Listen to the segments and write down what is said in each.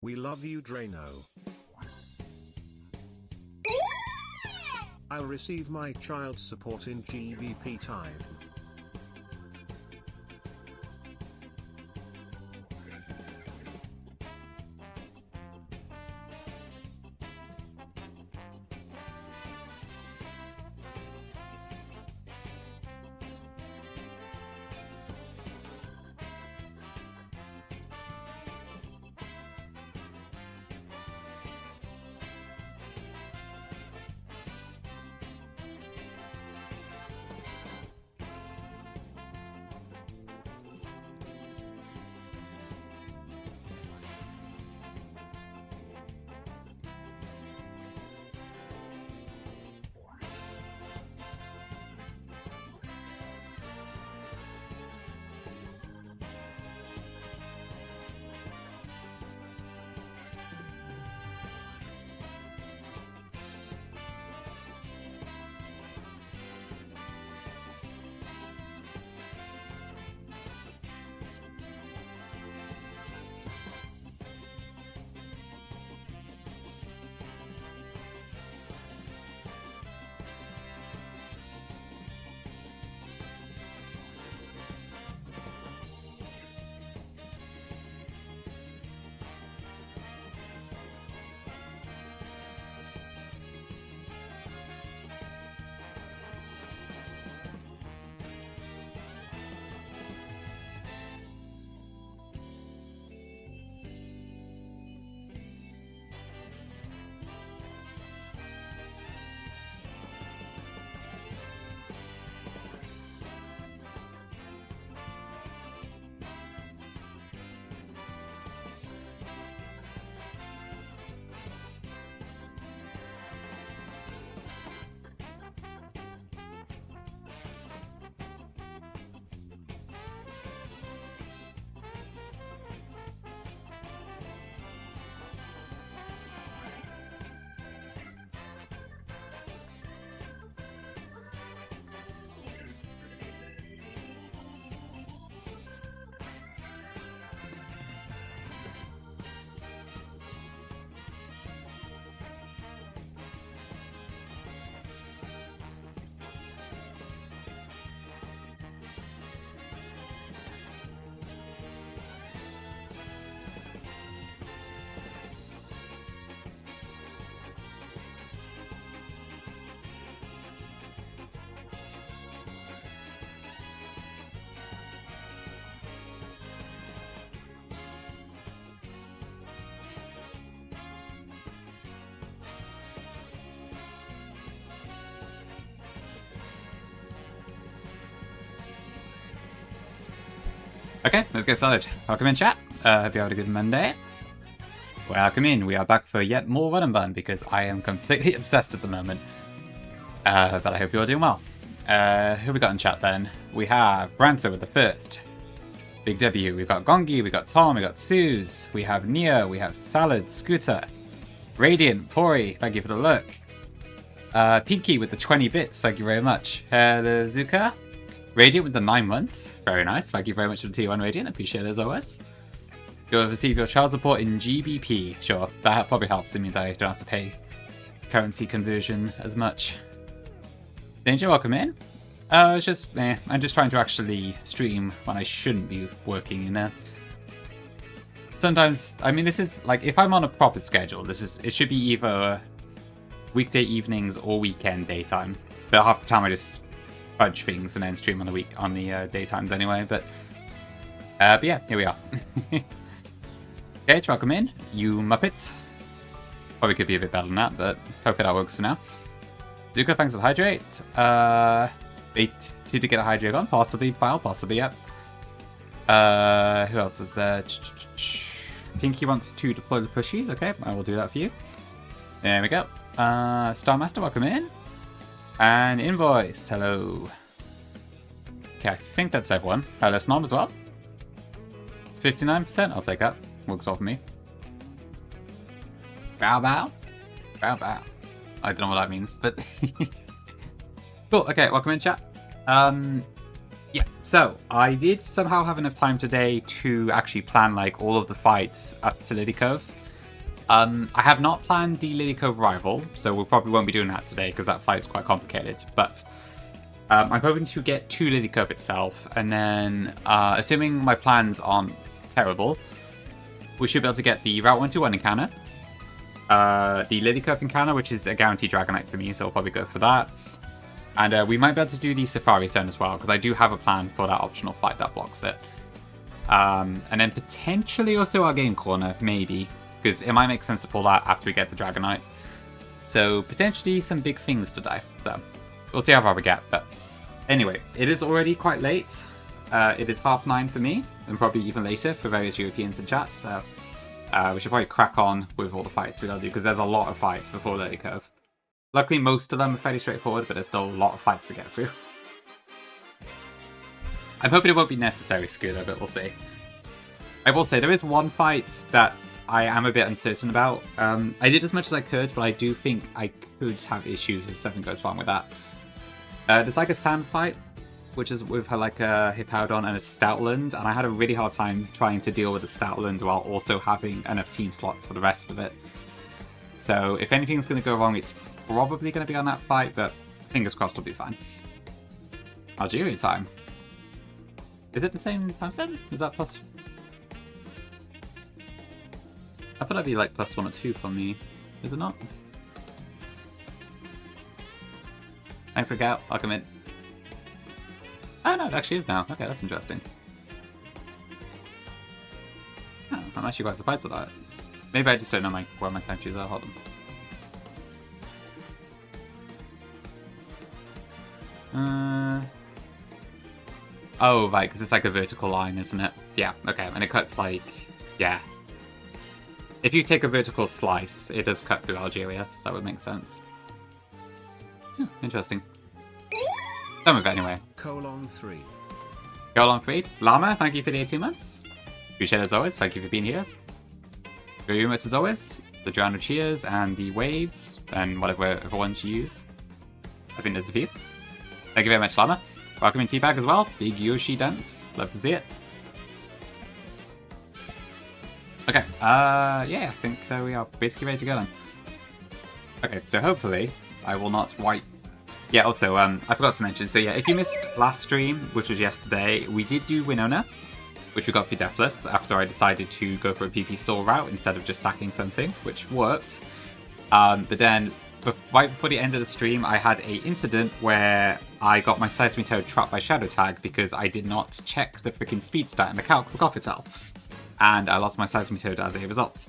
We love you, Drano. I'll receive my child support in GBP time. Okay, let's get started. Welcome in, chat. Hope you had a good Monday. Welcome in. We are back for yet more Run and Bun because I am completely obsessed at the moment. But I hope you're doing well. Who we got in chat then? We have Branso with the first. Big W. We've got Gongi, we got Tom, we got Suze. We have Nia, we have Salad, Scooter. Radiant, Pori, thank you for the look. Pinky with the 20 bits, thank you very much. Hello, Zuka. Radiant with the 9 months. Very nice. Thank you very much for the T1 Radiant. Appreciate it as always. You'll receive your child support in GBP. Sure, that probably helps. It means I don't have to pay currency conversion as much. Danger, welcome in. I'm just trying to actually stream when I shouldn't be working, you know. Sometimes, I mean, this is like, if I'm on a proper schedule, it should be either weekday evenings or weekend daytime. But half the time I just fudge things and then stream on the daytimes anyway. But yeah, here we are. Okay, welcome in, you Muppets. Probably could be a bit better than that, but hopefully that works for now. Zuko, thanks for the hydrate. Wait, to get a hydrate on, possibly, Pile, possibly, yep. Who else was there? Pinky wants to deploy the pushies. Okay, I will do that for you. There we go. Starmaster, welcome in. And Invoice, hello. Okay, I think that's everyone. Hello, Snom as well. 59%, I'll take that. Works well for me. Bow bow. Bow bow. I don't know what that means, but... Cool, okay, welcome in, chat. Yeah, so I did somehow have enough time today to actually plan like all of the fights up to Lilycove. I have not planned the Lilycove rival, so we probably won't be doing that today because that fight's quite complicated. But I'm hoping to get to Lilycove itself, and then, assuming my plans aren't terrible, we should be able to get the Route 121 encounter, the Lilycove encounter, which is a guaranteed Dragonite for me, so I'll probably go for that. And we might be able to do the Safari Zone as well, because I do have a plan for that optional fight that blocks it. And then potentially also our Game Corner, maybe, because it might make sense to pull that after we get the Dragonite. So potentially some big things today. So we'll see how far we get. But anyway, it is already quite late. It is 9:30 for me, and probably even later for various Europeans in chat. So we should probably crack on with all the fights we gotta do, because there's a lot of fights before Lilycove. Luckily, most of them are fairly straightforward, but there's still a lot of fights to get through. I'm hoping it won't be necessary, Scooter, but we'll see. I will say, there is one fight that I am a bit uncertain about. I did as much as I could, but I do think I could have issues if something goes wrong with that. There's like a sand fight, which is with like a Hippowdon and a Stoutland, and I had a really hard time trying to deal with the Stoutland while also having enough team slots for the rest of it. So if anything's going to go wrong, it's probably going to be on that fight, but fingers crossed it'll be fine. Algeria time. Is it the same time zone? Is that plus... I thought that'd be like +1 or 2 for me. Is it not? Thanks for Gout. I'll come in. Oh no, it actually is now. Okay, that's interesting. Oh, I'm actually quite surprised at that. Maybe I just don't know where my countries are. Hold on. Oh, right, because it's like a vertical line, isn't it? Yeah, okay, and it cuts like... Yeah. If you take a vertical slice, it does cut through Algeria, so that would make sense. Interesting. Some of it, anyway. :3. :3. Llama, thank you for the 18 months. Appreciate it as always, thank you for being here. Very much as always. The Drowned Cheers and the Waves, and whatever other ones you use. I think there's a few. Thank you very much, Llama. Welcome in Teabag as well. Big Yoshi dance. Love to see it. Okay, yeah, I think we are basically ready to go then. Okay, so hopefully I will not wipe... Yeah, also, I forgot to mention, so yeah, if you missed last stream, which was yesterday, we did do Winona, which we got for Deathless after I decided to go for a PP stall route instead of just sacking something, which worked. But then, right before the end of the stream, I had a incident where I got my Seismitoad trapped by Shadow Tag because I did not check the freaking speed stat in the calc for Gothitelle. And I lost my Seismitoad as a result.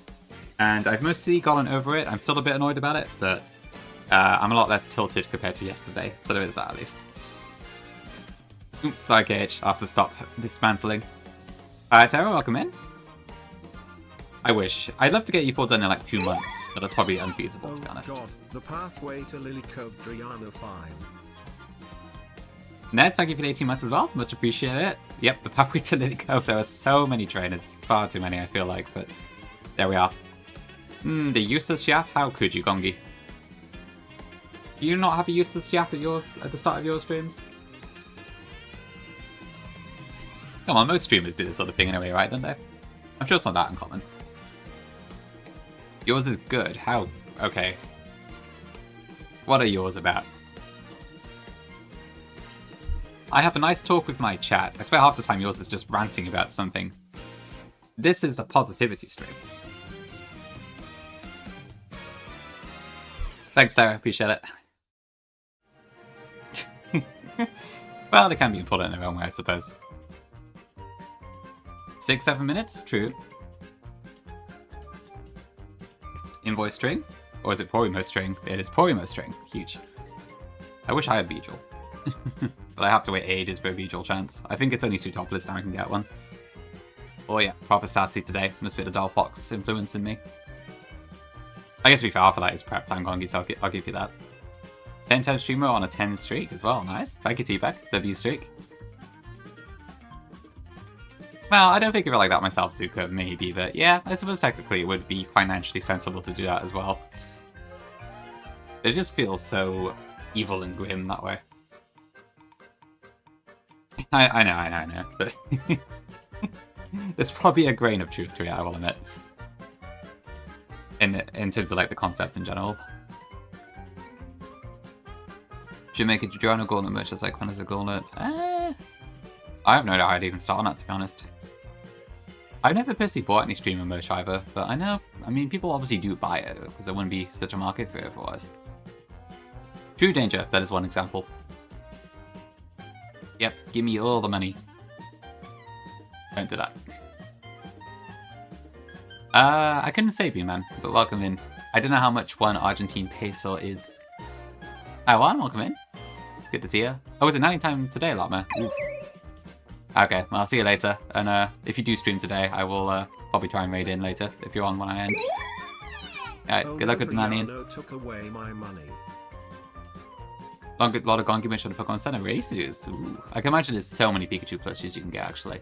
And I've mostly gotten over it. I'm still a bit annoyed about it, but I'm a lot less tilted compared to yesterday, so there is that at least. Oops, sorry, KH, I have to stop dismantling. Tara, welcome in. I wish. I'd love to get you 4 done in like 2 months, but that's probably unfeasible, to be honest. God, the pathway to Lilycove Driano 5. Nez, thank you for the 18 months as well. Much appreciated. Yep, the pathway to Lilycove. There are so many trainers. Far too many, I feel like, but there we are. The useless Yap? How could you, Gongi? Do you not have a useless Yap at the start of your streams? Come on, most streamers do this sort of thing anyway, right, don't they? I'm sure it's not that uncommon. Yours is good. How? Okay. What are yours about? I have a nice talk with my chat. I swear half the time yours is just ranting about something. This is a positivity stream. Thanks, Tara. Appreciate it. Well, they can be important in their own way, I suppose. 6-7 minutes? True. Invoice string? Or is it Porimo string? It is Porimo string. Huge. I wish I had Beedrill. But I have to wait ages for a Beedrill chance. I think it's only Sutopolis now I can get one. Oh yeah, proper sassy today. Must be the Dull Fox influencing me. I guess to be fair, half of that is prep time, Gongi, so I'll give you that. 10-10 streamer on a 10 streak as well. Nice. Thank you, T-Back. W streak. Well, I don't think of it like that myself, Zuko, maybe, but yeah, I suppose technically it would be financially sensible to do that as well. It just feels so evil and grim that way. I know, but there's probably a grain of truth to it, I will admit. in terms of like the concept in general. Should make a Drano Gauntlet merch as like fun as a gauntlet. I have no idea how I'd even start on that, to be honest. I've never personally bought any streamer merch either, but I mean, people obviously do buy it, because there wouldn't be such a market for it otherwise. True Danger, that is one example. Yep, give me all the money. Don't do that. I couldn't save you, man, but welcome in. I don't know how much one Argentine peso is. Hi, Juan, welcome in. Good to see you. Oh, is it 90 time today, Lama? Oof. Okay, well, I'll see you later. And if you do stream today, I will probably try and raid in later if you're on when I end. Alright, good luck with the nanny. Took away my money. A lot of Gongi mentioned Pokemon Center races. Ooh. I can imagine there's so many Pikachu plushies you can get, actually.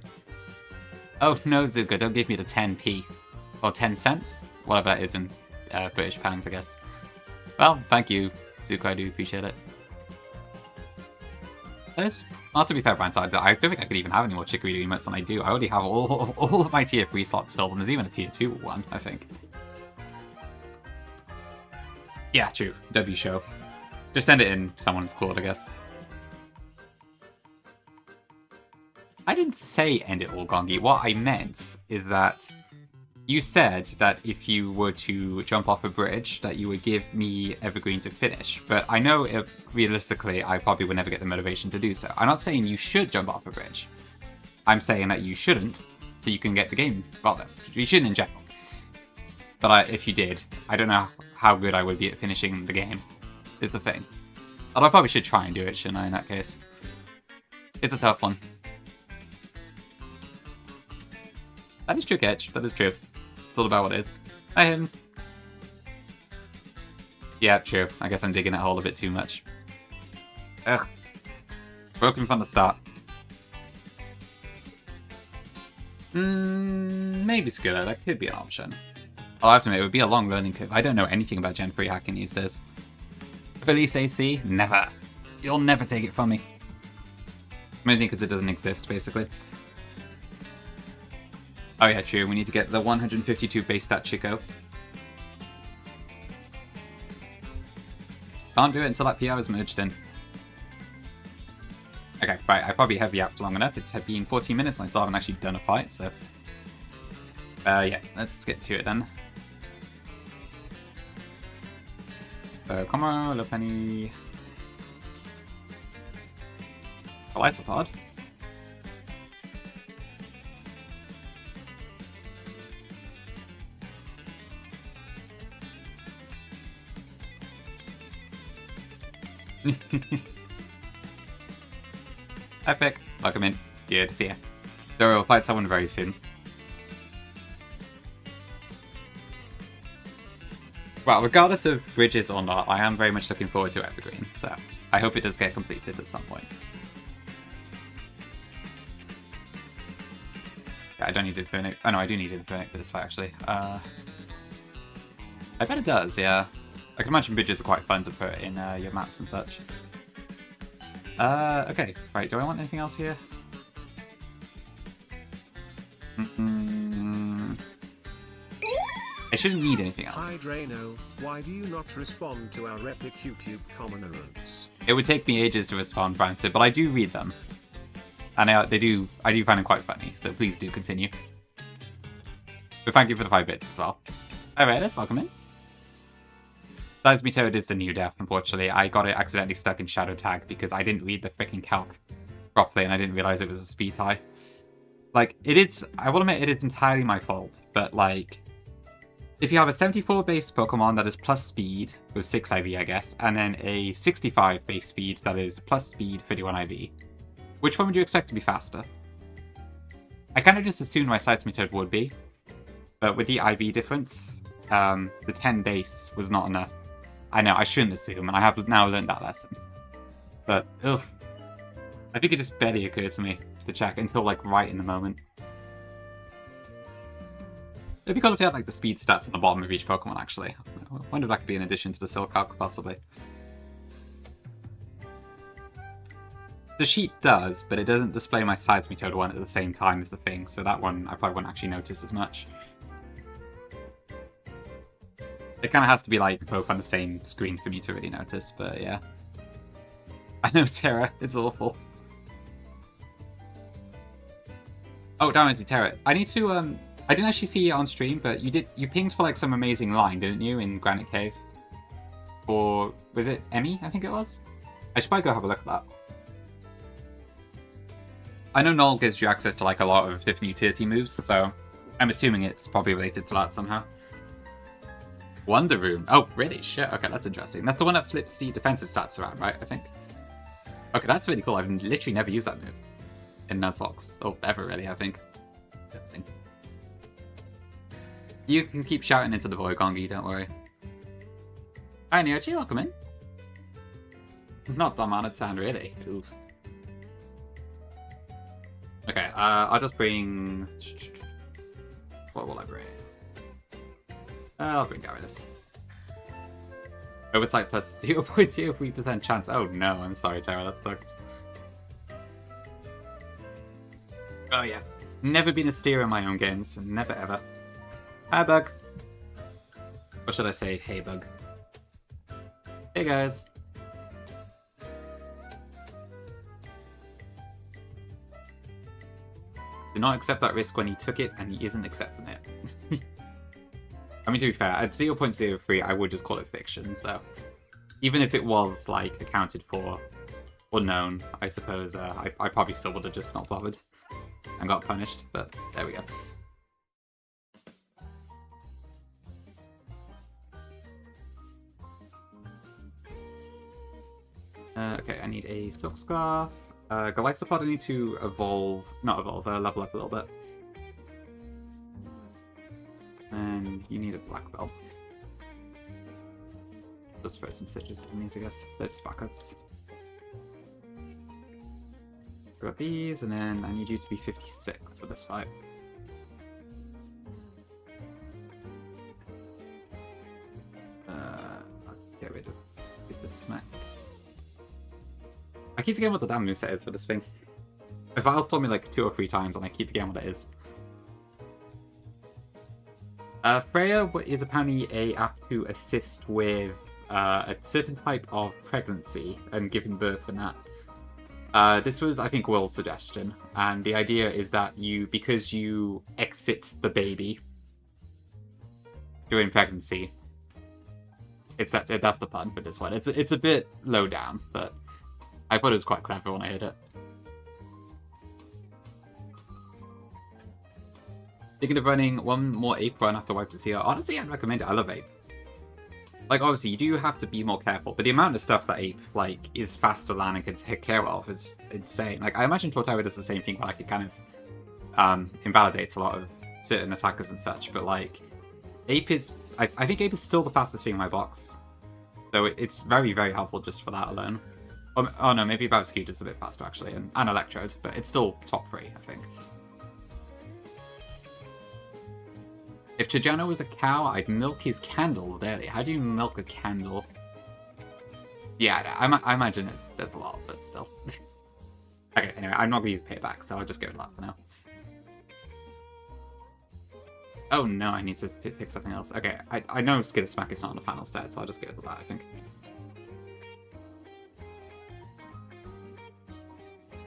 Oh, no, Zuka, don't give me the 10p. Or 10 cents? Whatever that is in British pounds, I guess. Well, thank you, Zuka, I do appreciate it. Not to be fair, Brian, I don't think I could even have any more Chikorita emotes than I do. I already have all of my tier 3 slots filled, and there's even a tier 2 one, I think. Yeah, true. W show. Just send it in someone's court, I guess. I didn't say end it all, Gongi. What I meant is that you said that if you were to jump off a bridge, that you would give me Evergreen to finish. But I know, realistically, I probably would never get the motivation to do so. I'm not saying you should jump off a bridge. I'm saying that you shouldn't, so you can get the game. Well, you shouldn't in general. But if you did, I don't know how good I would be at finishing the game, is the thing. Although I probably should try and do it, shouldn't I, in that case? It's a tough one. That is true, Ketch. That is true. It's all about what it is. Hi, Hims. Yeah, true. I guess I'm digging that hole a bit too much. Ugh. Broken from the start. Maybe Skilla. That could be an option. I'll have to admit, it would be a long learning curve. I don't know anything about Gen 3 hacking these days. Release AC? Never. You'll never take it from me. Mainly because it doesn't exist, basically. Oh yeah, true. We need to get the 152 base stat Chico. Can't do it until that PR is merged in. Okay, right. I probably have yapped long enough. It's been 14 minutes and I still haven't actually done a fight, so... yeah, let's get to it then. So, come on, little penny. A Lilycove. Epic. Welcome in. Good to see you. So we'll fight someone very soon. Well, regardless of bridges or not, I am very much looking forward to Evergreen, so I hope it does get completed at some point. Yeah, I don't need to do the Furnic. Oh no, I do need to do the Furnic for this fight, actually. I bet it does, yeah. I can imagine bridges are quite fun to put in your maps and such. Okay, right, do I want anything else here? I shouldn't need anything else. Hi Drano, why do you not respond to our epic YouTube comments? It would take me ages to respond, Francis, but I do read them. And I do find them quite funny, so please do continue. But thank you for the 5 bits as well. Alright, let's welcome in. Seismitoad Toad is the new death, unfortunately. I got it accidentally stuck in Shadow Tag because I didn't read the freaking calc properly and I didn't realize it was a speed tie. Like, it is, I will admit it is entirely my fault, but like, if you have a 74 base Pokemon that is plus speed with 6 IV, I guess, and then a 65 base speed that is plus speed 31 IV, which one would you expect to be faster? I kind of just assumed my Seismitoad would be, but with the IV difference, the 10 base was not enough. I know, I shouldn't assume, and I have now learned that lesson. But, ugh. I think it just barely occurred to me to check until, like, right in the moment. It'd be cool if you had, like, the speed stats at the bottom of each Pokemon, actually. I wonder if that could be an addition to the Silcock, possibly. The sheet does, but it doesn't display my Seismitoad one at the same time as the thing, so that one I probably won't actually notice as much. It kind of has to be like both on the same screen for me to really notice, but yeah. I know, Terra. It's awful. Oh, damn it, Terra. I need to, I didn't actually see it on stream, but you pinged for like some amazing line, didn't you, in Granite Cave? Or was it Emmy, I think it was? I should probably go have a look at that. I know Null gives you access to like a lot of different utility moves, so I'm assuming it's probably related to that somehow. Wonder Rune. Oh, really? Shit. Okay, that's interesting. That's the one that flips the defensive stats around, right? I think. Okay, that's really cool. I've literally never used that move in Nuzlocke. Or ever, really, I think. Interesting. You can keep shouting into the void, Gongi, don't worry. Hi, Niochi, welcome in. Not dumb on its sound, really. Oof. Okay, I'll just bring... What will I bring? I'll bring Gyarados. Oversight plus 0.03% chance. Oh no, I'm sorry, Tara, that sucks. Oh yeah. Never been a steer in my own games. Never ever. Hi, Bug. Or should I say, hey, Bug. Hey, guys. Did not accept that risk when he took it, and he isn't accepting it. I mean, to be fair, at 0.03, I would just call it fiction, so... Even if it was, like, accounted for, or known, I suppose, I probably still would have just not bothered and got punished, but there we go. Okay, I need a Silk Scarf. Golisopod, I need to level up a little bit. And you need a black belt. Just throw some stitches in these, I guess. They're just backups. Grab these, and then I need you to be 56 for this fight. I'll get rid of this smack. I keep forgetting what the damn moveset is for this thing. If I'll told me like 2 or 3 times, and I keep forgetting what it is. Freya is apparently a app to assist with a certain type of pregnancy and giving birth and that. This was, I think, Will's suggestion, and the idea is that because you exit the baby during pregnancy, that's the pun for this one. It's a bit low down, but I thought it was quite clever when I heard it. Thinking of running one more ape run after Wipe to See. Honestly, I'd recommend it. I love ape. Like, obviously, you do have to be more careful, but the amount of stuff that ape, like, is fast to land and can take care of is insane. Like, I imagine Torterra does the same thing, but, like, it kind of invalidates a lot of certain attackers and such, but, like, ape is... I think ape is still the fastest thing in my box. So it's very, very helpful just for that alone. Oh no, maybe Babscute is a bit faster, actually, and Electrode, but it's still top 3, I think. If Trajano was a cow, I'd milk his candle daily. How do you milk a candle? Yeah, I imagine there's a lot, but still. Okay, anyway, I'm not going to use payback, so I'll just go with that for now. Oh no, I need to pick something else. Okay, I know Skid Smack is not on the final set, so I'll just go with that, I think.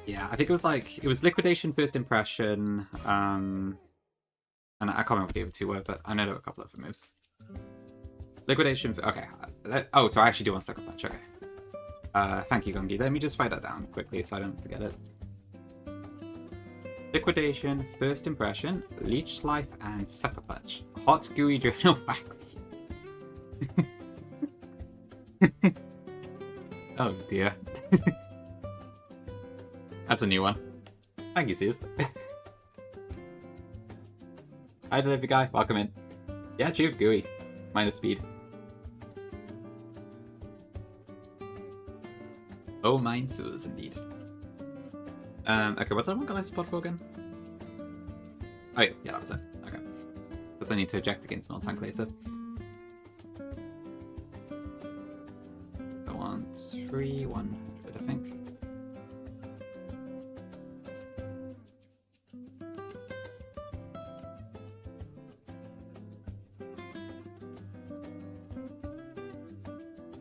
Yeah, I think it was Liquidation, First Impression, and I can't remember what the other 2 were, but I know there were a couple of other moves. Liquidation, okay. Oh, so I actually do want Sucker Punch, okay. Thank you, Gungi. Let me just write that down quickly so I don't forget it. Liquidation, First Impression, Leech Life, and Sucker Punch. Hot, gooey Drano Wax. Oh dear. That's a new one. Thank you, Sears. Hi, Delivery Guy. Welcome in. Yeah, Tube Gooey. Minus speed. Oh, mine sewers, indeed. Okay, what did I want Golisopod for again? Oh, yeah, that was it. Okay. But I need to eject against Miltank later. I want 100, I think.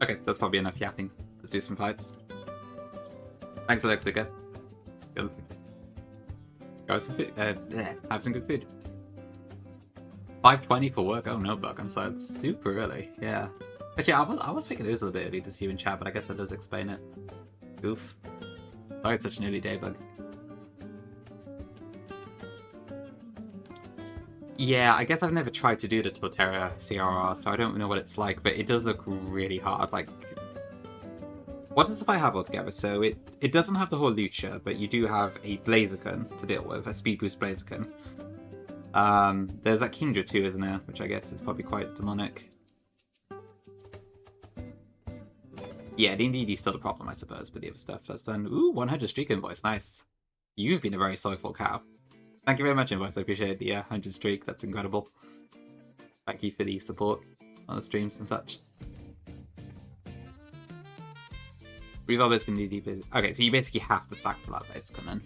Okay, that's probably enough yapping. Let's do some fights. Thanks, Alexica. Go have some food. Have some good food. 5:20 for work. Oh no, Buck. I'm sorry. It's super early. Yeah. Actually, I was thinking it was a little bit early to see you in chat, but I guess that does explain it. Oof. Sorry, it's such an early day, Bug. Yeah, I guess I've never tried to do the Torterra CRR, so I don't know what it's like, but it does look really hard. Like, what does the fight have altogether? So it doesn't have the whole Lucha, but you do have a Blaziken to deal with, a Speed Boost Blaziken. There's that Kingdra too, isn't there? Which I guess is probably quite demonic. Yeah, the NDD is still the problem, I suppose, but the other stuff that's done. Ooh, 100 streak invoice, nice. You've been a very soulful cow. Thank you very much, invoice. I appreciate the 100 streak. That's incredible. Thank you for the support on the streams and such. Revolve is going to be... Okay, so you basically have to sack for that, basically, then.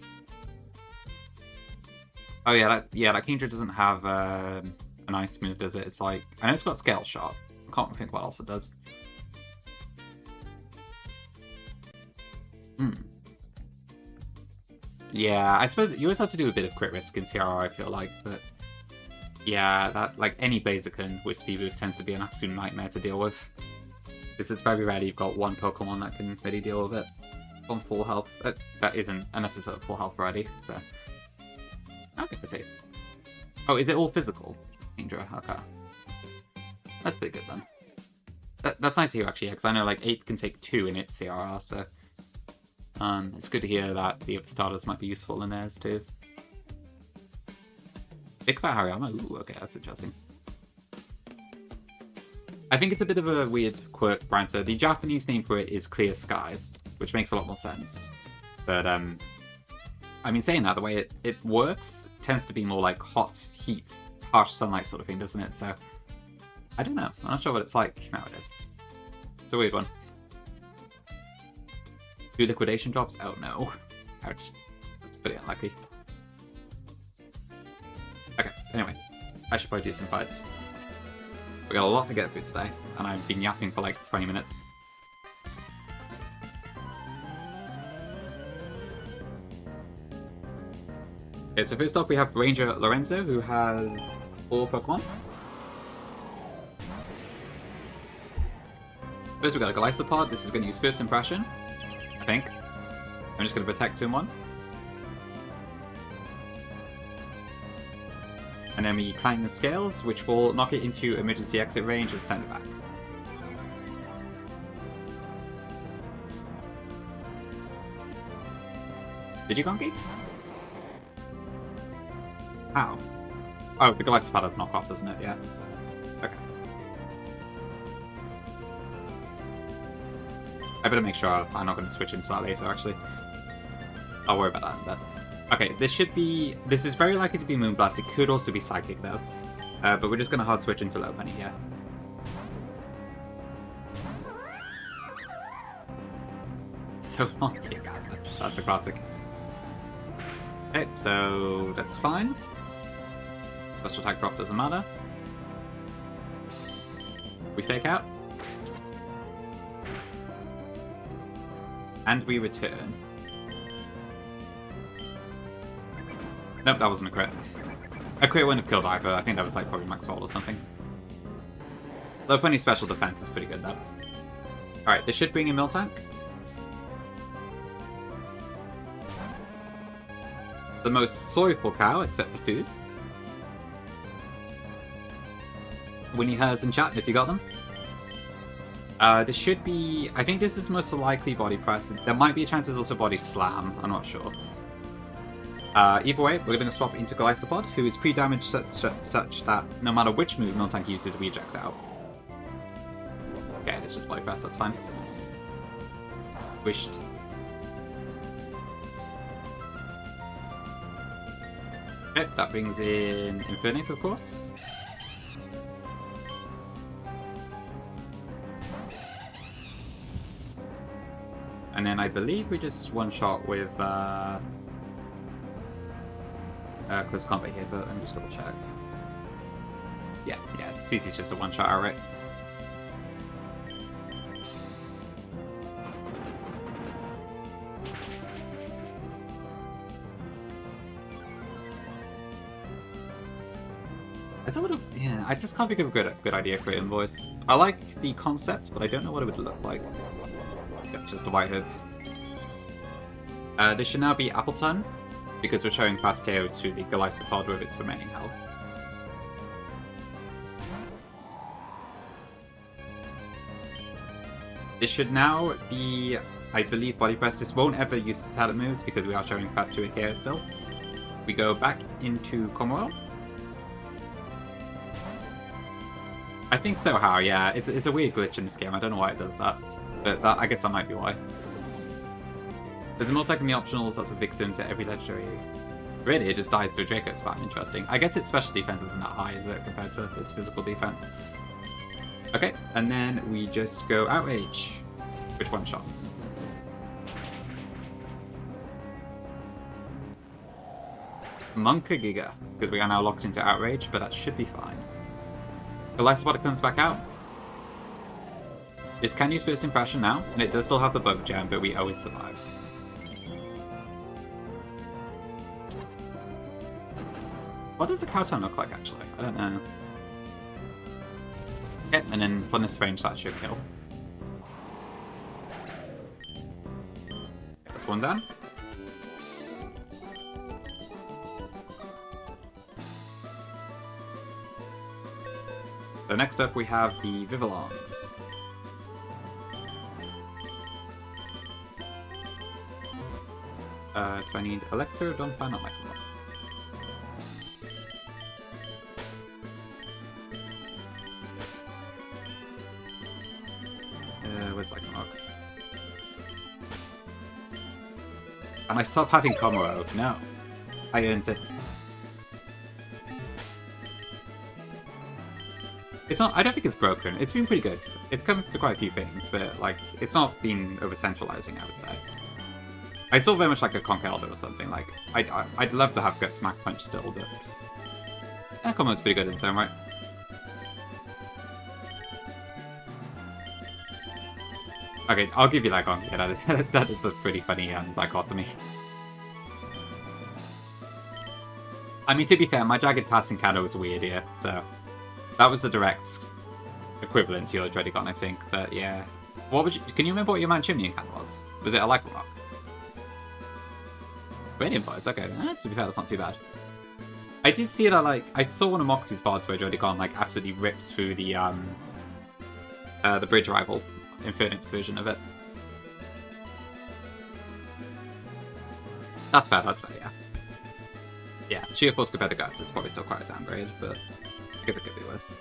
Oh, yeah, that Kingdra doesn't have an ice move, does it? It's like... I know it's got Scale Shot. I can't think what else it does. Yeah, I suppose you always have to do a bit of crit risk in CRR, I feel like, but... Yeah, that, like, any Blaziken with Speed Boost tends to be an absolute nightmare to deal with. Because it's very rare you've got one Pokemon that can really deal with it on full health. That isn't, unless it's at full health already, so... Okay, let's see. Oh, is it all physical? Kingdra, okay. That's pretty good, then. That's nice to hear, actually, because I know, like, 8 can take 2 in its CRR, so... it's good to hear that the other starters might be useful in theirs, too. Think about Hariyama? Ooh, okay, that's interesting. I think it's a bit of a weird quirk, Branta. The Japanese name for it is Clear Skies, which makes a lot more sense. But, I mean, saying that, the way it works tends to be more like hot, heat, harsh sunlight sort of thing, doesn't it? So, I don't know. I'm not sure what it's like nowadays. It's a weird one. 2 liquidation drops? Oh no. Ouch. That's pretty unlucky. Okay, anyway. I should probably do some fights. We got a lot to get through today, and I've been yapping for like 20 minutes. Okay, so first off we have Ranger Lorenzo, who has 4 Pokemon. First we got a Golisopod. This is going to use First Impression, I think. I'm just going to protect 2-1. And then we clank the scales, which will knock it into emergency exit range and send it back. Did you Gonki? How? Oh, the Golisopod has knock off, doesn't it? Yeah. Okay. I better make sure I'm not going to switch into that later, actually. I'll worry about that in a bit. Okay, this is very likely to be Moonblast. It could also be Psychic, though. But we're just going to hard switch into Lopunny here. So long kick, guys. That's a classic. Okay, so that's fine. Special attack drop doesn't matter. We fake out. And we return. Nope, that wasn't a crit. A crit wouldn't have killed either. I think that was like probably max roll or something. Lopunny's special defense is pretty good though. Alright, this should bring in Miltank. The most sorrowful cow, except for Suze. Winnie Hers in chat, if you got them. This should be... I think this is most likely body press. There might be a chance there's also body slam. I'm not sure. Either way, we're going to swap into Golisopod, who is pre-damaged such that no matter which move Miltank uses, we eject out. Okay, let's just body press, that's fine. Wished. Okay, that brings in Infernape, of course. And then I believe we just one-shot with close combat here, but let me just double check. Yeah, CC's just a one-shot outright. Yeah, I just can't think of a good idea for invoice. I like the concept, but I don't know what it would look like. Yep, just a white hood. This should now be Appleton, because we're showing fast KO to the Golisopod with its remaining health. This should now be, I believe, Body Press. This won't ever use the salad moves because we are showing fast 2 KO still. We go back into Komoro. I think so, how, yeah. It's a weird glitch in this game. I don't know why it does that. But I guess that might be why. There's more tech in the optionals that's a victim to every legendary. Really, it just dies to a Draco spam. Interesting. I guess its special defense isn't that high, is it, compared to its physical defense? Okay, and then we just go Outrage, which one-shots. Monka Giga, because we are now locked into Outrage, but that should be fine. Golisopod comes back out. It can use First Impression now, and it does still have the Bug Gem, but we always survive. What does the Cowtown look like, actually? I don't know. Okay, and then from this range, that should kill. That's one down. So next up, we have the Vivillons. So I need Electro, don't find out Michael. Where's Lycanroc? And I stop having Komoro. No. I earned it. It's not, I don't think it's broken. It's been pretty good. It's come to quite a few things, but like, it's not been over-centralizing, I would say. I still very much like a Conk Elder or something. Like, I'd love to have Gut Smack Punch still, but yeah, Komoro's pretty good in its own right. Okay, I'll give you Lycanroc. Yeah, that is a pretty funny dichotomy. I mean, to be fair, my Jagged Pass in Kano was weird here, so that was the direct equivalent to your Dreadigon, I think. But yeah, what would you? Can you remember what your Manchimney in Kano was? Was it a Lycanroc? Radiant Voice. Okay, to be fair, that's not too bad. I did see that. I saw one of Moxie's VODs where Dreadigon absolutely rips through the Bridge Rival. Infinite's version of it. That's fair, yeah. Yeah, Sheer Force compared to Guts is probably still quite a downgrade, but I guess it could be worse.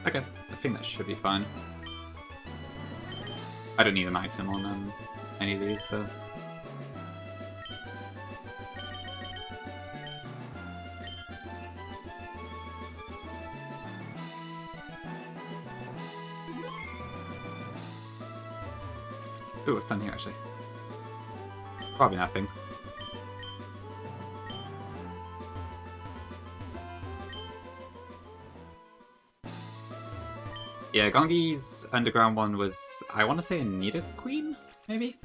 Okay, I think that should be fine. I don't need an item on any of these, so... Ooh, what's done here, actually? Probably nothing. Yeah, Gongi's underground one was, I want to say a Nidoqueen, maybe?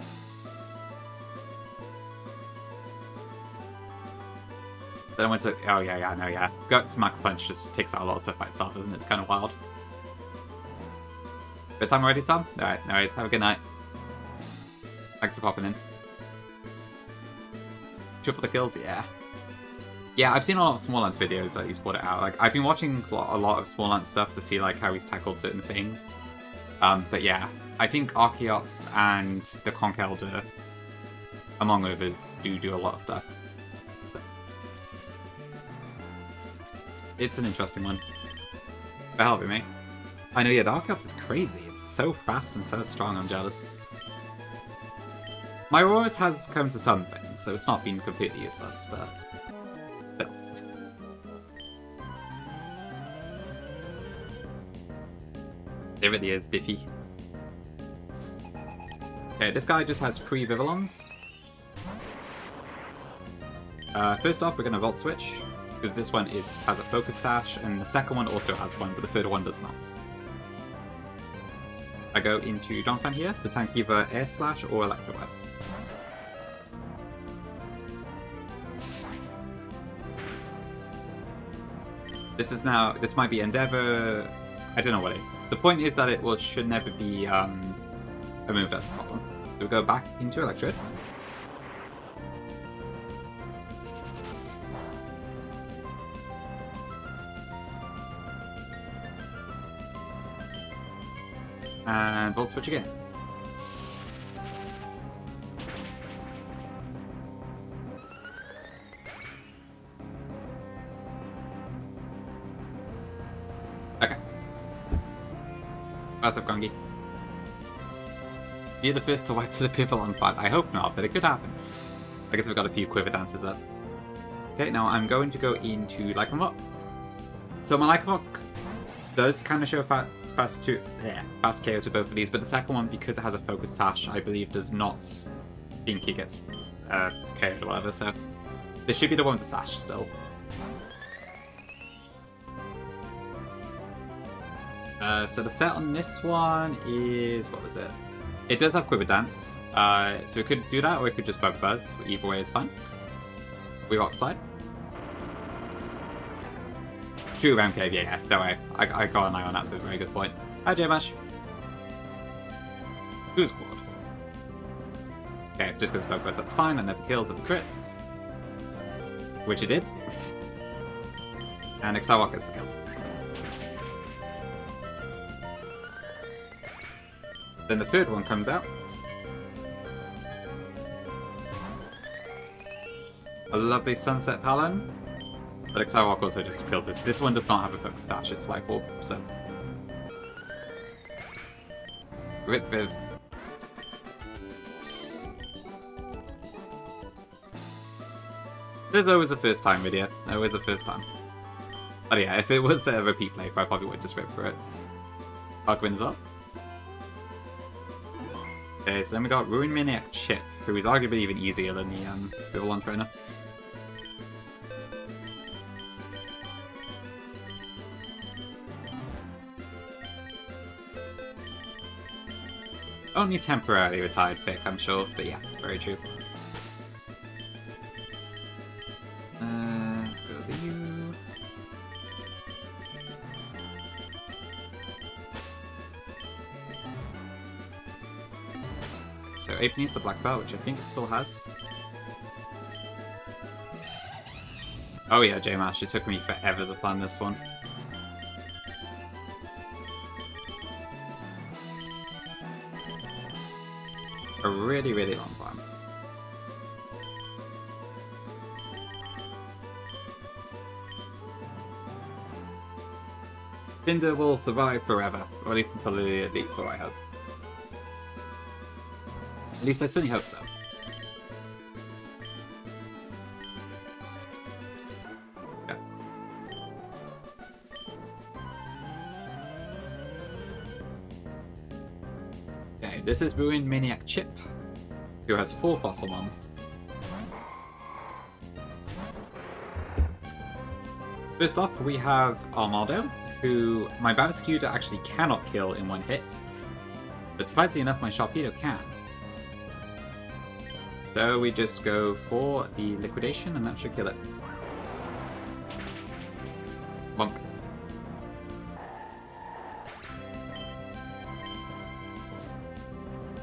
Then I went to, oh yeah, no, yeah. Gut Smack Punch just takes out a lot of stuff by itself, isn't it? It's kind of wild. Bedtime already, Tom? Alright, no worries, have a good night. Thanks for popping in. Triple the kills, yeah. Yeah, I've seen a lot of Smalllands videos that he's put it out. Like, I've been watching a lot of Smalllands stuff to see like how he's tackled certain things. But yeah, I think Archeops and the Conk Elder, among others, do a lot of stuff. So, it's an interesting one. For help me, mate. I know, yeah, the Archeops is crazy. It's so fast and so strong, I'm jealous. My Aurorus has come to some things, so it's not been completely useless, but... There it is, Biffy. Okay, this guy just has 3 Vivillons. First off, we're going to Volt Switch, because this one has a Focus Sash, and the second one also has one, but the third one does not. I go into Donphan here to tank either Air Slash or Electro Web. This might be Endeavor. I don't know what it is. The point is that it should never be a move that's a problem. So we'll go back into Electrode. And Volt Switch again. Okay. Pass up, Gongi. Be the first to to the people on fight. I hope not, but it could happen. I guess we've got a few quiver dances up. Okay, now I'm going to go into Lycanroc. So my Lycanroc does kind of show fast KO to both of these, but the second one, because it has a focus sash, I believe does not think he gets KO'd or whatever, so this should be the one with the sash still. So the set on this one is, what was it? It does have Quiver Dance, so we could do that, or we could just Bug Buzz. Either way is fine. We Rock Slide. True Ram Cave, yeah, don't worry. I got an eye on that for a very good point. Hi, J-Mash. Who's Quad? Okay, just because Bug Buzz, that's fine. And never kills at the crits. Which it did. And Excel gets skill. Then the third one comes out. A lovely Sunset Talon. But Excel also just kills this. This one does not have a focus sash, it's Life Orb, so. Rip Viv. There's always a first time video. Always a first time. But yeah, if it was a repeat play, I probably would just rip for it. Arc wins up. Okay, so then we got Ruin Maniac Chip, who is arguably even easier than the Vivillon Trainer. Only temporarily retired pick, I'm sure, but yeah, very true. Let's go to you. So Ape needs the black belt, which I think it still has. Oh yeah, J-Mash, it took me forever to plan this one. A really, really long time. Binder will survive forever, or at least until the Elite Four, I hope. At least I certainly hope so. Okay. Okay, this is Ruin Maniac Chip, who has 4 Fossil Mons. First off, we have Armado, who my Babascuda actually cannot kill in one hit, but surprisingly enough, my Sharpedo can. So we just go for the Liquidation, and that should kill it. Bonk.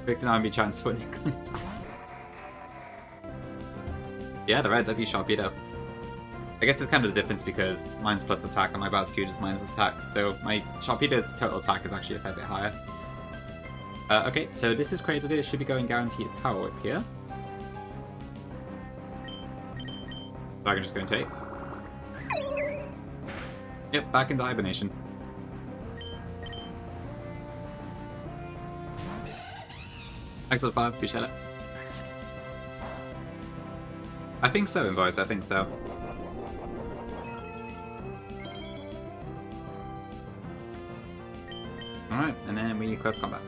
Picked an RB chance for Nick. Yeah, the red W Sharpedo. I guess it's kind of the difference because mine's plus attack and my Babascuda is minus attack, so my Sharpedo's total attack is actually a fair bit higher. Okay, so this is created, it should be going guaranteed Power Whip here. So I can just go and take. Yep, back into hibernation. Thanks for the fun, appreciate it. I think so, Invoice, I think so. Alright, and then we close combat.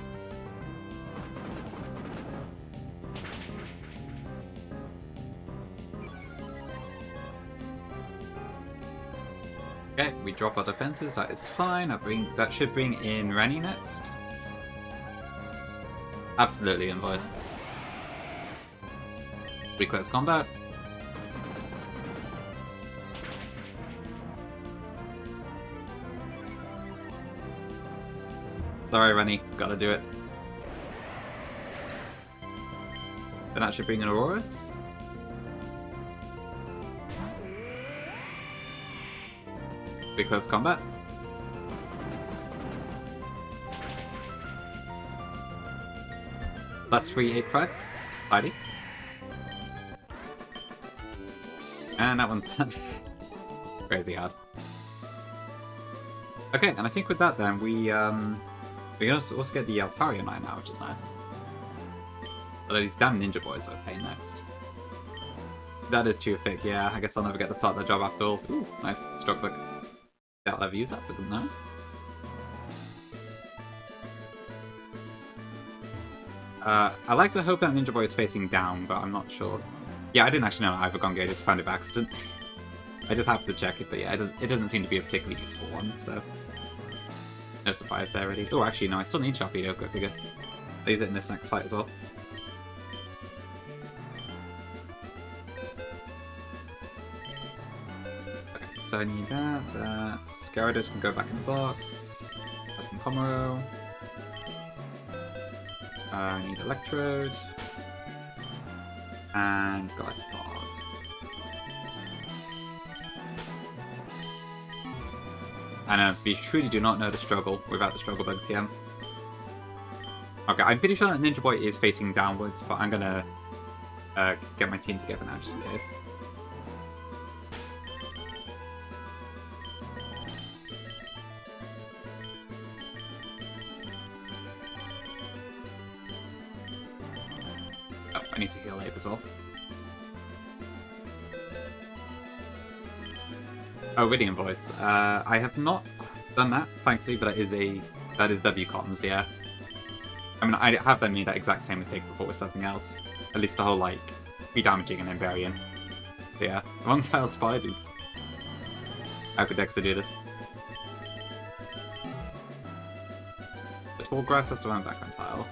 Okay, we drop our defenses, that is fine. That should bring in Rennie next. Absolutely, Invoice. We close combat. Sorry, Rennie. Gotta do it. Then that should bring in Auroras. Big close combat. Plus 3 8 Heidi. And that one's done. Crazy hard. Okay, and I think with that then we also get the Altaria Knight now, which is nice. Although these damn ninja boys are a pain next. That is true pick, yeah. I guess I'll never get to start that job after all. Ooh, nice. Stroke book. Doubt I'll ever use that, but nice. I like to hope that Ninja Boy is facing down, but I'm not sure. Yeah, I didn't actually know Ivor Gongate is found by accident. I just happened to check it, but yeah, it doesn't seem to be a particularly useful one, so... No surprise there, really. Oh, actually, no, I still need Sharpedo, go figure. I'll use it in this next fight as well. Okay, so I need that. Gyarados can go back in the box. That's from Komoro. I need Electrode. And Golisopod. And we truly do not know the struggle without the struggle bug TM. Okay, I'm pretty sure that Ninja Boy is facing downwards, but I'm gonna get my team together now just in case. Oh, I need to heal Abe as well. Oh, Ridian Voice. I have not done that, thankfully, but that is W comms, yeah. I mean, I have done made that exact same mistake before with something else. At least the whole, like, re-damaging and then burying. But yeah, wrong tile spotted, oops. How could Dexter do this? The tall grass has to run back on tile.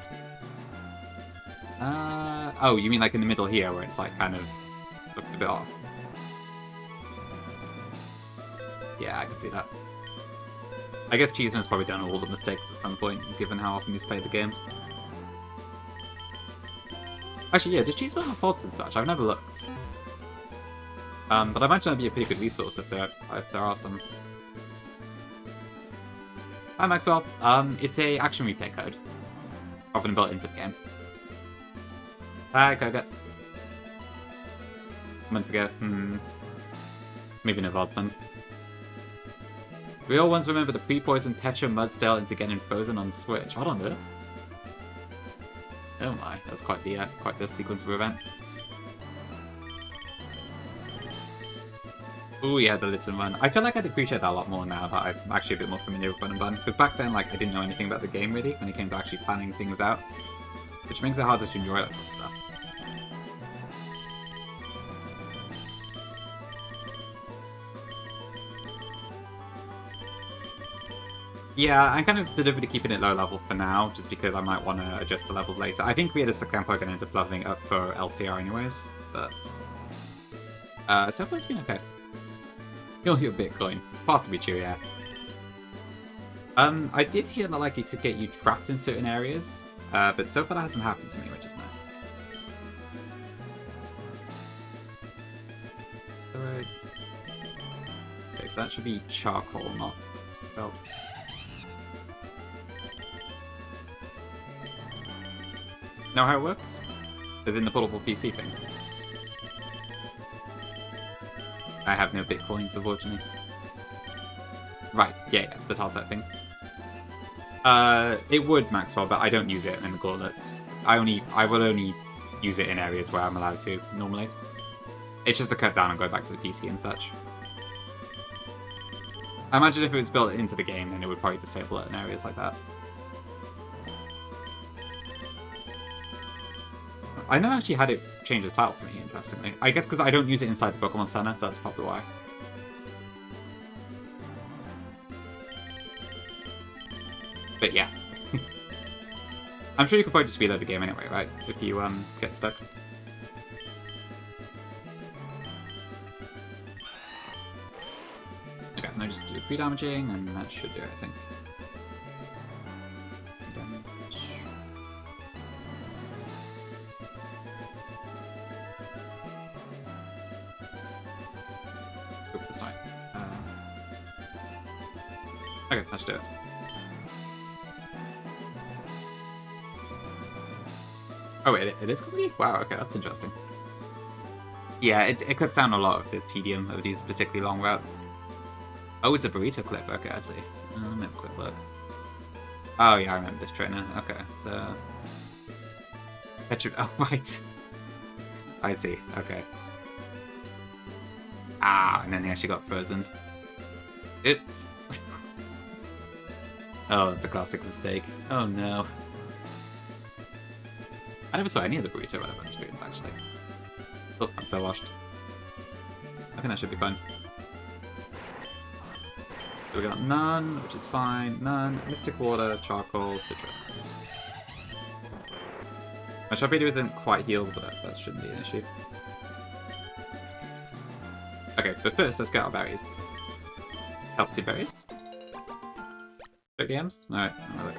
Oh, you mean like in the middle here, where it's like kind of looks a bit off? Yeah, I can see that. I guess Cheeseman's probably done all the mistakes at some point, given how often he's played the game. Actually, yeah, does Cheeseman have pods and such? I've never looked. But I imagine that'd be a pretty good resource if there are some. Hi Maxwell. It's a action replay code. Often built into the game. Hi, Koga. Months ago. Maybe no Vodson. We all once remember the pre-poison Petra Mudsdale into getting frozen on Switch. What on earth? Oh my, that's quite the sequence of events. Ooh, yeah, the Litten Run. I feel like I'd appreciate that a lot more now that I'm actually a bit more familiar with Run and Bun. Because back then, like, I didn't know anything about the game really when it came to actually planning things out, which makes it harder to enjoy that sort of stuff. Yeah, I'm kind of deliberately keeping it low level for now, just because I might want to adjust the levels later. I think realistically I'm probably going to end up leveling up for LCR anyways, but... so far it's been okay. You'll hear Bitcoin. Possibly true, yeah. I did hear that like it could get you trapped in certain areas, but so far that hasn't happened to me, which is nice. Alright. Okay, so that should be charcoal, not felt. Know how it works? As in the portable PC thing. I have no bitcoins, unfortunately. Right, yeah, the tile type thing. It would, Maxwell, but I don't use it in the gauntlets. I will only use it in areas where I'm allowed to, normally. It's just to cut down and go back to the PC and such. I imagine if it was built into the game, then it would probably disable it in areas like that. I never actually had it change the tile for me, interestingly. I guess because I don't use it inside the Pokemon Center, so that's probably why. But yeah. I'm sure you could probably just reload the game anyway, right? If you get stuck. Okay, now just do 3 damaging, and that should do it, I think. with this time. Okay, let's do it. Oh wait, it is complete? Wow, okay, that's interesting. Yeah, it cuts down a lot of the tedium of these particularly long routes. Oh, it's a burrito clip. Okay, I see. Let me have a quick look. Oh yeah, I remember this trainer. Okay, so... Oh, right. I see, okay. Ah, and then he actually got frozen. Oops. Oh, it's a classic mistake. Oh no. I never saw any of the burrito relevant screens, actually. Oh, I'm so washed. I think that should be fine. So we got none, which is fine. None, mystic water, charcoal, citrus. My Sharpedo isn't quite healed, but that shouldn't be an issue. Okay, but first, let's get our berries. Healthy berries. 30 M's? Alright, I'll look.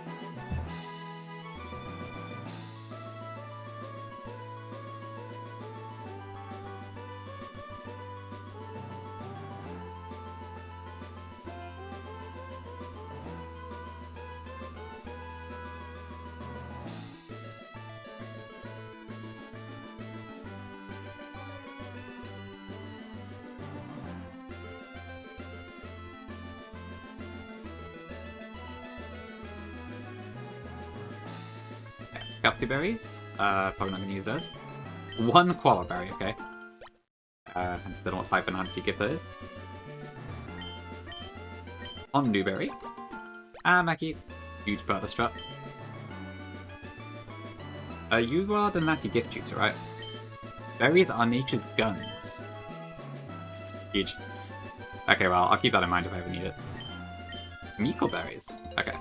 Healthy berries. Probably not going to use those. One koala berry, okay. Don't know what type of anti-gift that is. On Newberry. Mackie. Huge part of the strut. You are the natty gift tutor, right? Berries are nature's guns. Huge. Okay, well, I'll keep that in mind if I ever need it. Miko berries. Okay.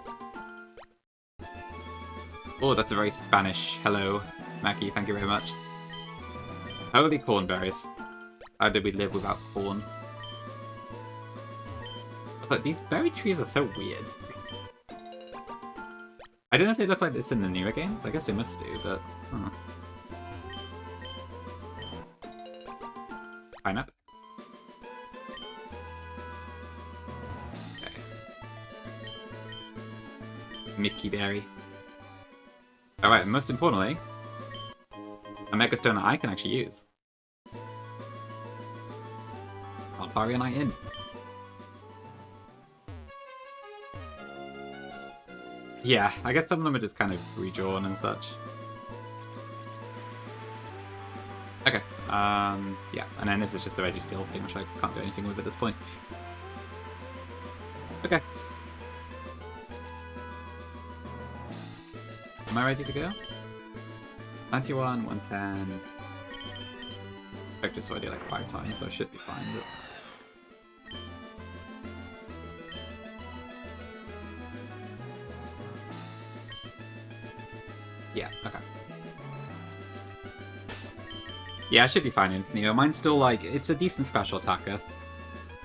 Oh, that's a very Spanish hello, Mackie. Thank you very much. Holy cornberries. How did we live without corn? But these berry trees are so weird. I don't know if they look like this in the newer games. I guess they must do, but... Pineapple. Okay. Mickey berry. Alright, most importantly, a Mega Stone that I can actually use. Altarianite in. Yeah, I guess some of them are just kind of redrawn and such. Okay, yeah, and then this is just a Registeel thing, which I can't do anything with at this point. Okay. Am I ready to go? 91, 110. Vector's already like 5 times, so I should be fine. But... yeah, okay. Yeah, I should be fine in Neo. Mine's still like, it's a decent special attacker.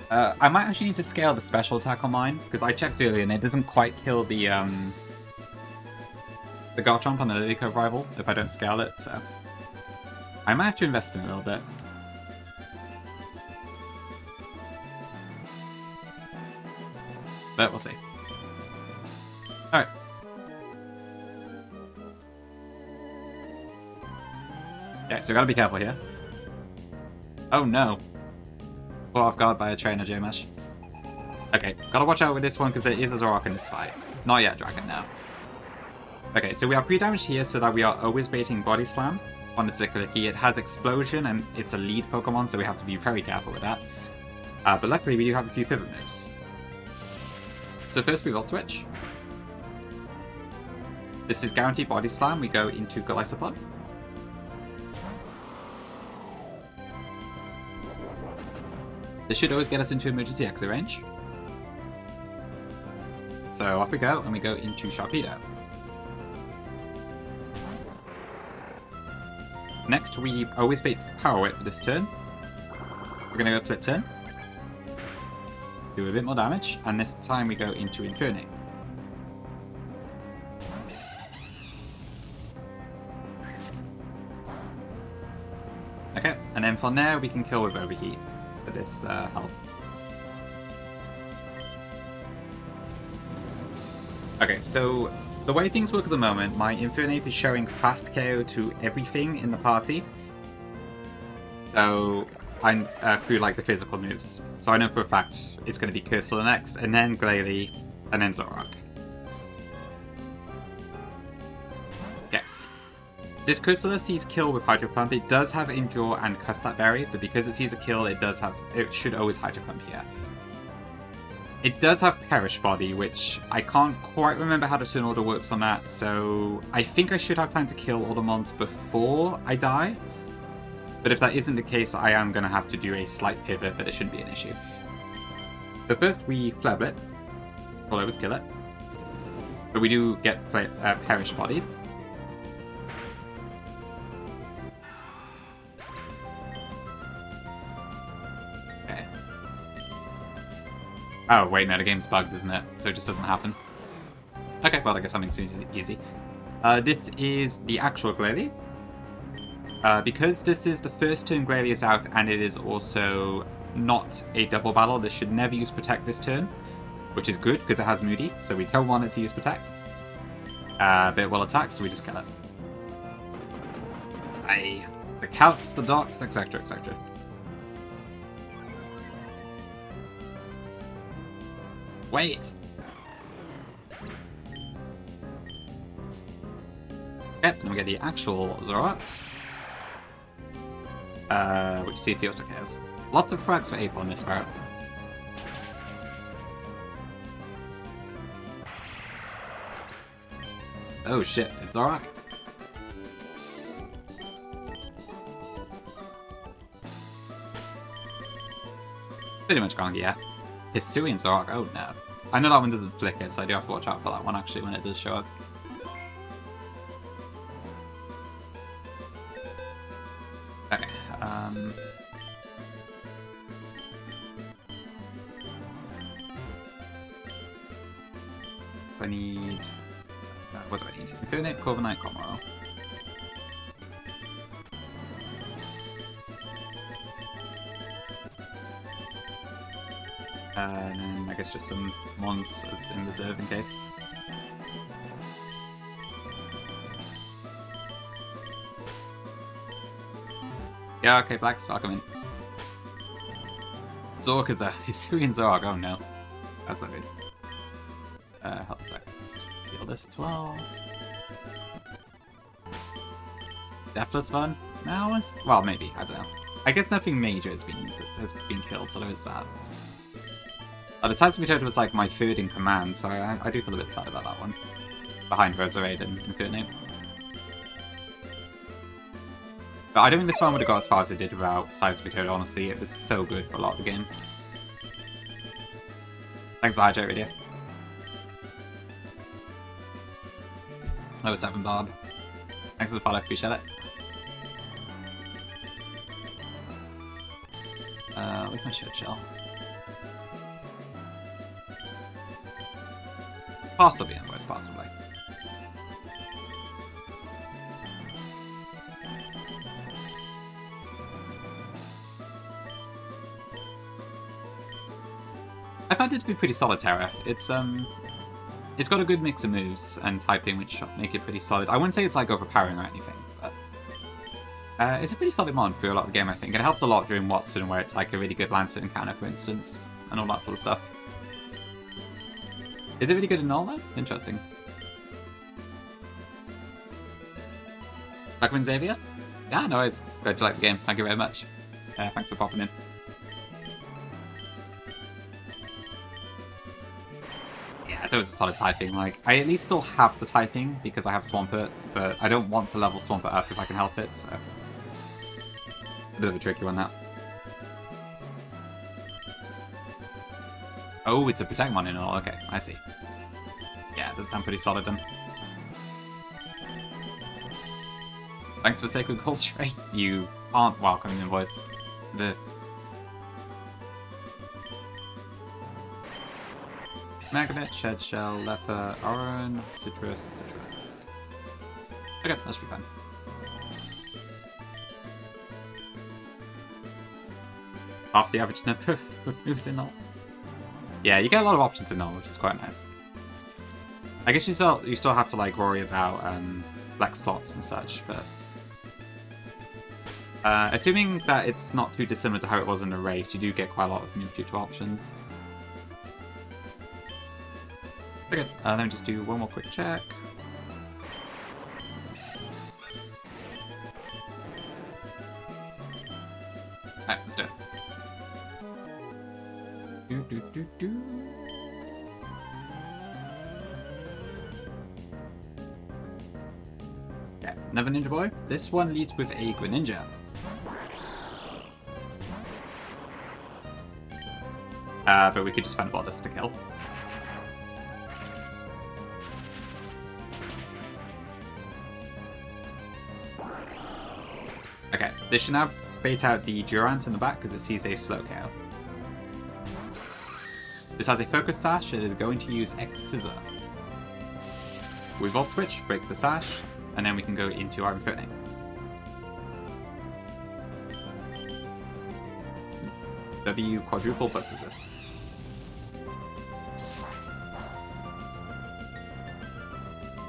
I might actually need to scale the special attack on mine, because I checked earlier and it doesn't quite kill the Garchomp on the Lilycove rival if I don't scale it, so... I might have to invest in it a little bit. But we'll see. Alright. Yeah, so we gotta be careful here. Oh no. Caught off guard by a trainer, J-Mesh. Okay, gotta watch out with this one because there is a Zorok in this fight. Not yet, Dragon, now. Okay, so we are pre-damaged here so that we are always baiting Body Slam on the Lilycove. It has Explosion and it's a lead Pokemon, so we have to be very careful with that. But luckily we do have a few pivot moves. So first we Volt Switch. This is guaranteed Body Slam. We go into Golisopod. This should always get us into emergency exit range. So off we go, and we go into Sharpedo. Next, we always bait Power Whip this turn. We're gonna go Flip Turn. Do a bit more damage, and this time we go into Infernape. Okay, and then from there we can kill with Overheat for this health. Okay, so the way things work at the moment, my Infernape is showing fast KO to everything in the party. So I'm through like the physical moves. So I know for a fact it's going to be Cursor next, and then Glalie, and then Zoroark. Okay. This Cursor sees kill with Hydro Pump. It does have Endure and Custard Berry, but because it sees a kill, it should always Hydro Pump here. It does have Perish Body, which I can't quite remember how the turn order works on that, so I think I should have time to kill all the mons before I die. But if that isn't the case, I am going to have to do a slight pivot, but it shouldn't be an issue. But first we Flare Blitz. We'll always kill it. But we do get Perish Bodied. Oh, wait, no, the game's bugged, isn't it? So it just doesn't happen. Okay, well, I guess something's easy. This is the actual Glalie. Because this is the first turn Glalie is out, and it is also not a double battle, this should never use Protect this turn, which is good, because it has Moody, so we don't want it to use Protect. But it will attack, so we just kill it. The calcs, the docks, etc, etc. Wait! Yep, and we get the actual Zoroark. Which CC also cares. Lots of frags for Ape on this route. Oh shit, it's Zoroark. Pretty much gone, yeah. Hisuian Zoroark, oh no. I know that one doesn't flicker, so I do have to watch out for that one actually when it does show up. Okay, I need... what do I need? Infinite, Corviknight, Comoro. And then I guess just some mons as in reserve in case. Yeah, okay, Blacks, I'll come in. Zork is a Hisuian Zork, oh no. That's not good. Help a sec. Just heal this as well. Deathless fun? No, well, maybe, I don't know. I guess nothing major has been killed, so there is that. The Titan Mutate was like my third in command, so I do feel a bit sad about that one. Behind Roserade and Infernape. But I don't think this one would have got as far as it did without Titan Mutate, honestly. It was so good for a lot of the game. Thanks, IJ Radio. Oh, 7 Bob. Thanks for the follow, appreciate it. Where's my shit shell? Possibly, anyways, possibly. I find it to be pretty solid Terra. It's got a good mix of moves and typing, which make it pretty solid. I wouldn't say it's like overpowering or anything, but it's a pretty solid mod for a lot of the game, I think. It helped a lot during Watson, where it's like a really good Lantern counter, for instance, and all that sort of stuff. Is it really good in all that? Interesting. Backman Xavier? Yeah, no worries. Glad you like the game. Thank you very much. Thanks for popping in. Yeah, it's always a solid typing. Like, I at least still have the typing because I have Swampert, but I don't want to level Swampert up if I can help it, so... A bit of a tricky one, that. Oh, it's a Protect one in all. Okay, I see. Yeah, that sounds pretty solid then. Thanks for Sacred Culture. You aren't welcome in voice. The Magnet, Shed Shell, Leper, Oran, Citrus. Okay, that should be fun. Half the average number of moves in all. Yeah, you get a lot of options in all, which is quite nice. I guess you still have to like worry about flex slots and such, but assuming that it's not too dissimilar to how it was in the race, you do get quite a lot of new tutor options. Okay, let me just do one more quick check. Alright, let's do it. Okay, another Ninja Boy. This one leads with a Greninja. But we could just find this to kill. Okay, this should now bait out the Durant in the back because it sees a slow KO. This has a focus sash, it is going to use X Scissor. We Volt Switch, break the sash, and then we can go into our Infernape. W quadruple buttons this.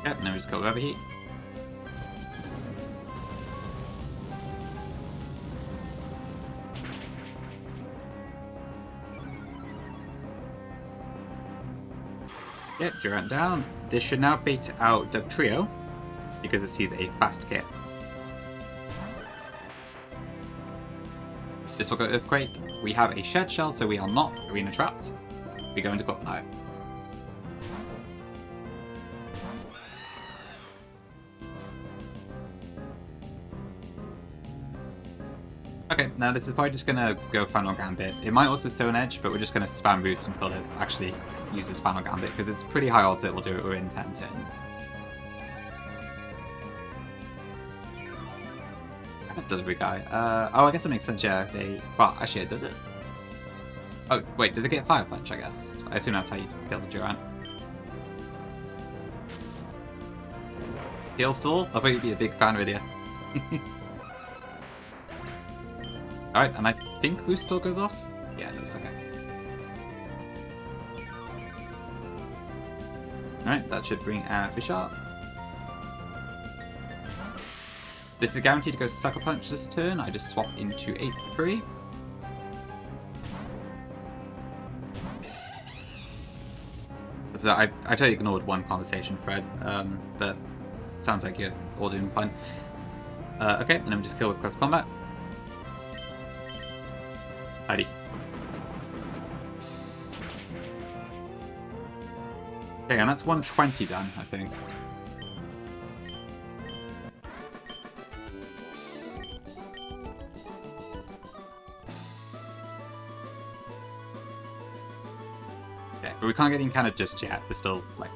Yep, now we just go Overheat. Yep, Durant down. This should now bait out the Trio, because it sees a fast kit. This will go Earthquake. We have a Shed Shell, so we are not Arena Trapped. We go into Cut Knife. Okay, now this is probably just gonna go Final Gambit. It might also Stone Edge, but we're just gonna spam boost until it actually uses Final Gambit, because it's pretty high odds it will do it within 10 turns. Delivery guy. Oh, I guess it makes sense, yeah. Well, actually, does it? Oh, wait, does it get Fire Punch, I guess? I assume that's how you kill the Durant. Heal Stall? I thought you'd be a big fan with you. Alright, and I think Boost still goes off? Yeah, it does, okay. Alright, that should bring our fish up. This is guaranteed to go Sucker Punch this turn. I just swap into 8-3. So I totally ignored one conversation thread, but it sounds like you're all doing fine. Okay, and then we just kill with Close Combat. Howdy. Okay, and that's 120 done, I think. Okay, but we can't get encountered just yet. We're still, like,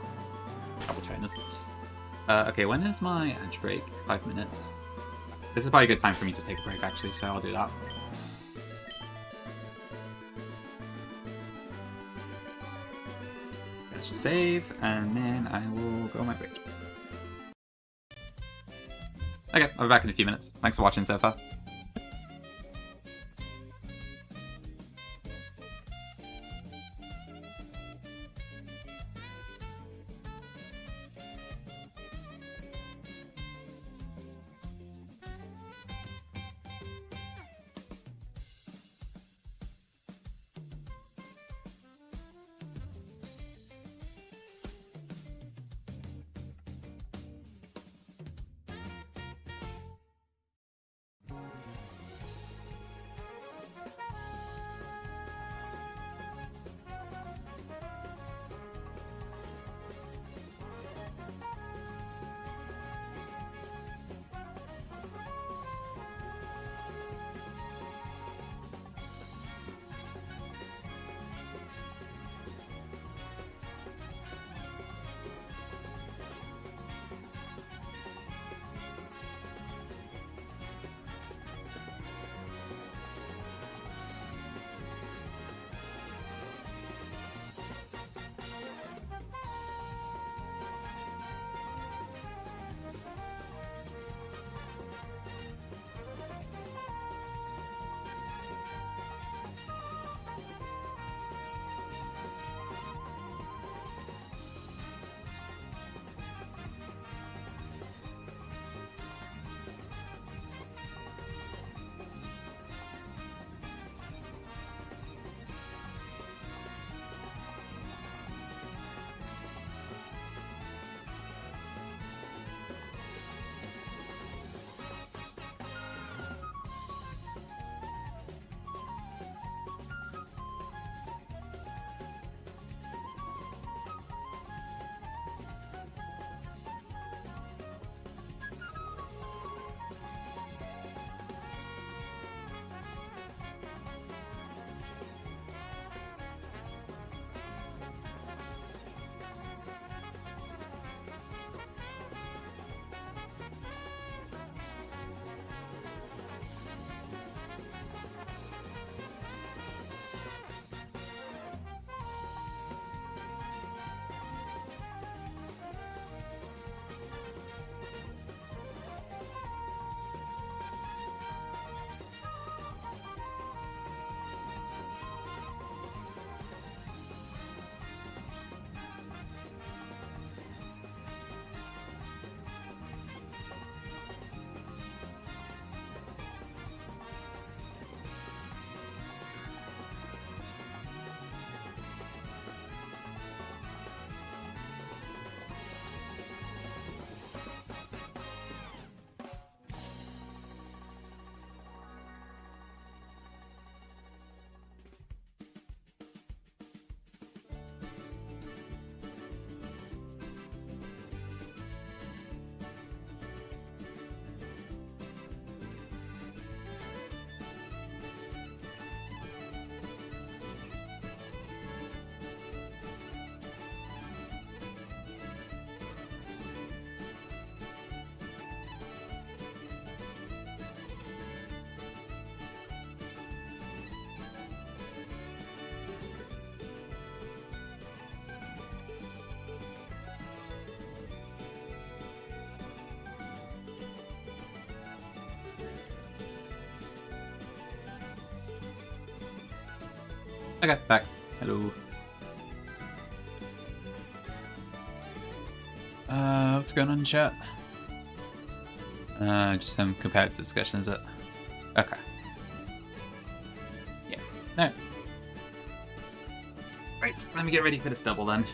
double trainers. Okay, when is my edge break? 5 minutes. This is probably a good time for me to take a break, actually, so I'll do that. Let's just save, and then I will go on my break. Okay, I'll be back in a few minutes. Thanks for watching so far. Okay, back. Hello. What's going on in chat? Just some comparative discussion, is it? Okay. Yeah. No. Right, let me get ready for this double then.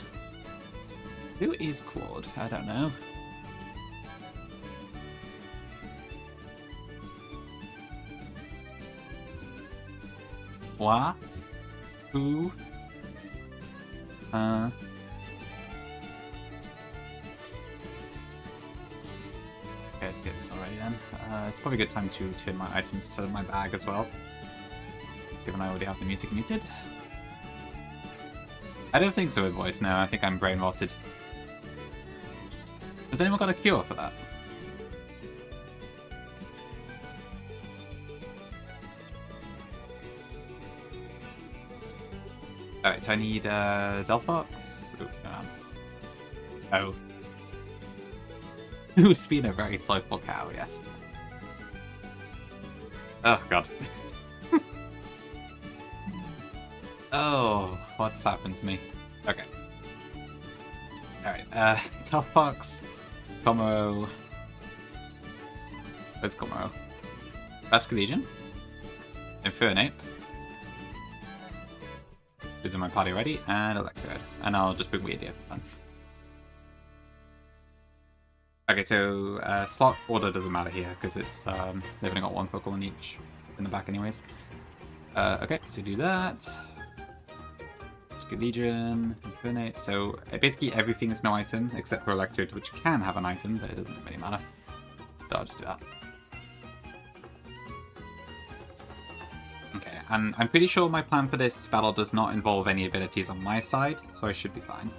Who is Claude? I don't know. What? Who? Okay, let's get this already then. It's probably a good time to turn my items to my bag as well, given I already have the music muted. I don't think so with voice, no, I think I'm brain rotted. Has anyone got a cure for that? Alright, so I need Delphox. Oh. Who's been a very slothful cow, yes. Oh god. Oh, what's happened to me? Okay. Alright, Delphox, Komoro. Where's Komoro? Vascular Legion, Infernape, who's in my party already, and Electrode. And I'll just bring Weird here for fun. Okay, so slot order doesn't matter here because it's they've only got one Pokemon each in the back, anyways. Okay, so do that. Vascular Legion, Infernape. So basically everything is no item except for Electrode, which can have an item, but it doesn't really matter. So I'll just do that. Okay, and I'm pretty sure my plan for this battle does not involve any abilities on my side, so I should be fine.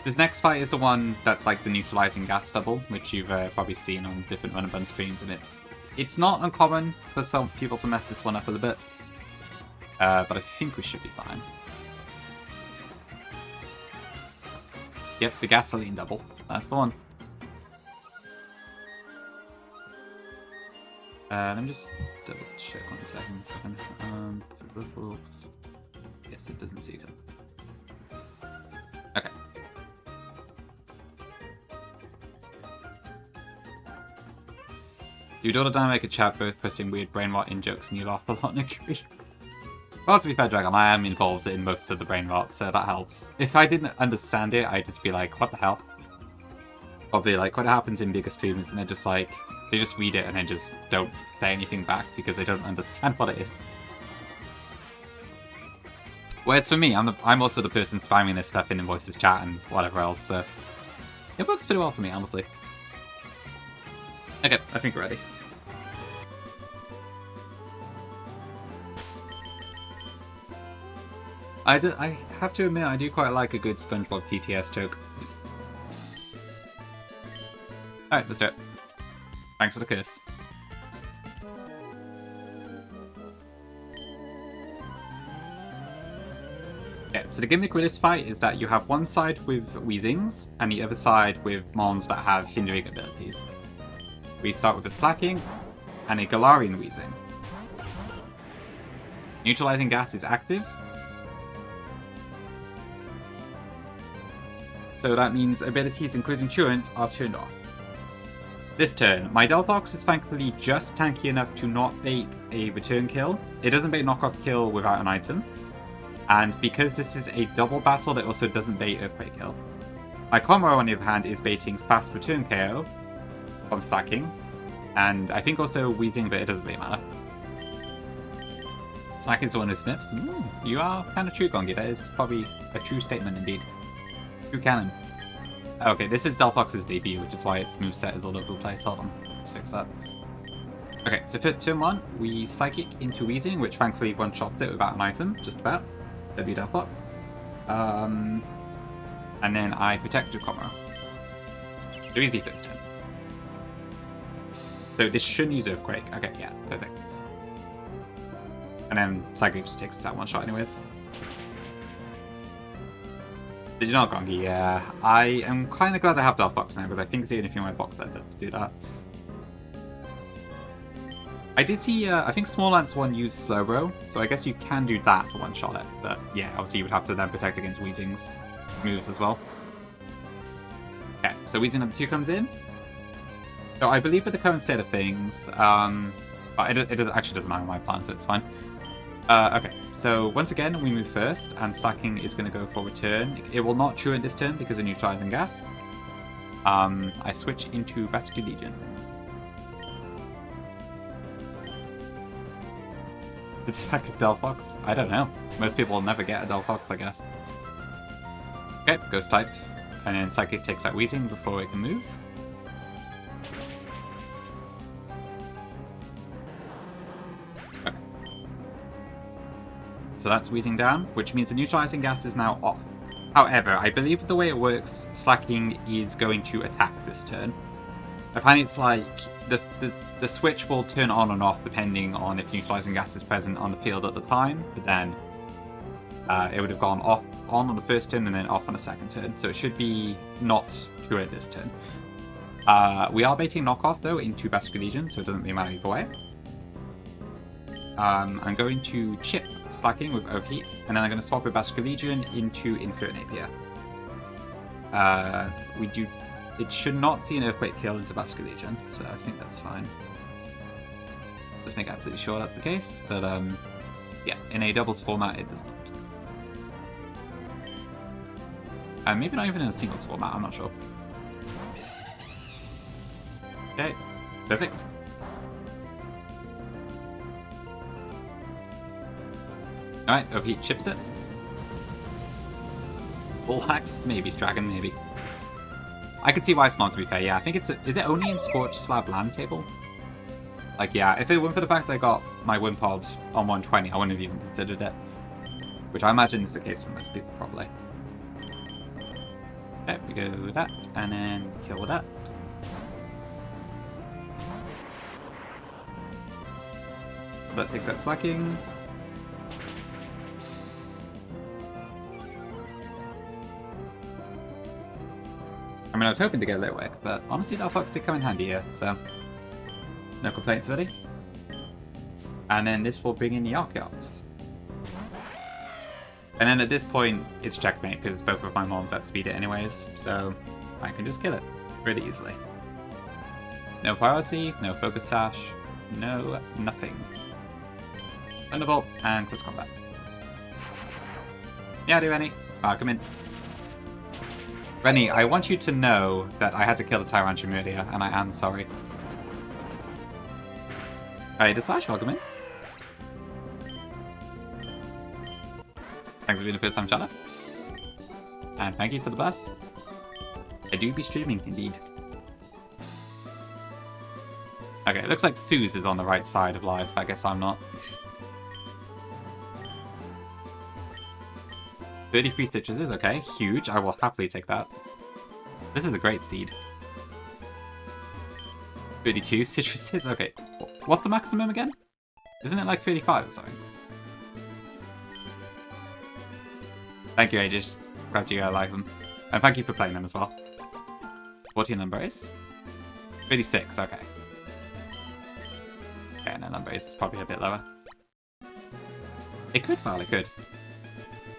This next fight is the one that's like the neutralizing gas double, which you've probably seen on different Run and Bun streams, and it's not uncommon for some people to mess this one up a little bit, but I think we should be fine. Yep, the gasoline double. That's the one. Let me just double check 1 second. Yes, it doesn't see it. Okay. You do all the time make a chat both posting weird brain rot in jokes and you laugh a lot, Nick. Well, to be fair, Dragon, I am involved in most of the brain rot, so that helps. If I didn't understand it, I'd just be like, what the hell? Probably like what happens in bigger streamers, and they're just like, they just read it and then just don't say anything back because they don't understand what it is. Whereas for me, I'm also the person spamming this stuff in Invoices chat and whatever else, so it works pretty well for me, honestly. Okay, I think we're ready. I have to admit, I do quite like a good SpongeBob TTS joke. Alright, let's do it. Thanks for the kiss. Okay, so the gimmick with this fight is that you have one side with Weezings, and the other side with Mons that have hindering abilities. We start with a Slacking, and a Galarian Weezing. Neutralizing Gas is active. So that means abilities including Truant are turned off. This turn, my Delphox is thankfully just tanky enough to not bait a return kill. It doesn't bait knockoff kill without an item. And because this is a double battle, it also doesn't bait Earthquake kill. My Komoro, on the other hand, is baiting fast return KO from stacking. And I think also Weezing, but it doesn't really matter. Slacking's the one who sniffs. You are kind of true, Gongi. That is probably a true statement indeed. True canon. Okay, this is Delphox's debut, which is why its moveset is all over the place. Hold on, let's fix that. Okay, so for turn 1, we Psychic into Weezing, which thankfully one-shots it without an item, just about. W Delphox. And then I Protect your Komoro. So easy first turn. So this shouldn't use Earthquake. Okay, yeah, perfect. And then Psychic just takes us out one shot anyways. Did you not, Gongi? Yeah. I am kind of glad I have Delphox now, because I think it's the only thing in my box that does do that. I did see, I think Small Lance 1 used Slowbro, so I guess you can do that to one-shot it. But yeah, obviously you would have to then protect against Weezing's moves as well. Okay, so Weezing number 2 comes in. So I believe with the current state of things, but it actually doesn't matter my plan, so it's fine. Okay, so once again, we move first, and Slacking is going to go for return. It will not truant this turn because of neutralizing gas. I switch into Basket Legion. The heck is Delphox? I don't know. Most people will never get a Delphox, I guess. Okay, Ghost type. And then Psychic takes out Weezing before it can move. Okay. So that's Weezing down, which means the neutralizing gas is now off. However, I believe the way it works, Slacking is going to attack this turn. Apparently it's like the switch will turn on and off depending on if neutralizing gas is present on the field at the time, but then it would have gone on the first turn and then off on the second turn, so it should be not true at this turn. We are baiting knockoff though into Basket Legion, so it doesn't really matter either way. I'm going to chip Slacking with Overheat, and then I'm going to swap with Basket Legion into Infernape. It should not see an Earthquake kill into Basket Legion, so I think that's fine. Just make absolutely sure that's the case, but yeah, in a doubles format it does not. Maybe not even in a singles format, I'm not sure. Okay, perfect. Alright, Overheat chips it. Bullhax? Maybe Dragon, maybe. I can see why it's not, to be fair. Yeah, I think is it only in Scorched Slab land table? Like, yeah, if it weren't for the fact I got my Wimpod on 120, I wouldn't have even considered it. Which I imagine is the case for most people, probably. Okay, we go with that, and then kill with that. That takes out Slacking. I mean, I was hoping to get a little wick, but honestly, Delphox did come in handy here, so no complaints really. And then this will bring in the Archeops. And then at this point, it's checkmate, because both of my mons outspeed it anyways, so I can just kill it really easily. No priority, no focus sash, no nothing. Thunderbolt, and close combat. Yeah, do Rennie. Come in. Rennie, I want you to know that I had to kill the Tyrantrum earlier, and I am sorry. Hey, does Slash welcome in? Thanks for being the first time chatter. And thank you for the bus. I do be streaming, indeed. Okay, it looks like Suze is on the right side of life. I guess I'm not. 33 citruses, okay, huge. I will happily take that. This is a great seed. 32 citruses, okay. What's the maximum again? Isn't it like 35 or something? Thank you, Aegis. Glad you like them. And thank you for playing them as well. What your number is? 36, okay. Okay, no, number is probably a bit lower. It could, well, it could.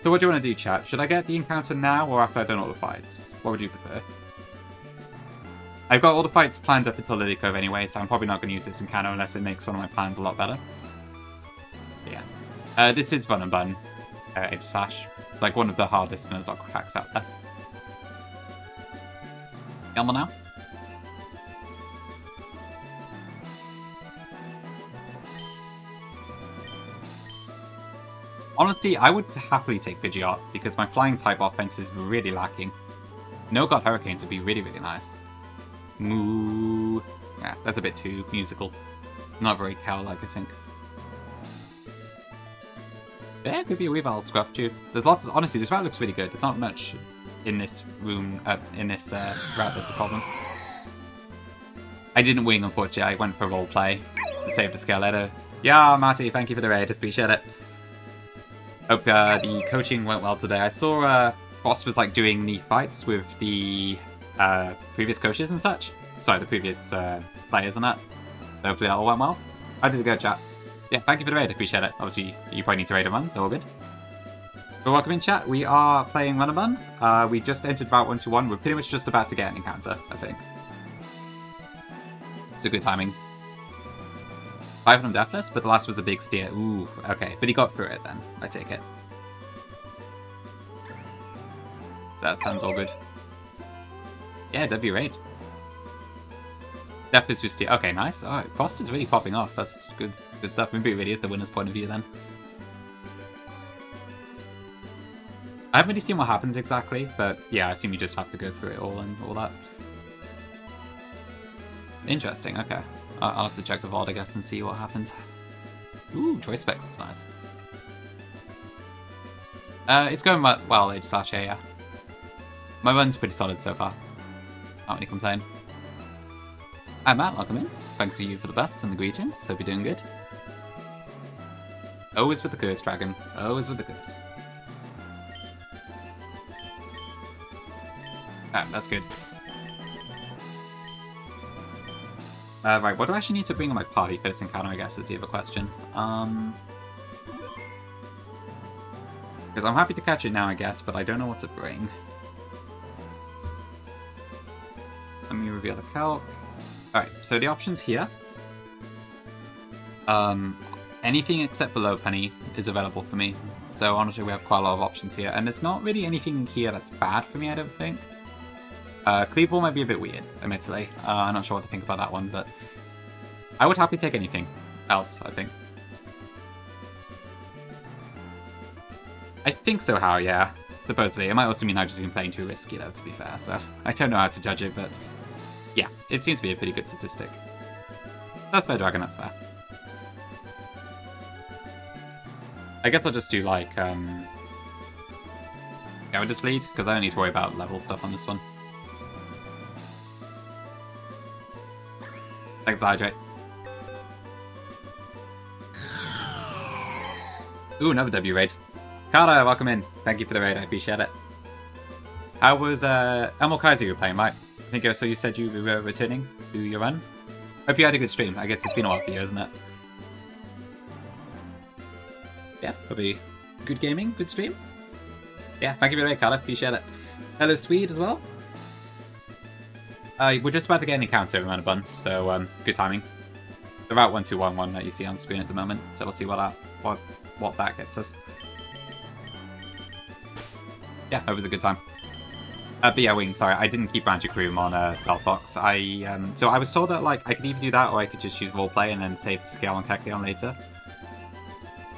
So what do you want to do, chat? Should I get the encounter now or after I've done all the fights? What would you prefer? I've got all the fights planned up until Lilycove anyway, so I'm probably not going to use this encounter unless it makes one of my plans a lot better. But yeah. This is Run and Bun. Slash. It's like one of the hardest Nuzlocke hacks out there. Yelma now? Honestly, I would happily take Pidgeot because my flying type offense is really lacking. No God Hurricanes would be really, really nice. Moo. Yeah, that's a bit too musical. Not very cow-like, I think. Yeah, it could be a Weavile Scruff too. There's lots of, honestly, this route looks really good. There's not much in this room, in this route that's a problem. I didn't wing, unfortunately. I went for roleplay to save the Skeletor. Yeah, Matty, thank you for the raid. Appreciate it. Hope the coaching went well today. I saw Frost was like doing the fights with the previous coaches and such. Sorry, the previous players and that. So hopefully that all went well. How did it go, chat? Yeah, thank you for the raid, appreciate it. Obviously, you probably need to raid a run, so all good. So welcome in, chat. We are playing Run and Bun. We just entered Route 121. We're pretty much just about to get an encounter, I think. It's a good timing. 5 of them deathless, but the last was a big steer. Ooh, okay. But he got through it then, I take it. So that sounds all good. Yeah, W raid. Deathless with steer. Okay, nice. Alright, Frost is really popping off. That's good stuff. Maybe it really is the winner's point of view then. I haven't really seen what happens exactly, but yeah, I assume you just have to go through it all and all that. Interesting, okay. I'll have to check the VOD, I guess, and see what happens. Ooh, choice specs is nice. It's going well, H/A, yeah. My run's pretty solid so far. Can't really complain. Hi Matt, welcome in. Thanks to you for the busts and the greetings. Hope you're doing good. Always with the curse, Dragon. Always with the curse. Ah, that's good. Right, what do I actually need to bring on my party for this encounter, I guess, is the other question. Because I'm happy to catch it now, I guess, but I don't know what to bring. Let me reveal the calc. Alright, so the options here. Anything except below penny is available for me. So honestly, we have quite a lot of options here. And there's not really anything here that's bad for me, I don't think. Cleave Ball might be a bit weird, admittedly. I'm not sure what to think about that one, but I would happily take anything else, I think. I think so, how, yeah. Supposedly. It might also mean I've just been playing too risky, though, to be fair, so I don't know how to judge it, but yeah, it seems to be a pretty good statistic. That's fair, Dragon, that's fair. I guess I'll just do, like, yeah, we'll just lead, because I don't need to worry about level stuff on this one. Thanks, Hydrate. Ooh, another W raid. Carter, welcome in. Thank you for the raid, I appreciate it. How was, Elmo Kaiser you were playing, right? I think I saw you said you were returning to your run. Hope you had a good stream. I guess it's been a while for you, isn't it? Yeah, probably good gaming, good stream. Yeah, thank you for the raid, Carter. Appreciate it. Hello, Swede, as well. We're just about to get an encounter around a bun, so good timing. The Route 1211 that you see on screen at the moment, so we'll see what that gets us. Yeah, that was a good time. But yeah, Wing, sorry, I didn't keep Magic Room on Velfox. So I was told that like I could either do that or I could just choose roleplay and then save the scale on Kekleon later.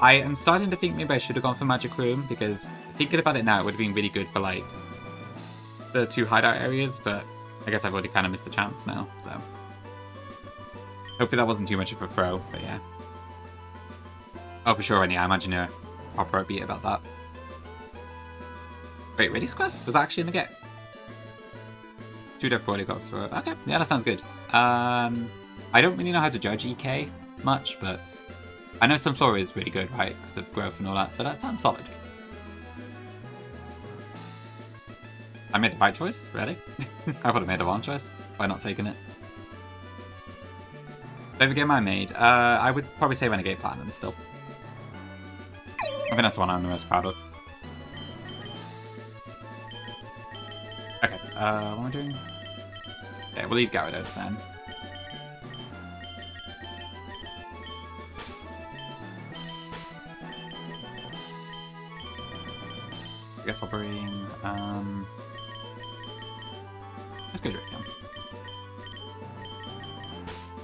I am starting to think maybe I should have gone for Magic Room, because thinking about it now, it would have been really good for like the 2 hideout areas, but I guess I've already kind of missed a chance now, so. Hopefully that wasn't too much of a throw, but yeah. Oh, for sure, Rennie, I imagine you're proper upbeat about that. Wait, really, Squaff? Was that actually in the get? 2 death already got through it. Okay, yeah, that sounds good. I don't really know how to judge EK much, but I know Sunflora is really good, right? Because of growth and all that, so that sounds solid. I made the right choice, really? I would have made the wrong choice by not taking it. Favorite game I made? I would probably say Renegade Platinum still. I think that's the one I'm the most proud of. Okay, what am I doing? Yeah, we'll leave Gyarados then. I guess I'll bring, let's go Drapion.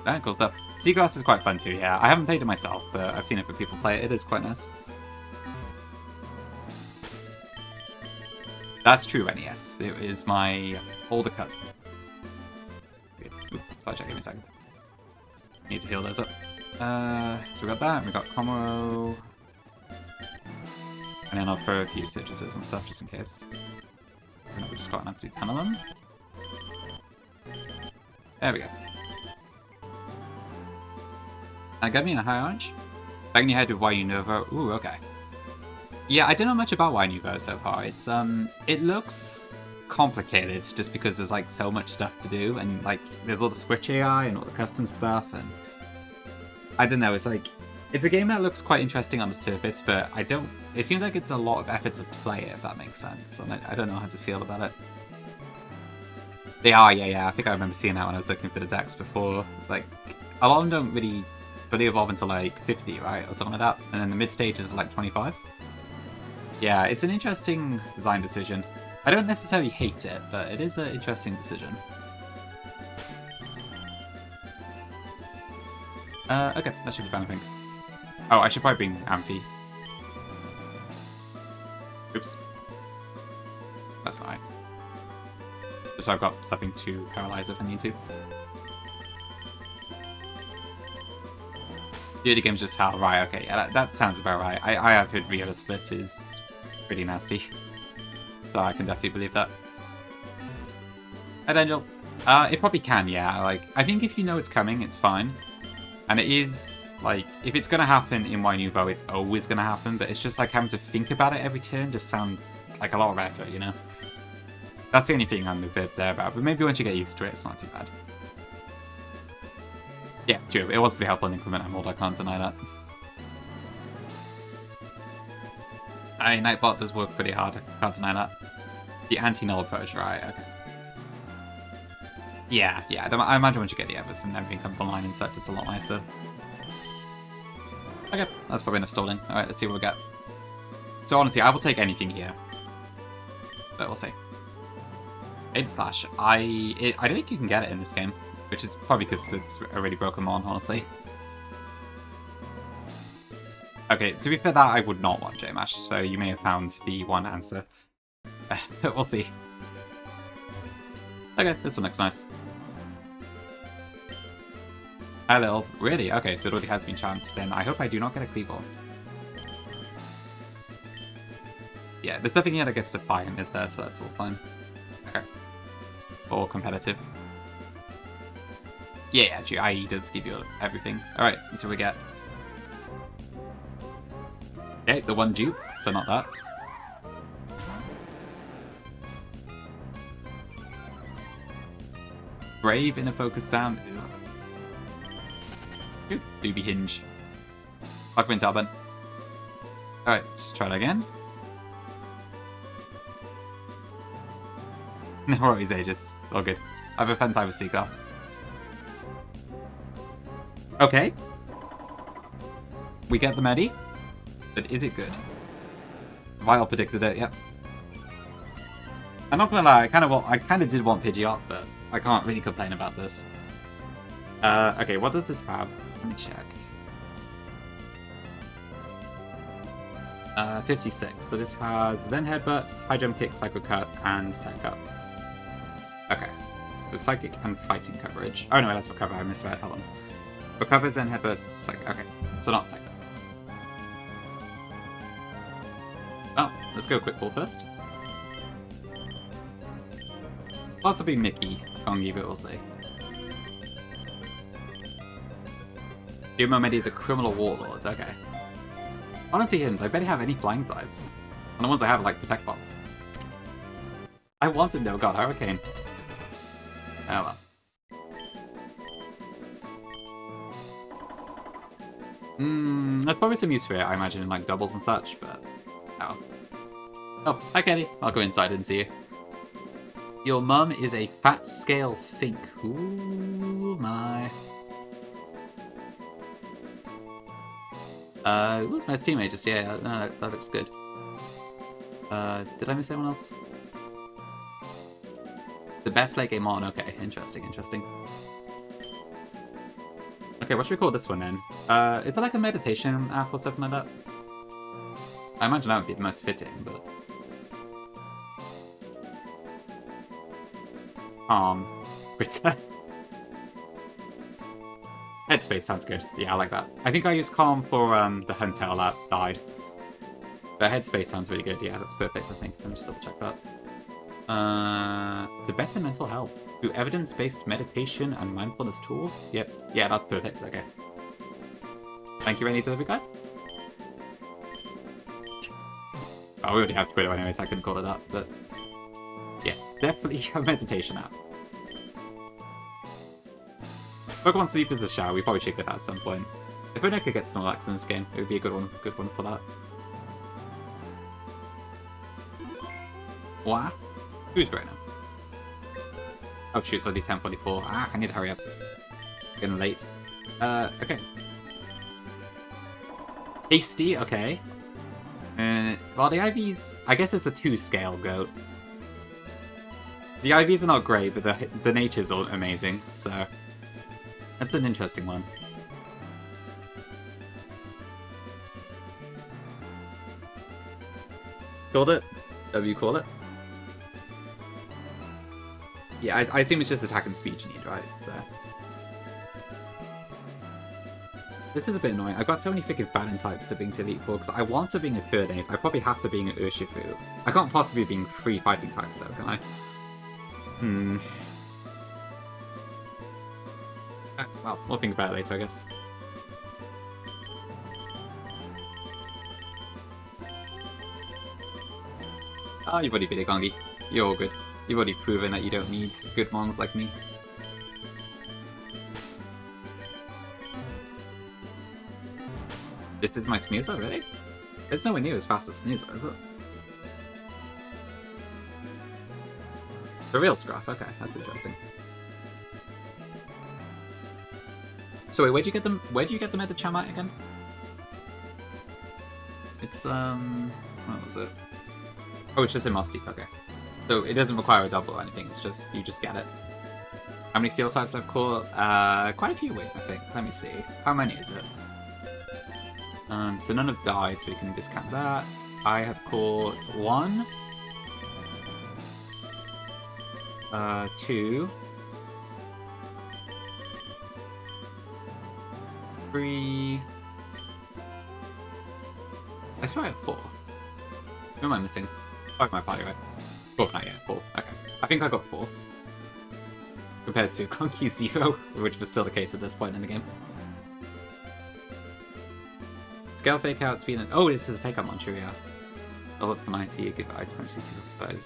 That cool stuff. Seagrass is quite fun too, yeah. I haven't played it myself, but I've seen it for people play it. It is quite nice. That's true, Rennie, yes. It is my older cousin. Sorry, give me a second. Need to heal those up. So we got that, we got Komoro. And then I'll throw a few citruses and stuff just in case. And we just got an absolute ton of them. There we go. That got me in a high orange. Back in your head with Why Unova. Ooh, okay. Yeah, I don't know much about Why Nuvo so far. It's it looks complicated just because there's like so much stuff to do, and like there's all the Switch AI and all the custom stuff, and I don't know, it's like... It's a game that looks quite interesting on the surface, but I don't... It seems like it's a lot of effort to play it, if that makes sense. And I don't know how to feel about it. They are, yeah. I think I remember seeing that when I was looking for the decks before. Like, a lot of them don't really evolve until like 50, right? Or something like that. And then the mid-stage is like 25. Yeah, it's an interesting design decision. I don't necessarily hate it, but it is an interesting decision. Okay, that should be fine, I think. Oh, I should probably bring Amphi. Oops. That's not right. Just so I've got something to paralyze if I need to. The other game's just how, right, okay, yeah, that sounds about right. I have heard Rio Split is pretty nasty. So I can definitely believe that. Hi, Angel. It probably can, yeah. Like, I think if you know it's coming, it's fine. And it is, like, if it's gonna happen in Y Nouveau, it's always gonna happen, but it's just like having to think about it every turn just sounds like a lot of effort, you know? That's the only thing I'm a bit there about, but maybe once you get used to it, it's not too bad. Yeah, true. It was pretty helpful in Increment Emerald, I can't deny that. Nightbot does work pretty hard, I can't deny that. The anti-null approach, right, okay. Yeah, I imagine once you get the Evers and everything comes online and such, it's a lot nicer. Okay, that's probably enough stalling. Alright, let's see what we get. So honestly, I will take anything here. But we'll see. Aid Slash. I don't think you can get it in this game, which is probably because it's a really broken mon, honestly. Okay, to be fair, that I would not want J-Mash, so you may have found the one answer. But we'll see. Okay, this one looks nice. Hi, Lil. Really? Okay, so it already has been chanced. Then I hope I do not get a Cleavor. Yeah, there's nothing here that gets Defiant, is there? So that's all fine. Okay. Or competitive. Yeah, actually, IE does give you everything. Alright, let's see what we get. Okay, the one dupe, so not that. Brave in a focus sound. Ugh. Good. Doobie Hinge. Aquaman Talbot. Alright, just try that again. No worries, Aegis. All good. I have a fun time with Seaglass. Okay. We get the Medi. But is it good? Vile predicted it, yep. I'm not gonna lie, I kinda did want Pidgeot, but I can't really complain about this. Okay, what does this have? Let me check. 56. So this has Zen Headbutt, High Jump Kick, Psycho Cut, and Psych Up. Okay. So Psychic and Fighting coverage. Oh no, that's for cover, I misread, hold on. For cover, Zen Headbutt, Psychic. Okay, so not Psych Up. Oh, let's go Quick Ball first. Possibly Mickey, Gongi, but we'll see. Jumbo Medi is a criminal warlord, okay. Honestly, hints, I barely have any flying types. And the ones I have are like Protect Bots. I wanted No God Hurricane. Oh well. There's probably some use for it, I imagine, in like doubles and such, but... Oh. Oh, hi Kenny. I'll go inside and see you. Your mum is a fat scale sink. Ooh my. Ooh, nice teammate, just yeah, no, that looks good. Did I miss anyone else? The best late game on, okay, interesting. Okay, what should we call this one then? Is there like a meditation app or something like that? I imagine that would be the most fitting, but... Critter. Headspace sounds good. Yeah, I like that. I think I used Calm for the Huntail that died. But Headspace sounds really good. Yeah, that's perfect, I think. Let me just double check that. To better mental health. Through evidence-based meditation and mindfulness tools? Yep. Yeah, that's perfect. Okay. Thank you, Rainy Delivery Guy. Oh, we already have Twitter anyway, so I couldn't call it that, but... Yes, definitely a meditation app. Pokemon Sleep is a shower, we probably should get that at some point. If only I could get Snorlax in this game, it would be a good one for that. What? Who's right now? Oh shoot, it's already 10:44. Ah, I need to hurry up. Getting late. Okay. Hasty, okay. Well, the IVs, I guess it's a 2-scale goat. The IVs are not great, but the natures are amazing, so that's an interesting one. Called it? Whatever you call it? Yeah, I assume it's just attack and speed you need, right? So this is a bit annoying. I've got so many freaking Baton types to being to Elite Four, because I want to being a third ape. I probably have to being an Urshifu. I can't possibly being 3 fighting types though, can I? Well, we'll think about it later, I guess. Oh, you've already beat it, Gongi. You're all good. You've already proven that you don't need good mons like me. This is my Sneasel, really? It's nowhere near as fast as Sneasel, is it? The real Scrap, okay, that's interesting. So wait, where'd you get them? Where do you get them at the Chamat again? It's what was it? Oh, it's just in Moss Deep, okay. So it doesn't require a double or anything, it's just, you just get it. How many steel types I've caught? Quite a few, I think. Let me see. How many is it? So none have died, so we can discount that. I have caught 1. 2. 3. I swear I have 4. Who am I missing? Oh, my party, right? 4, not yet. 4. Okay. I think I got 4. Compared to Conky's 0, which was still the case at this point in the game. Scale fake out, speed and... Oh, this is a fake out Manchuria. I'll up to 90, give Ice Punch, CC 5.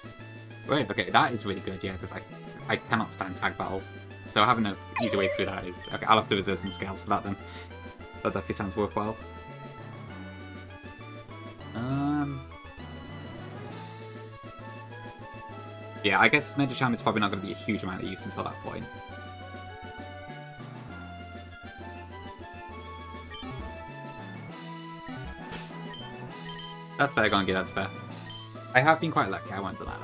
Wait, okay, that is really good, yeah, because I cannot stand tag battles. So having an easy way through that is... Okay, I'll have to reserve some scales for that then. That definitely sounds worthwhile. Yeah, I guess Medicham is probably not going to be a huge amount of use until that point. That's fair, Gongi, that's fair. I have been quite lucky, I won't deny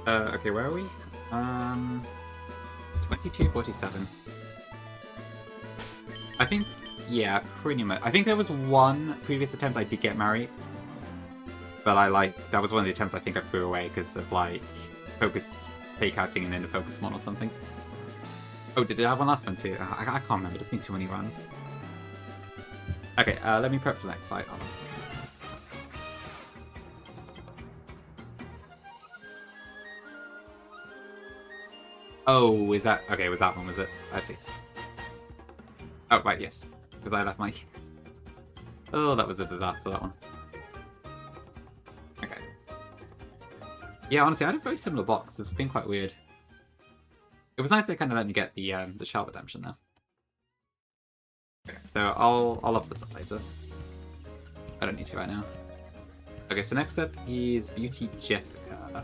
that. Okay, where are we? 2247. I think, yeah, pretty much. I think there was one previous attempt I did get married. But that was one of the attempts I think I threw away because of, focus fake outing and then the focus one or something. Oh, did it have one last one too? I can't remember, there's been too many runs. Okay, let me prep for the next fight. Hold on. Oh, is that... Okay, was that one, was it? I see. Oh, right, yes. Because I left my... Oh, that was a disaster, that one. Okay. Yeah, honestly, I had a very similar box. It's been quite weird. It was nice they kind of let me get the Shell Redemption, though. Okay, so I'll up this up later. I don't need to right now. Okay, so next up is Beauty Jessica.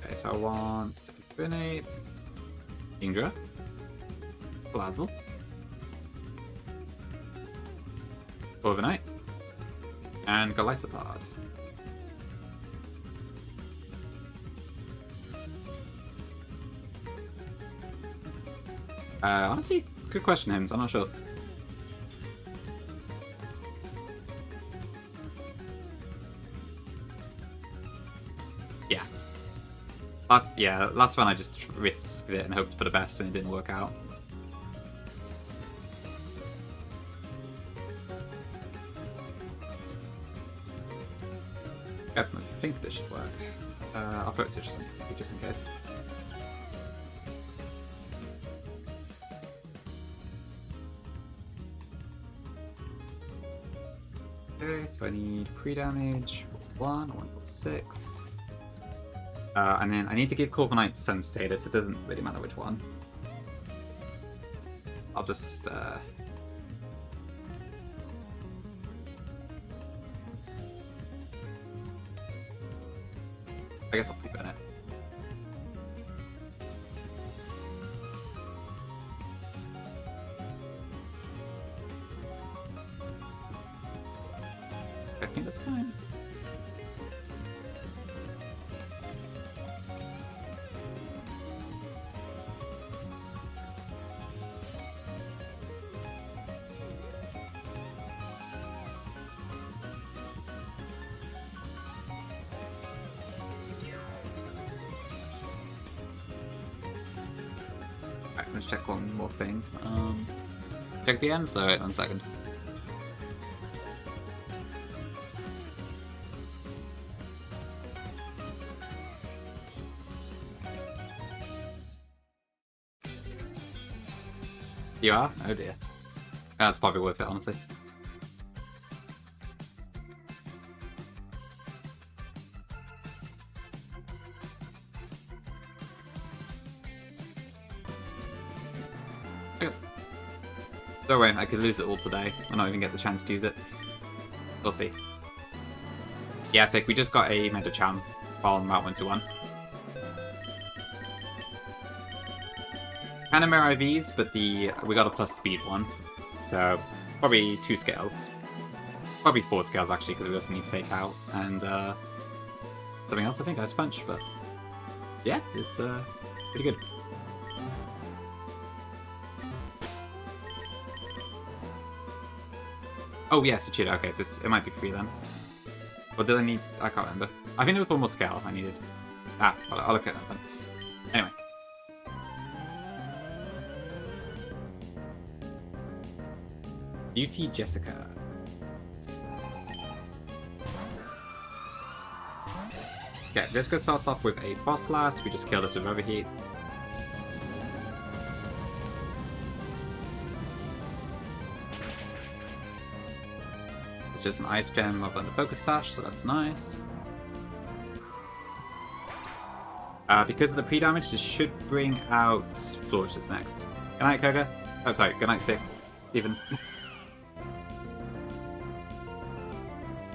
Okay, so I want Grenade, Indra, Blazzle, Overnight, and Golisopod. Honestly, good question, Hims. I'm not sure. Yeah. Yeah, last one I just risked it and hoped for the best and it didn't work out. Yep, I think this should work. I'll put switches on just in case. Okay, so I need pre-damage 1.6. And then I need to give Corviknight some status. It doesn't really matter which one. I'll just I guess I'll keep it in it. I think that's fine. Alright, let's check one more thing. Check the end, so wait 1 second. You are? Oh dear. That's probably worth it, honestly. Okay. Don't worry, I could lose it all today and not even get the chance to use it. We'll see. Yeah, Thick, we just got a Medicham on Route 121. Kind of mirror IVs, but we got a plus speed one. So, probably 2 scales. Probably 4 scales, actually, because we also need Fake Out and something else, I think, Ice Punch, but yeah, it's pretty good. Oh, yes, it's cheater. Okay, so it might be free then. Or did I need... I can't remember. I think there was one more scale I needed. Ah, I'll look at that then. Anyway. Beauty Jessica. Okay, Jessica starts off with a Boss Blast. We just kill this with Overheat. It's just an Ice Gem rather than a Focus Sash, so that's nice. Because of the pre-damage, this should bring out Flaunches next. Good night, Koga. Oh, sorry. Good night, Thick. Steven.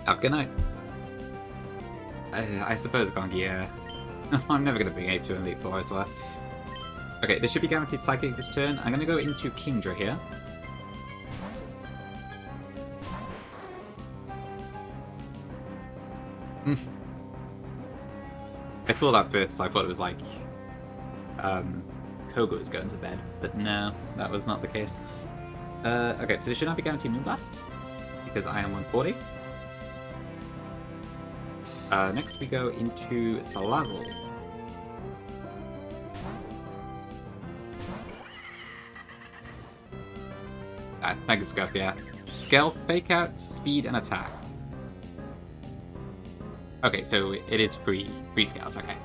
Have a good night. I suppose Gongi, I'm never going to bring Ape to Elite 4, I swear. Okay, this should be guaranteed Psychic this turn. I'm going to go into Kingdra here. I saw that burst, so I thought it was like Koga was going to bed, but no, that was not the case. Okay, so this should not be guaranteed Moonblast, because I am 140. Next we go into Salazzle. Thanks, Scuff, yeah. Scale, Fake Out, Speed, and Attack. Okay, so it is free scales, okay.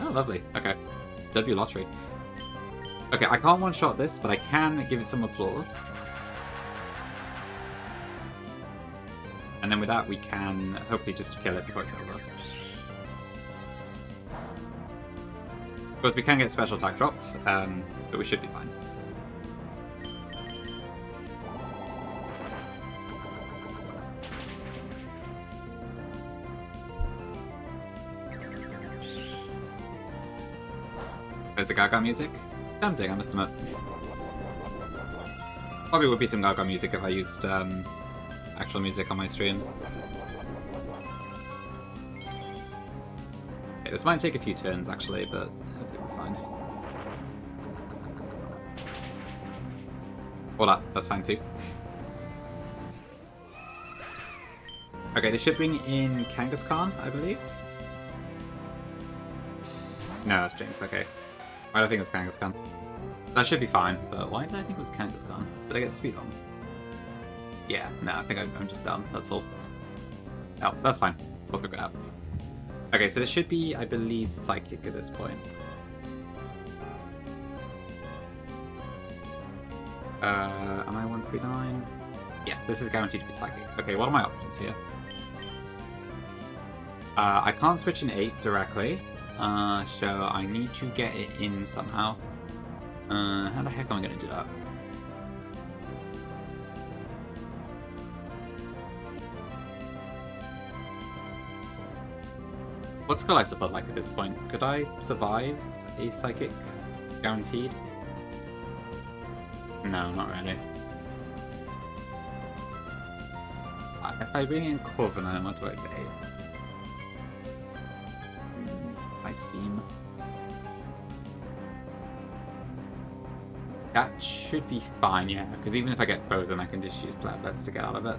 Oh, lovely, okay. W Lottery. Okay, I can't one-shot this, but I can give it some applause. And then with that, we can hopefully just kill it before it kills us. Of course, we can get special attack dropped, but we should be fine. There's the Gaga music. Tempting, I must admit. Probably would be some Gaga music if I used actual music on my streams. Okay, this might take a few turns actually, but hopefully we're fine. Voila, that's fine too. Okay, this should bring in Kangaskhan, I believe. No, that's Jinx, okay. Why do I think it's Kangaskhan? That should be fine, but why did I think it was Kangaskhan? Did I get the speed on? Yeah, no, I think I'm just dumb, that's all. Oh, that's fine. We'll figure it out. Okay, so this should be, I believe, Psychic at this point. Am I 139? Yes, this is guaranteed to be psychic. Okay, what are my options here? I can't switch an 8 directly, so I need to get it in somehow. How the heck am I going to do that? What skill I support like at this point? Could I survive a psychic? Guaranteed? No, not really. If I bring in Covenant, what do I pay? Ice Beam. That should be fine, yeah, because even if I get frozen, I can just use Bloodbeds to get out of it.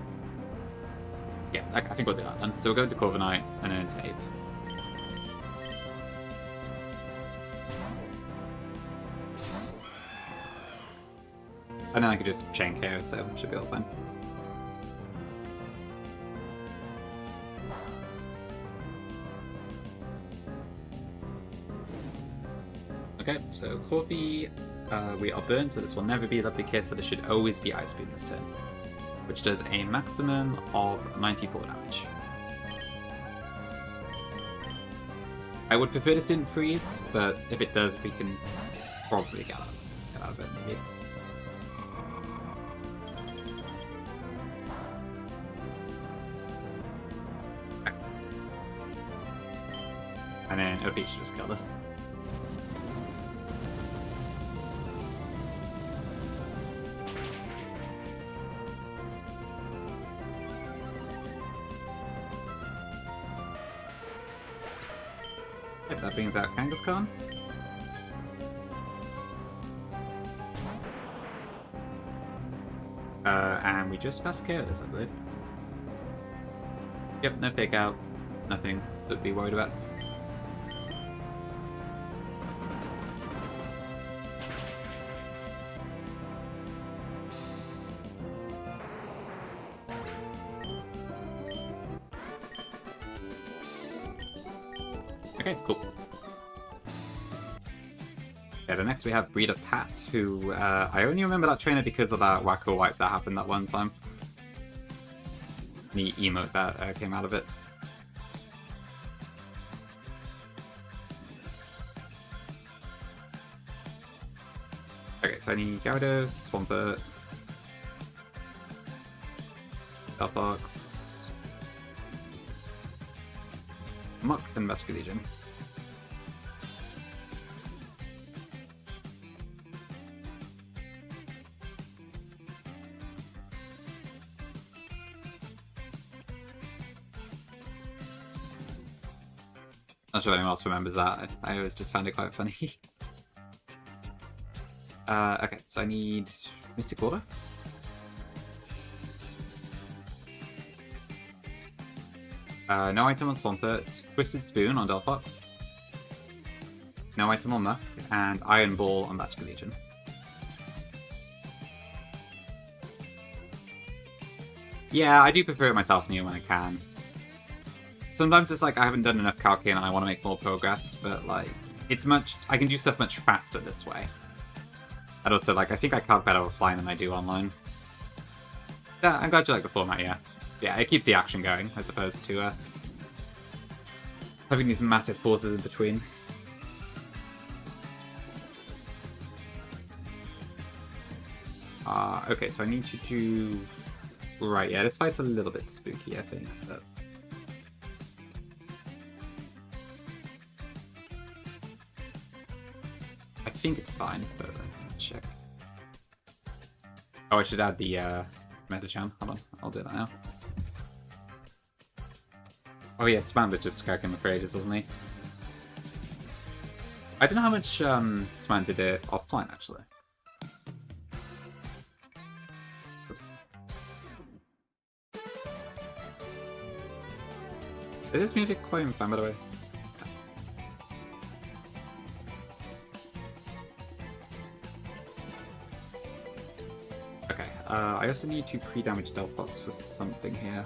Yeah, I think we'll do that then. So we'll go into Corviknight and then into Ape. And then I could just chain KO, so should be all fine. Okay, so Corby, we are burned, so this will never be Lovely Kiss, so this should always be Ice Beam this turn, which does a maximum of 94 damage. I would prefer this didn't freeze, but if it does, we can probably get out of it, maybe. Okay. And then OP should just kill this. That brings out Kangaskhan. And we just fast KO this, I believe. Yep, no fake out. Nothing to be worried about. Okay, cool. Yeah, then next we have Breeder Pat, who I only remember that trainer because of that Wacko wipe that happened that one time. The emote that came out of it. Okay, so I need Gyarados, Swampert, Delphox, Muck, and Rescue Legion. Not sure if anyone else remembers that. I always just found it quite funny. Okay, so I need Mystic Order. No item on Swampert, Twisted Spoon on Delphox, no item on Muck, and Iron Ball on Rescue Legion. Yeah, I do prefer it myself new when I can. Sometimes it's like I haven't done enough calcing and I want to make more progress, but like, it's much, I can do stuff much faster this way. And also, like, I think I calc better offline than I do online. Yeah, I'm glad you like the format, yeah. Yeah, it keeps the action going, as opposed to having these massive pauses in between. Okay, so I need to do... Right, yeah, this fight's a little bit spooky, I think, but... I think it's fine, but let's check. Oh, I should add the Metachan. Hold on, I'll do that now. Oh yeah, Sman was just cracking the ages, wasn't he? I don't know how much Sman did it offline, actually. Oops. Is this music quite fun, by the way? Okay, I also need to pre-damage Delphox for something here.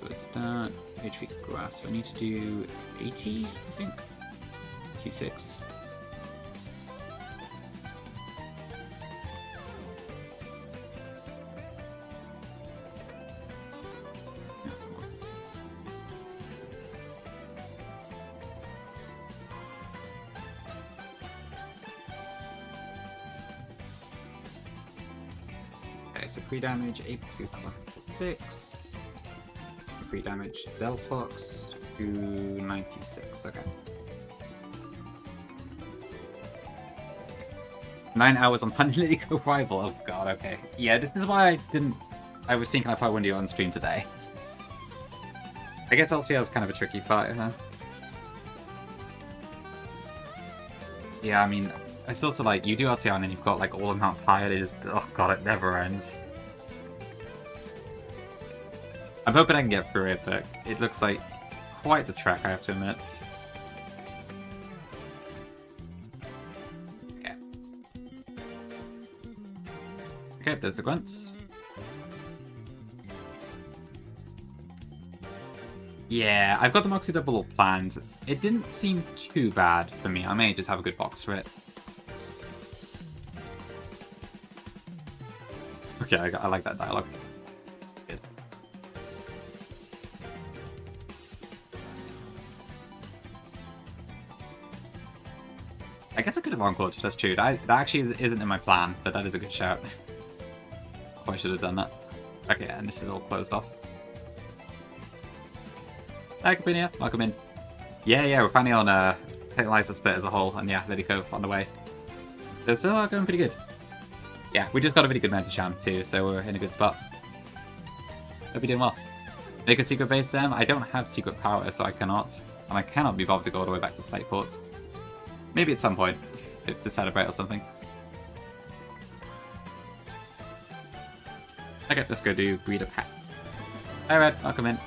So it's that HP Grass. So I need to do 80, I think? 86. Okay, so pre-damage, AP 6. Pre-damage, Delphox, 296, okay. 9 hours on Lilycove rival, oh god, okay. Yeah, this is why I was thinking I probably wouldn't do it on stream today. I guess LCL is kind of a tricky fight, huh? Yeah, I mean, it's also like, you do LCL and then you've got like all amount high, it just, oh god, it never ends. I'm hoping I can get through it, but it looks like quite the trek, I have to admit. Okay. Okay, there's the grunts. Yeah, I've got the Moxie double all planned. It didn't seem too bad for me. I may just have a good box for it. Okay, I like that dialogue. Good. I guess I could have Encore, that's true. That actually isn't in my plan, but that is a good shout. I should have done that. Okay, and this is all closed off. Hi, Caprinia. Welcome in. Yeah, we're finally on Tantalizer Split as a whole, and yeah, Lilycove on the way. So still going pretty good. Yeah, we just got a really good Mentor Champ too, so we're in a good spot. Hope you're doing well. Make a secret base, Sam? I don't have secret power, so I cannot. And I cannot be bothered to go all the way back to Slateport. Maybe at some point, to celebrate or something. Okay, let's go do Breeder Pact. Hi, Red. Welcome in.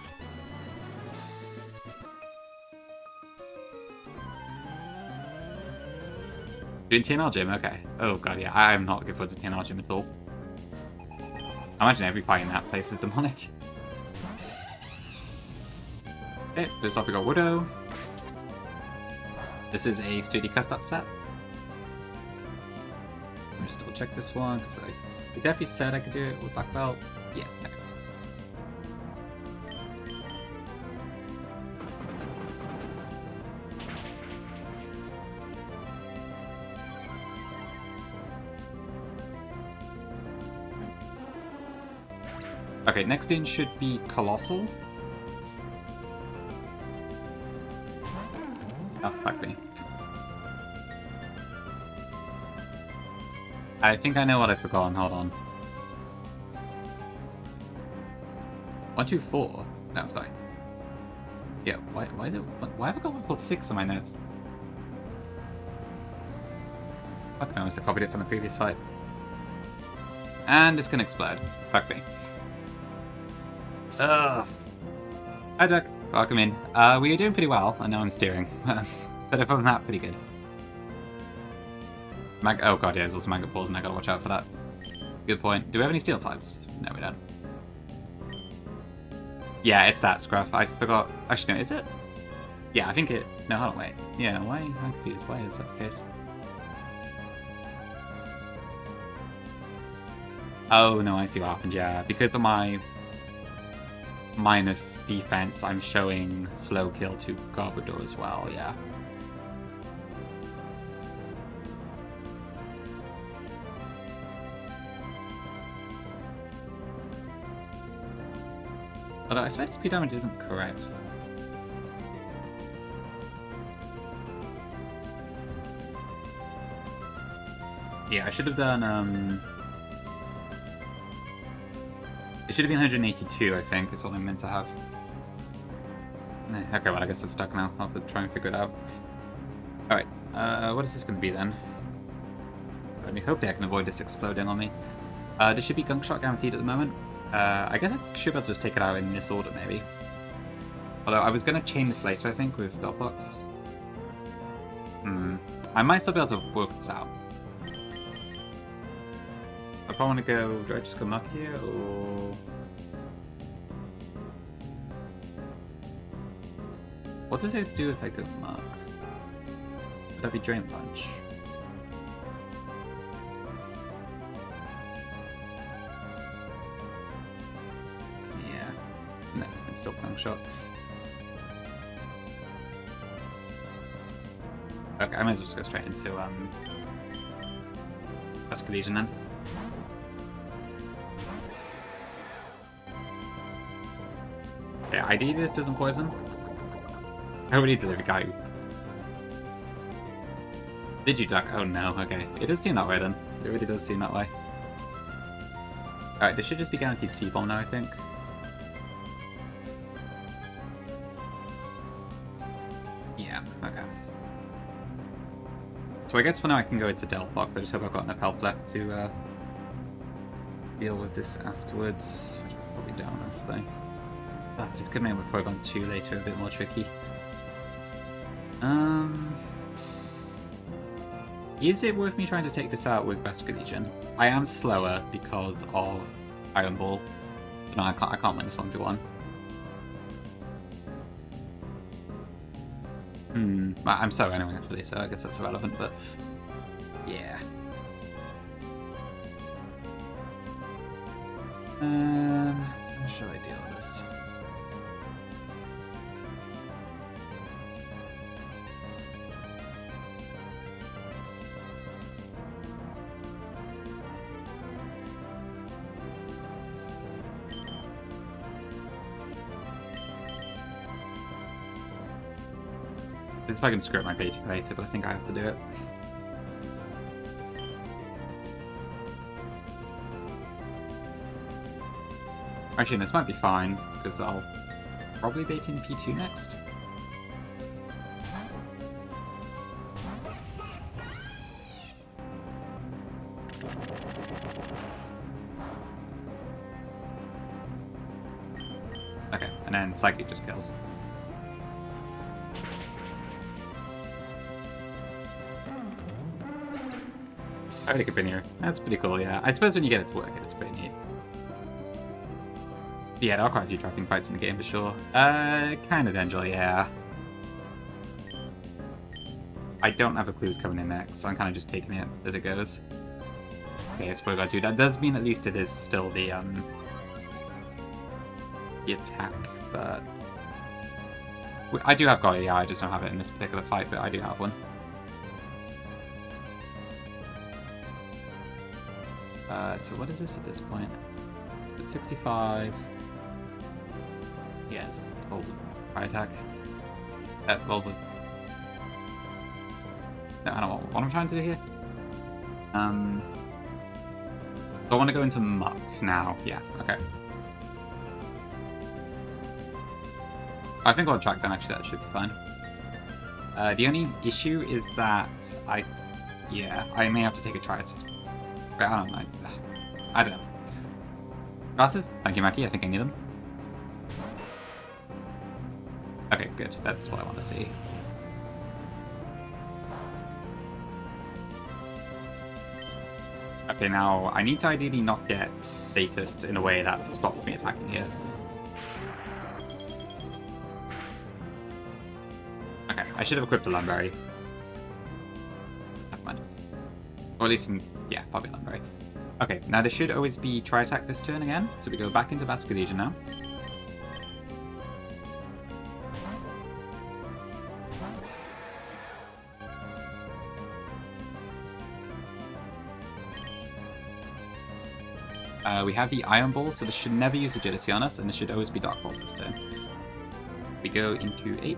Doing TNR Gym? Okay. Oh god, yeah. I'm not looking forward to TNR Gym at all. I imagine every fight in that place is demonic. Okay, first off we got Widow. This is a sturdy custom set. Let me just double check this one, because I definitely said I could do it with Black Belt. Yeah, okay. Okay, next in should be Colossal. Oh, fuck me. I think I know what I've forgotten, hold on. 124? No, sorry. Yeah, why is it... Why have I got 146 on my notes? Fuck no, I must have copied it from the previous fight. And it's gonna explode. Fuck me. Ugh. Hi, Duck. Welcome in. We are doing pretty well. I know I'm steering. But if I'm not, pretty good. Oh god, yeah, there's also Maggot Balls and I gotta watch out for that. Good point. Do we have any steel types? No, we don't. Yeah, it's that Scruff. I forgot. Actually, no, is it? Yeah, I think it... No, hold on, wait. Yeah, why? I'm confused. Why is that the case? Oh, no, I see what happened, yeah. Because of my... minus defense, I'm showing slow kill to Garbodor as well, yeah. Although I swear speed damage isn't correct. Yeah, I should have done, it should have been 182, I think, is what I meant to have. Okay, well, I guess it's stuck now. I'll have to try and figure it out. Alright, what is this going to be then? I hope I can avoid this exploding on me. This should be Gunk Shot guaranteed at the moment. I guess I should be able to just take it out in this order, maybe. Although, I was going to chain this later, I think, with Delphox. I might still be able to work this out. I probably want to go... Do I just go Muck here, or... What does it do if I go Muck? Would that be Drain Punch? Yeah. No, it's still Gunk Shot. Okay, I might as well just go straight into, Husk Legion then. ideally this doesn't poison. I would need to leave a guy. Did you duck? Oh no, okay. It does seem that way then. It really does seem that way. Alright, this should just be guaranteed C-bomb now, I think. Yeah, okay. So I guess for now I can go into Delph Box. I just hope I've got enough health left to deal with this afterwards. Which I probably don't, actually. But it's gonna make my Porygon 2 later a bit more tricky. Is it worth me trying to take this out with Vascular Legion? I am slower because of Iron Ball. So no, I can't win this 1v1. I'm so anyway, actually, so I guess that's irrelevant, but yeah. How should I deal with this? If I can screw up my baiting later, but I think I have to do it. Actually, this might be fine, because I'll probably bait in P2 next. Okay, and then Psychic just kills. I really could here. That's pretty cool, yeah. I suppose when you get it to work, it's pretty neat. Yeah, there are quite a few trapping fights in the game for sure. Kind of Angel, yeah. I don't have a clue who's coming in next, so I'm kind of just taking it as it goes. Okay, it's Porygon 2. That does mean at least it is still the attack, but... I do have God, yeah, I just don't have it in this particular fight, but I do have one. So what is this at this point? It's 65. Yeah, it's rolls of fire attack. Rolls of... No, I don't know what I'm trying to do here. Do I want to go into Muck now? Yeah, okay. I think I'll track then, actually, that should be fine. The only issue is that I may have to take a try it. I don't know. I don't know. Glasses? Thank you, Mackie. I think I need them. Okay, good. That's what I want to see. Okay, now I need to ideally not get Statist in a way that stops me attacking here. Okay, I should have equipped a Lumberry. Never mind. Or at least yeah, probably Lumberry. Okay, now there should always be Tri-Attack this turn again, so we go back into Vascular Legion now. We have the Iron Ball, so this should never use Agility on us, and this should always be Dark Pulse this turn. We go into Ape.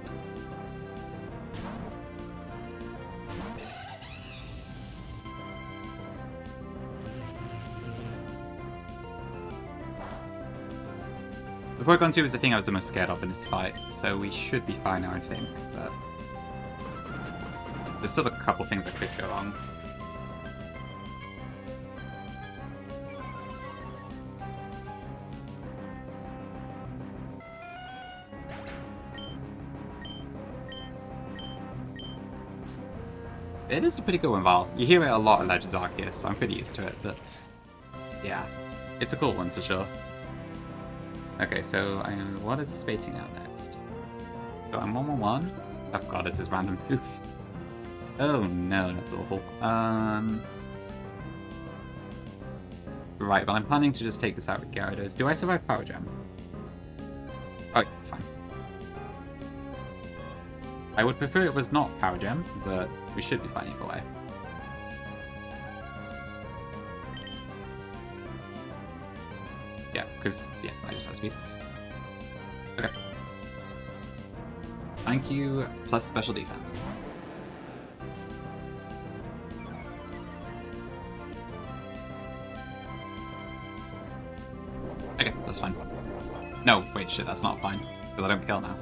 The Porygon 2 was the thing I was the most scared of in this fight, so we should be fine now, I think, but... There's still a couple things that could go wrong. It is a pretty good one, Val. You hear it a lot in Legends Arceus, so I'm pretty used to it, but... Yeah, it's a cool one for sure. Okay, so what is this baiting out next? So I'm 1-1-1. Oh god, this is random poof. Oh no, that's awful. Right, but I'm planning to just take this out with Gyarados. Do I survive Power Gem? Oh, fine. I would prefer it was not Power Gem, but we should be fine either way. Yeah, because, yeah, I just have speed. Okay. Thank you, plus special defense. Okay, that's fine. No, wait, shit, that's not fine. Because I don't kill now.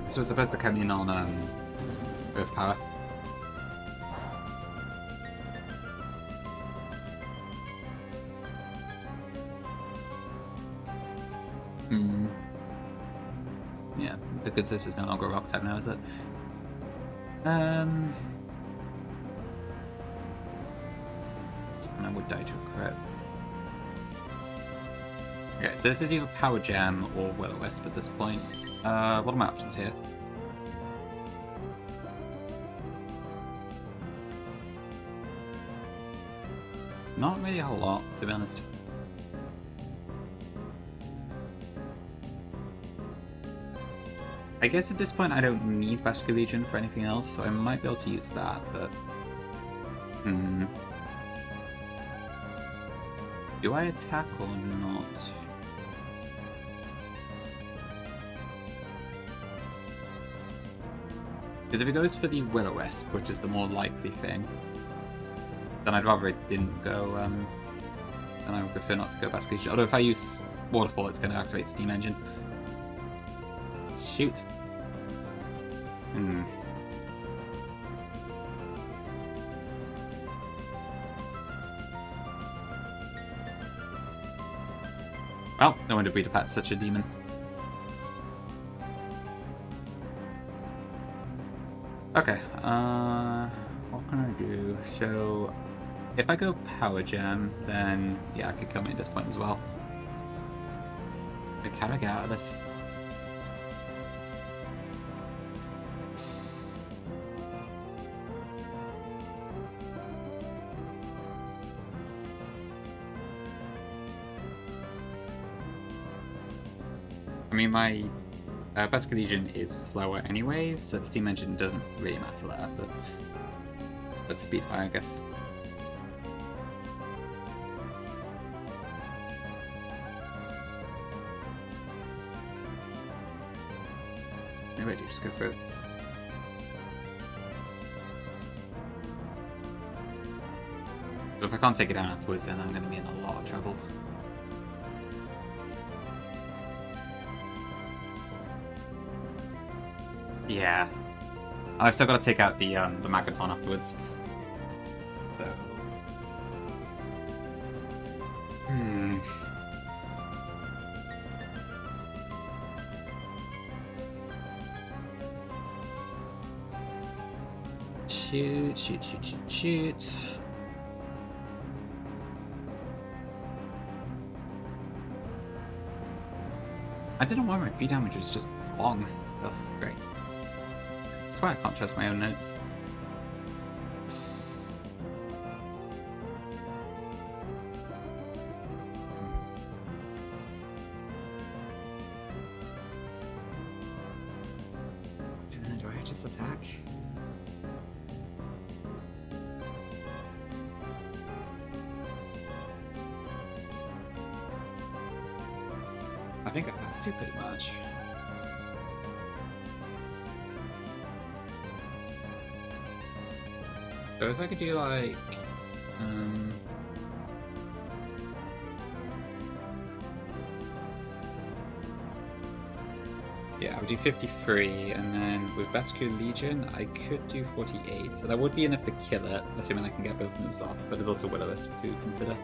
So we're supposed to come in on, Earth Power. Yeah, because this is no longer a rock type now, is it? And I would die to a crit. Okay, so this is either Power Gem or Will-O-Wisp at this point. What are my options here? Not really a whole lot, to be honest. I guess at this point I don't need Vascular Legion for anything else, so I might be able to use that, but... Do I attack or not? Because if it goes for the Will-O-Wisp, which is the more likely thing, then I'd rather it didn't go, then I would prefer not to go Vascular Legion. Although if I use Waterfall, it's going to activate Steam Engine. Shoot. Well, no wonder Breeder Pat's such a demon. Okay, what can I do? So, if I go Power Gem, then yeah, I could kill me at this point as well. Like, how do I get out of this? I mean, my Vascular Legion is slower anyways, so the Steam Engine doesn't really matter there, but speed high, I guess. Maybe I do just go for it. But if I can't take it down afterwards, then I'm going to be in a lot of trouble. Yeah. And I've still got to take out the Magaton afterwards. So... Shoot, shoot, shoot, shoot, shoot. I don't know why my B damage was just wrong. Ugh, great. That's why I can't trust my own notes. Do I just attack? I think I have to pretty much. So if I could do like, yeah, I would do 53, and then with Vascular Legion, I could do 48. So that would be enough to kill it, assuming I can get both moves off. But there's also Will-O-Wisp to consider.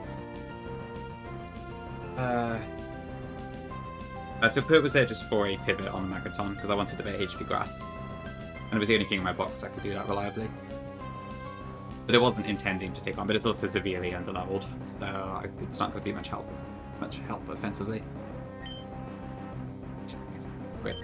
So Pert was there just for a pivot on the Magaton, because I wanted a bit of HP grass. And it was the only thing in my box that could do that reliably. But it wasn't intending to take on, but it's also severely underleveled, so it's not going to be much help offensively. Quit.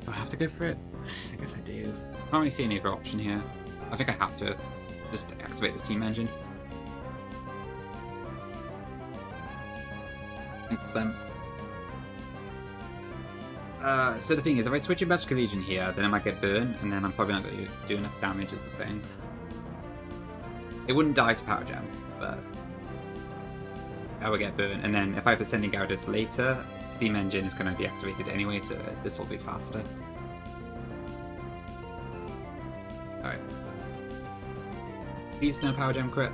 Do I have to go for it? I guess I do. I can't really see any other option here. I think I have to just activate the Steam Engine. extent. So the thing is, if I switch in Best Collision here, then I might get burned, and then I'm probably not going to do enough damage as the thing. It wouldn't die to Power Gem, but I would get burned. And then if I have the Sending Gyarados later, Steam Engine is going to be activated anyway, so this will be faster. Alright. Please no Power Gem crit.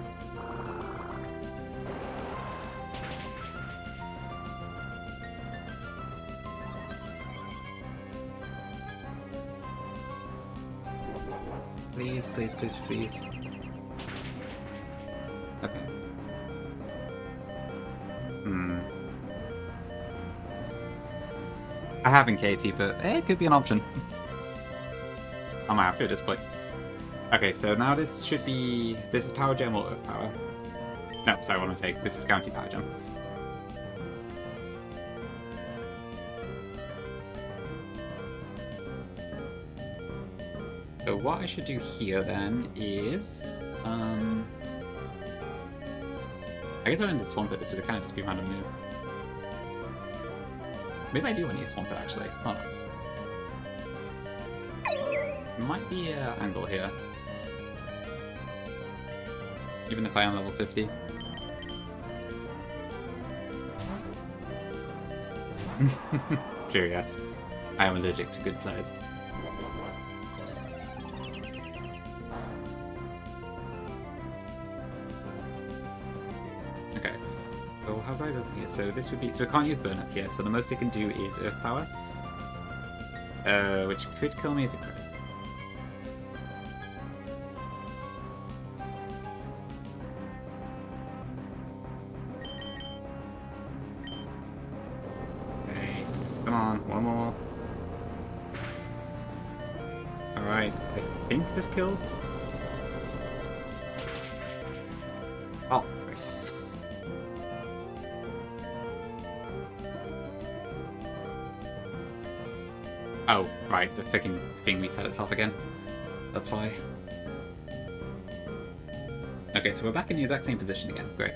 Please, please, please, please. Okay. I haven't Katie, but it could be an option. I might have to at this point. Okay, so now this should be... This is Power Gem or Earth Power. No, sorry, what am I saying? This is Guaranteed Power Gem. So what I should do here then is... I guess I want to Swamp It, this would kind of just be random move. Maybe I do want to use Swamp It actually. Hold on. Might be an angle here. Even if I am level 50. Sure, yes. I am allergic to good players. Okay. So how do I go here? So this would be... So I can't use Burn Up here, so the most it can do is Earth Power. Which could kill me if it crits. Okay, come on, one more. Alright, I think this kills. Oh, great. Oh, right, the freaking thing reset itself again. That's why. Okay, so we're back in the exact same position again. Great.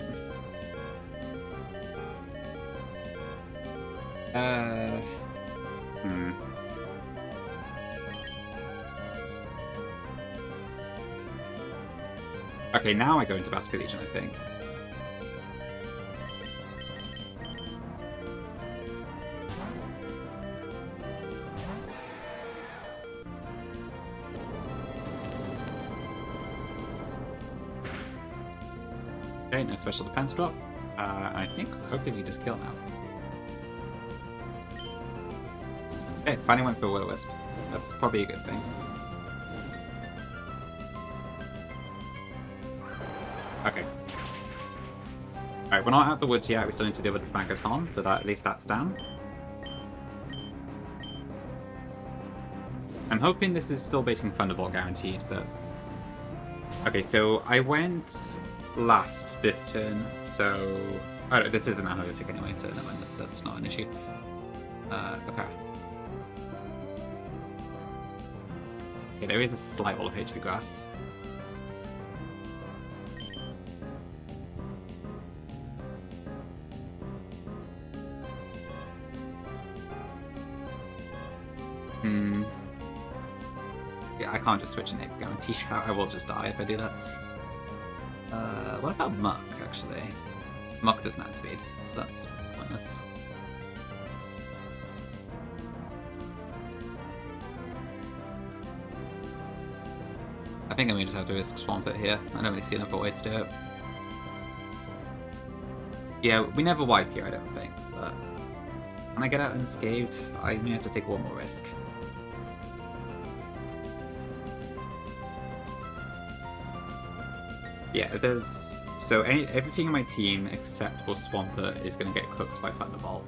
Okay, now I go into Basket Legion, I think. Okay, no special defense drop. I think hopefully we just kill now. Okay, finally went for a Will-O-Wisp. That's probably a good thing. Okay. Alright, we're not out of the woods yet, we still need to deal with this Magneton, but at least that's down. I'm hoping this is still baiting Thunderbolt guaranteed, but... Okay, so I went last this turn, so... Oh no, this isn't analytic anyway, so never mind, that's not an issue. Okay. Okay, there is a slight wall of HP grass. Yeah, I can't just switch an Ape guaranteed. I will just die if I do that. What about Muck, actually? Muck doesn't have speed. That's pointless. I think I'm going to just have to risk Swamp It here. I don't really see another way to do it. Yeah, we never wipe here, I don't think, but... When I get out unscathed, I may have to take one more risk. Yeah, there's... So everything in my team except for Swampert is going to get cooked by Thunderbolt.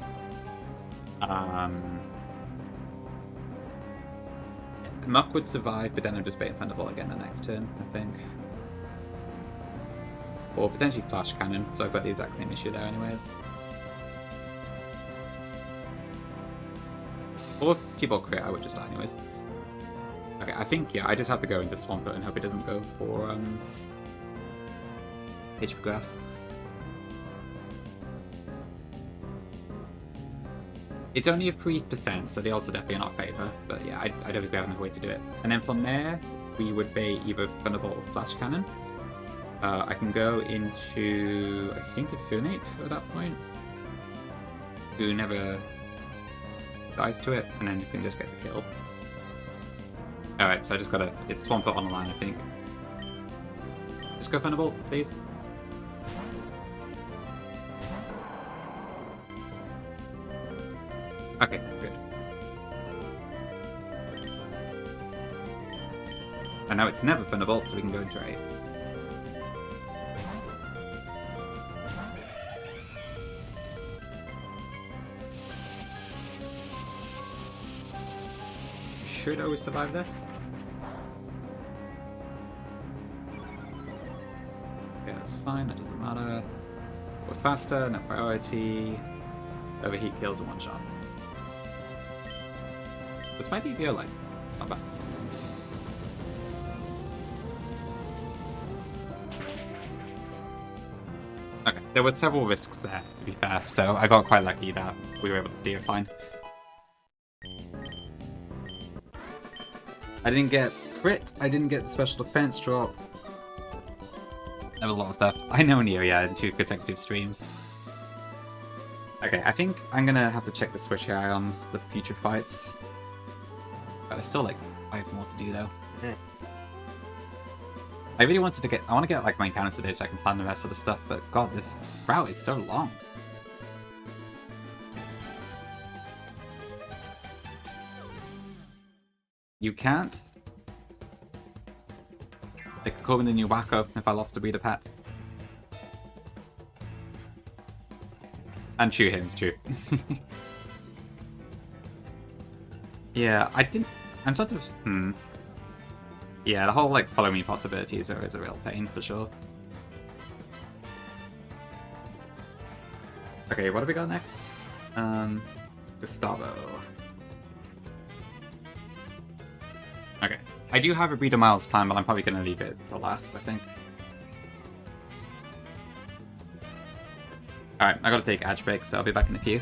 Muck would survive, but then I'm just baiting Thunderbolt again the next turn, I think. Or potentially Flash Cannon, so I've got the exact same issue there anyways. Or T-Ball crit, I would just die anyways. Okay, I think, yeah, I just have to go into Swampert and hope it doesn't go for, HP Grass. It's only a 3%, so they also definitely are not favour. But yeah, I don't think we have another way to do it. And then from there, we would be either Thunderbolt or Flash Cannon. I can go into, I think, Infinite at that point. Who never dies to it, and then you can just get the kill. Alright, so I just gotta, it's one put on the line, I think. Just go Thunderbolt, please. Okay, good. And now it's never Thunderbolt, so we can go into 8. Should always survive this. Okay, that's fine, that doesn't matter. We're faster, no priority. Overheat kills in one shot. This might be DPO life. Not bad. Okay, there were several risks there, to be fair, so I got quite lucky that we were able to steer fine. I didn't get crit, I didn't get special defense drop. There was a lot of stuff. I know Neo, yeah, in 2 consecutive streams. Okay, I think I'm gonna have to check the Switch AI on the future fights. But there's still like 5 more to do though. I really wanted to get, I want to get like my encounters today so I can plan the rest of the stuff, but god, this route is so long. You can't? They could call me the new wacko if I lost a breeder pet. And chew hymns, true. Yeah, I didn't... I'm sort of... Yeah, the whole, like, follow me possibilities is a real pain, for sure. Okay, what have we got next? Gustavo. Okay. I do have a Breeder Miles plan, but I'm probably going to leave it till last, I think. Alright, I gotta take edge break, so I'll be back in a few.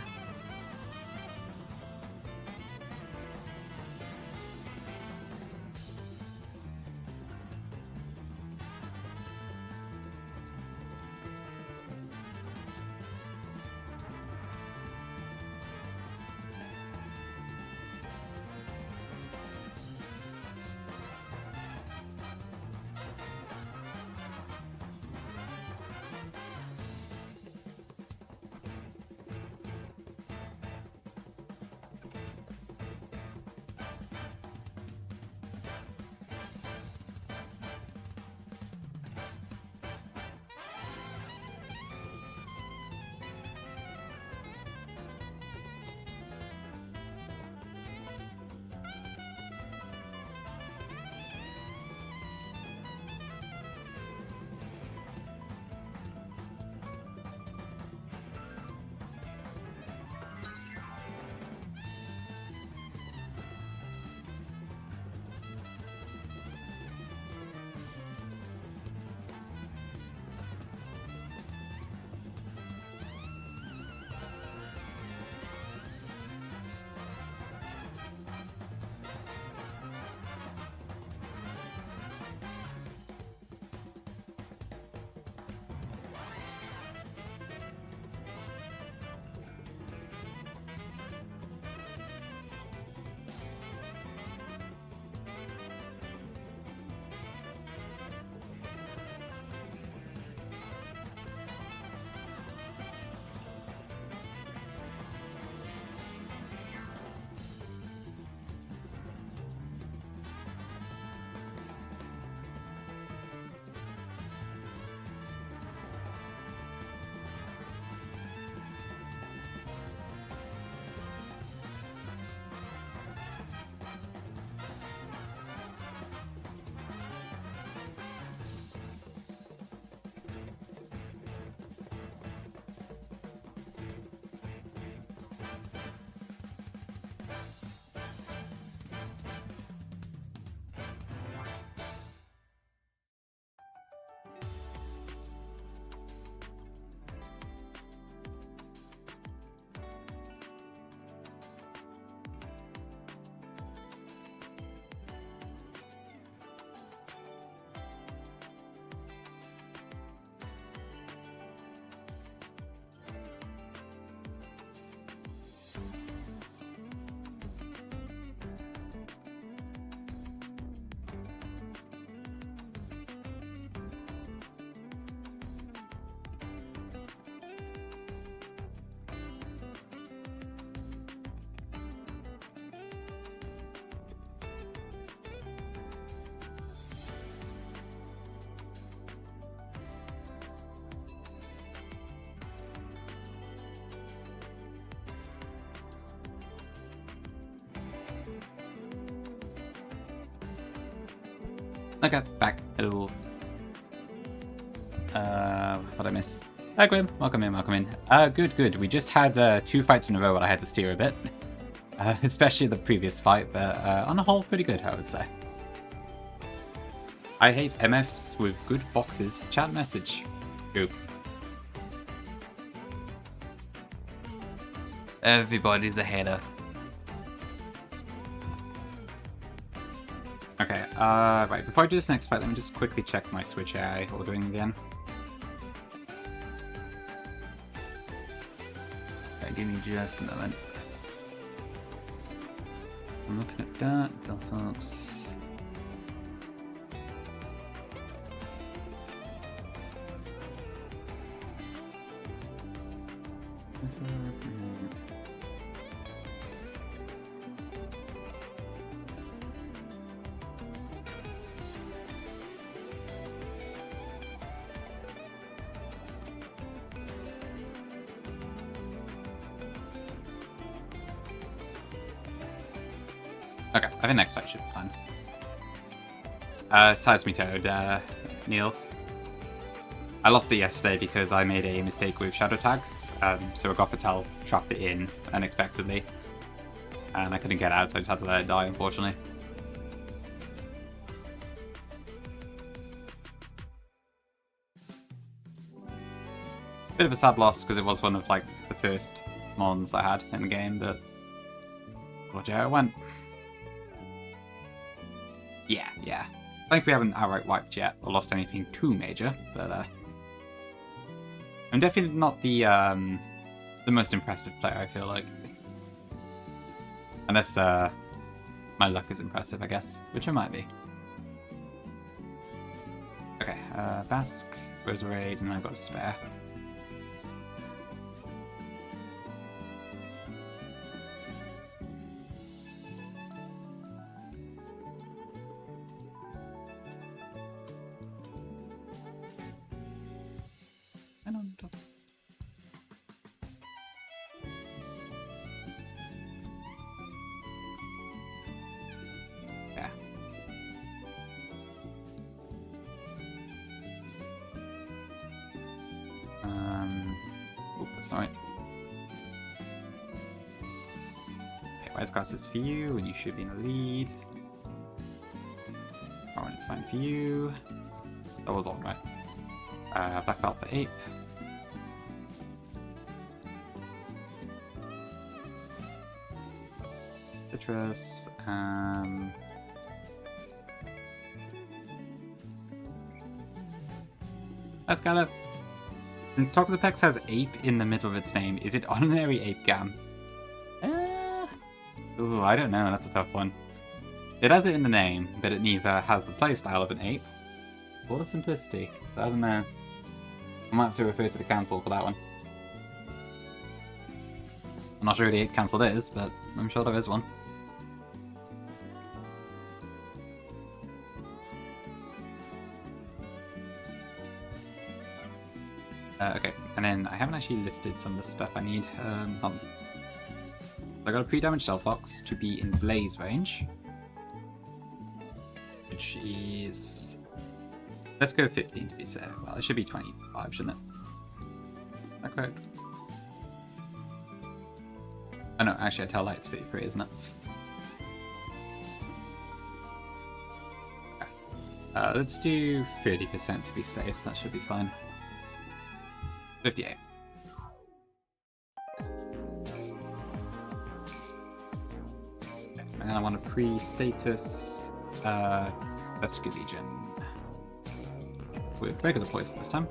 Okay, back. Hello. What'd I miss? Hi, Grim. Welcome in, welcome in. Good. We just had 2 fights in a row where I had to steer a bit. Especially the previous fight, but on the whole, pretty good, I would say. I hate MFs with good boxes. Chat message. Group. Everybody's a hater. Okay, right, before I do this next fight, let me just quickly check my Switch AI ordering again. Okay, give me just a moment. I'm looking at that, Delphox. Okay, I think next fight should be fine. Size me Toad, Neil. I lost it yesterday because I made a mistake with Shadow Tag. So a Gopatel trapped it in unexpectedly. And I couldn't get out, so I just had to let it die, unfortunately. Bit of a sad loss because it was one of like the first mons I had in the game, but watch how it went. Yeah. I think we haven't outright wiped yet or lost anything too major, but I'm definitely not the most impressive player, I feel like. Unless my luck is impressive, I guess, which it might be. Okay, Basque, Roserade, and I've got a spare. Sorry. Okay, Wise Class is for you, and you should be in the lead. Owen is fine for you. That was all right. Black Belt for Ape. Citrus. Let's go. Since Toxapex has ape in the middle of its name, is it honorary ape gam? Ooh, I don't know, that's a tough one. It has it in the name, but it neither has the playstyle of an ape or the simplicity. So I don't know. I might have to refer to the council for that one. I'm not sure who the ape council is, but I'm sure there is one. Okay, and then I haven't actually listed some of the stuff I need. Hold on. I got a pre-damaged Delphox to be in Blaze range, which is... Let's go 15 to be safe. Well, it should be 25, shouldn't it? Is that correct? Oh no, actually I tell Light's 53, isn't it? Okay. Let's do 30% to be safe, that should be fine. 58. And then I want a pre-status Rescue Legion with regular poison this time.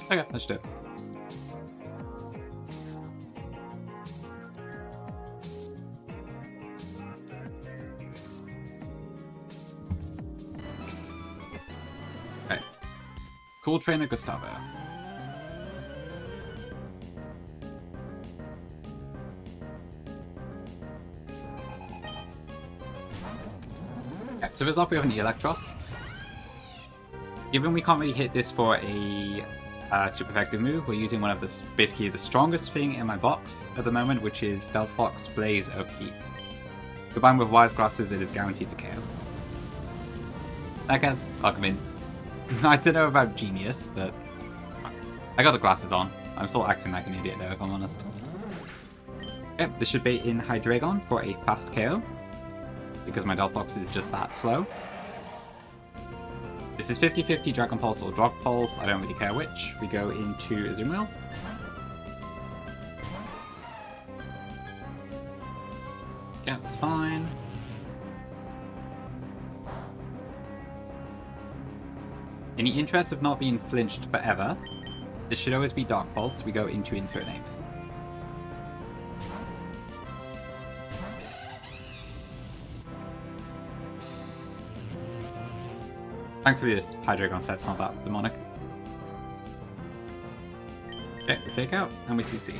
Okay, let's do it. Okay. Cool Trainer Gustavo. So first off, we have an Electros. Given we can't really hit this for a super effective move, we're using one of the basically the strongest thing in my box at the moment, which is Delphox Blaze OP. Combined with Wise Glasses, it is guaranteed to KO. I guess I'll come in. I don't know about Genius, but I got the glasses on. I'm still acting like an idiot though, if I'm honest. Yep, this should be in Hydreigon for a fast KO, because my Delphox is just that slow. This is 50-50 Dragon Pulse or Drop Pulse, I don't really care which. We go into Azumarill. Yeah, that's fine. In the interest of not being flinched forever, this should always be Dark Pulse. We go into Infernape. Thankfully this Hydreigon set's not that demonic. Okay, we fake out, and we CC.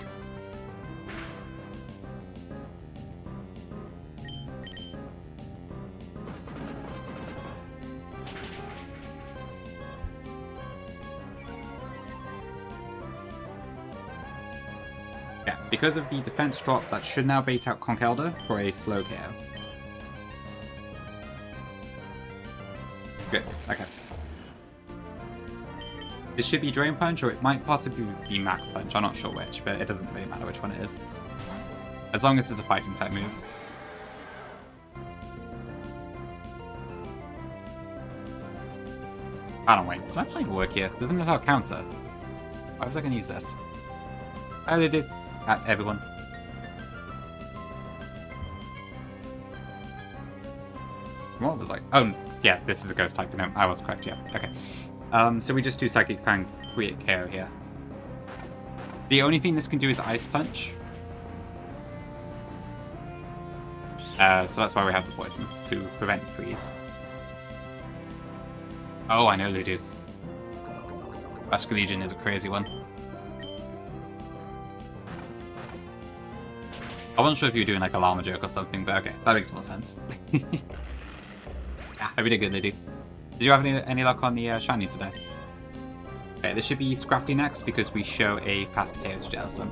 Yeah, because of the defense drop, that should now bait out Conkeldurr for a slow KO. Good, okay. This should be Drain Punch, or it might possibly be Mach Punch, I'm not sure which, but it doesn't really matter which one it is. As long as it's a fighting type move. I don't wait, does my plan work here? Doesn't it have a counter? Why was I going to use this? Oh, they do. At everyone. What was like? Oh, yeah, this is a ghost type. No, I was correct, yeah. Okay. So we just do Psychic Fang, free KO here. The only thing this can do is Ice Punch. So that's why we have the poison, to prevent freeze. Oh, I know they do. Vascular Legion is a crazy one. I wasn't sure if you were doing like a llama joke or something, but okay, that makes more sense. Yeah, I really good, they do. Did you have any luck on the shiny today? Okay, this should be Scrafty next because we show a fast KO to Jellicent.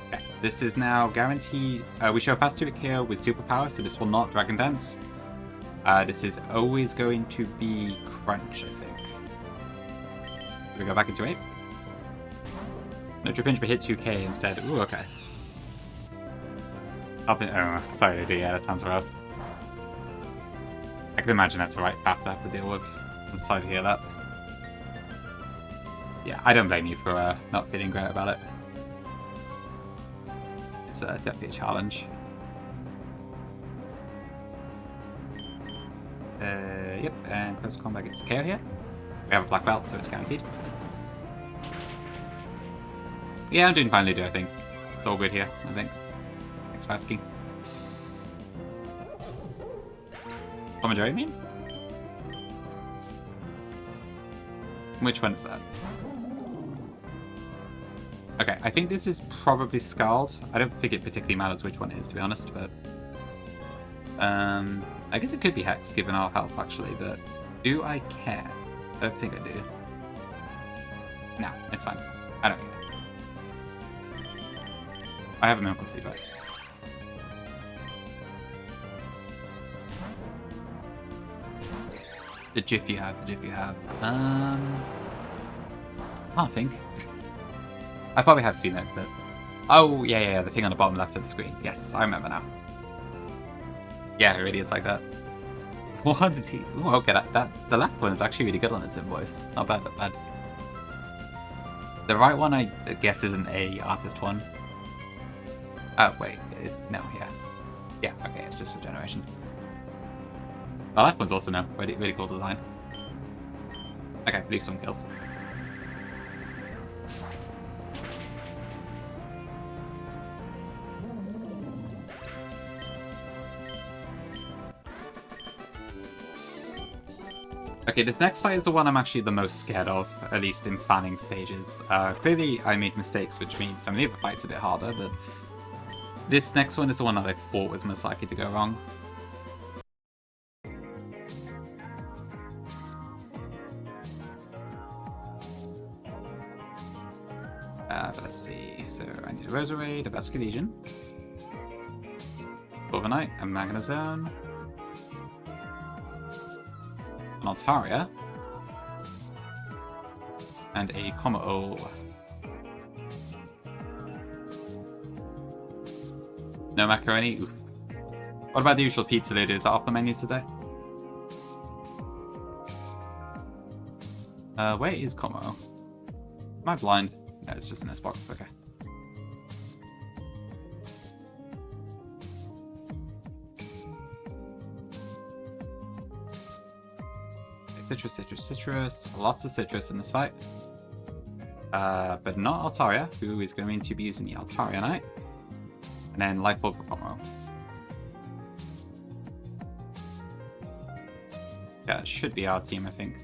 Okay, this is now guaranteed. We show fast 2 KO with superpower, so this will not Dragon Dance. This is always going to be Crunch, I think. Do we go back into 8? No, Trip Pinch, but hit 2k instead. Ooh, okay. Oh, sorry to do, yeah, that sounds rough. I can imagine that's the right path to have to deal with. I'm sorry to hear that. Yeah, I don't blame you for not feeling great about it. It's definitely a challenge. Yep, and close combat gets KO here. We have a black belt, so it's guaranteed. Yeah, I'm doing finally, I think. It's all good here, I think. Thanks for asking. Tomajerry, you mean? Which one is that? Okay, I think this is probably Scald. I don't think it particularly matters which one it is, to be honest, but... I guess it could be Hex, given our health, actually, but... Do I care? I don't think I do. No, it's fine. I don't care. I have a Miracle Seed, right? The GIF you have, the GIF you have. I don't think. I probably have seen it, but... Oh, yeah, the thing on the bottom left of the screen. Yes, I remember now. Yeah, it really is like that. What did he... Ooh, okay, the left one is actually really good on its invoice. Not bad, not bad. The right one, I guess, isn't a artist one. Oh, wait. No, yeah. Yeah, okay, it's just a generation. The left one's also no. Really, really cool design. Okay, leave some kills. Okay, this next fight is the one I'm actually the most scared of, at least in planning stages. Clearly, I made mistakes, which means some of the other fights a bit harder, but this next one is the one that I thought was most likely to go wrong. But let's see. So I need a Roserade, a Basket Legion, Overnight, a Magnezone, an Altaria, and a Kommo-o. No macaroni? Oof. What about the usual pizza lid? Is that off the menu today? Where is Kommo? Am I blind? No, it's just in this box, okay. Citrus, citrus, citrus. Lots of citrus in this fight. But not Altaria, who is going to be using the Altaria Knight. And then Life Orb Kommo. Yeah, it should be our team, I think.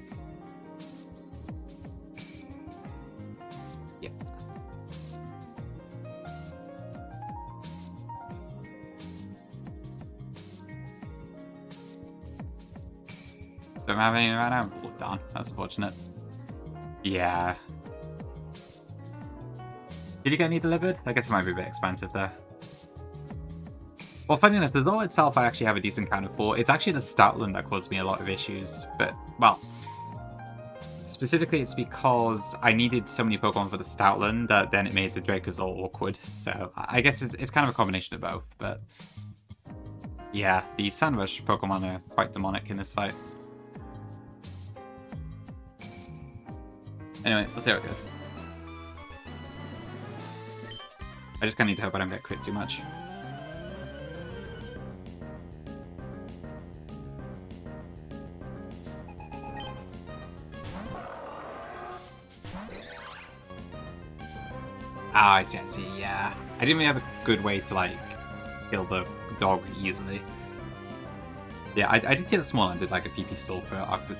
Yeah. Don't have any right now? Oh, darn. That's unfortunate. Yeah. Did you get any delivered? I guess it might be a bit expensive there. Well, funny enough, the Zol itself I actually have a decent counter for. It's actually the Stoutland that caused me a lot of issues. But, well, specifically it's because I needed so many Pokemon for the Stoutland that then it made the Dracozolt awkward. So I guess it's kind of a combination of both. But yeah, the Sandrush Pokemon are quite demonic in this fight. Anyway, let's see how it goes. I just kind of need to hope I don't get crit too much. Ah, I see, yeah. I didn't really have a good way to, like, kill the dog easily. Yeah, I did see the small and did, like, a PP stall for after,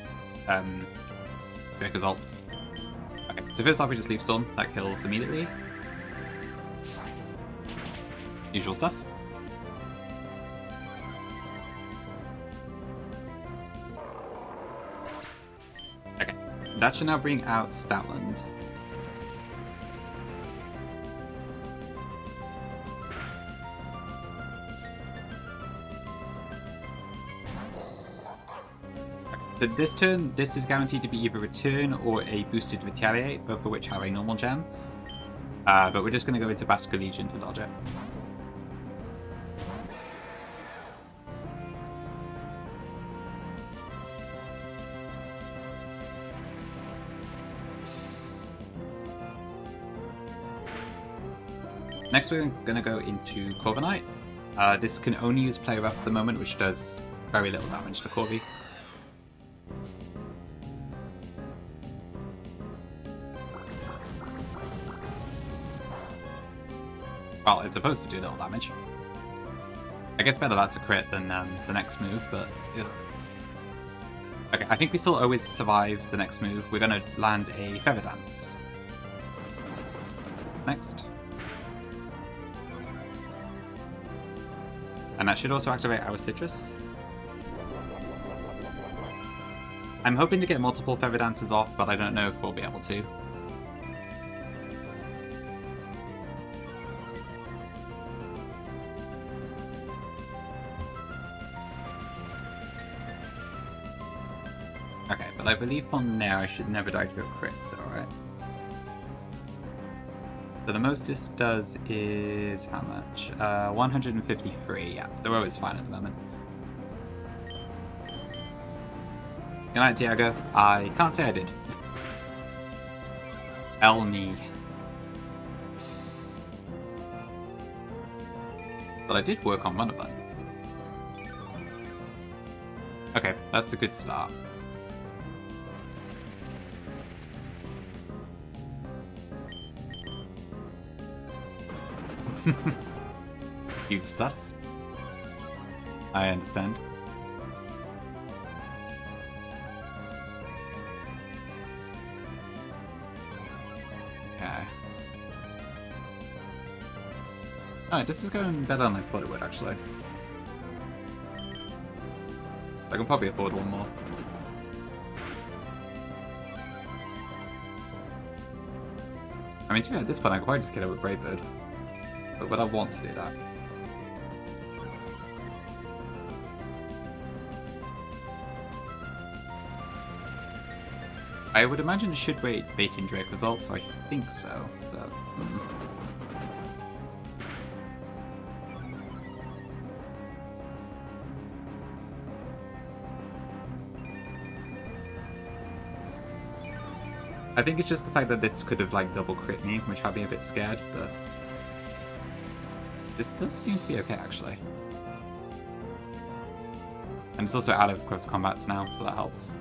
Dracozolt. Okay, so first off we just Leaf Storm, that kills immediately. Usual stuff. Okay, that should now bring out Stoutland. So this turn, this is guaranteed to be either Return or a boosted Retaliate, both of which have a normal gem. But we're just going to go into Basket Legion to dodge it. Next we're going to go into Corviknight. This can only use Play Rough at the moment, which does very little damage to Corby. Well, it's supposed to do little damage. I guess better that's a crit than the next move, but ugh. Okay, I think we still always survive the next move. We're going to land a Feather Dance. Next. And that should also activate our Citrus. I'm hoping to get multiple Feather Dances off, but I don't know if we'll be able to. Okay, but I believe on there I should never die to a crit, alright? So the most this does is how much? 153, yeah, so we're always fine at the moment. Good night, Tiago. I can't say I did. Elney. But I did work on one of them. Okay, that's a good start. You sus? I understand. Okay. Oh, this is going better than I thought it would, actually. I can probably afford one more. I mean, to be fair, at this point, I could probably just get it with Brave Bird. But would I want to do that? I would imagine it should wait baiting Drake results, so I think so. But, I think it's just the fact that this could have like double crit me, which had me a bit scared, but this does seem to be okay actually. And it's also out of close combats now, so that helps.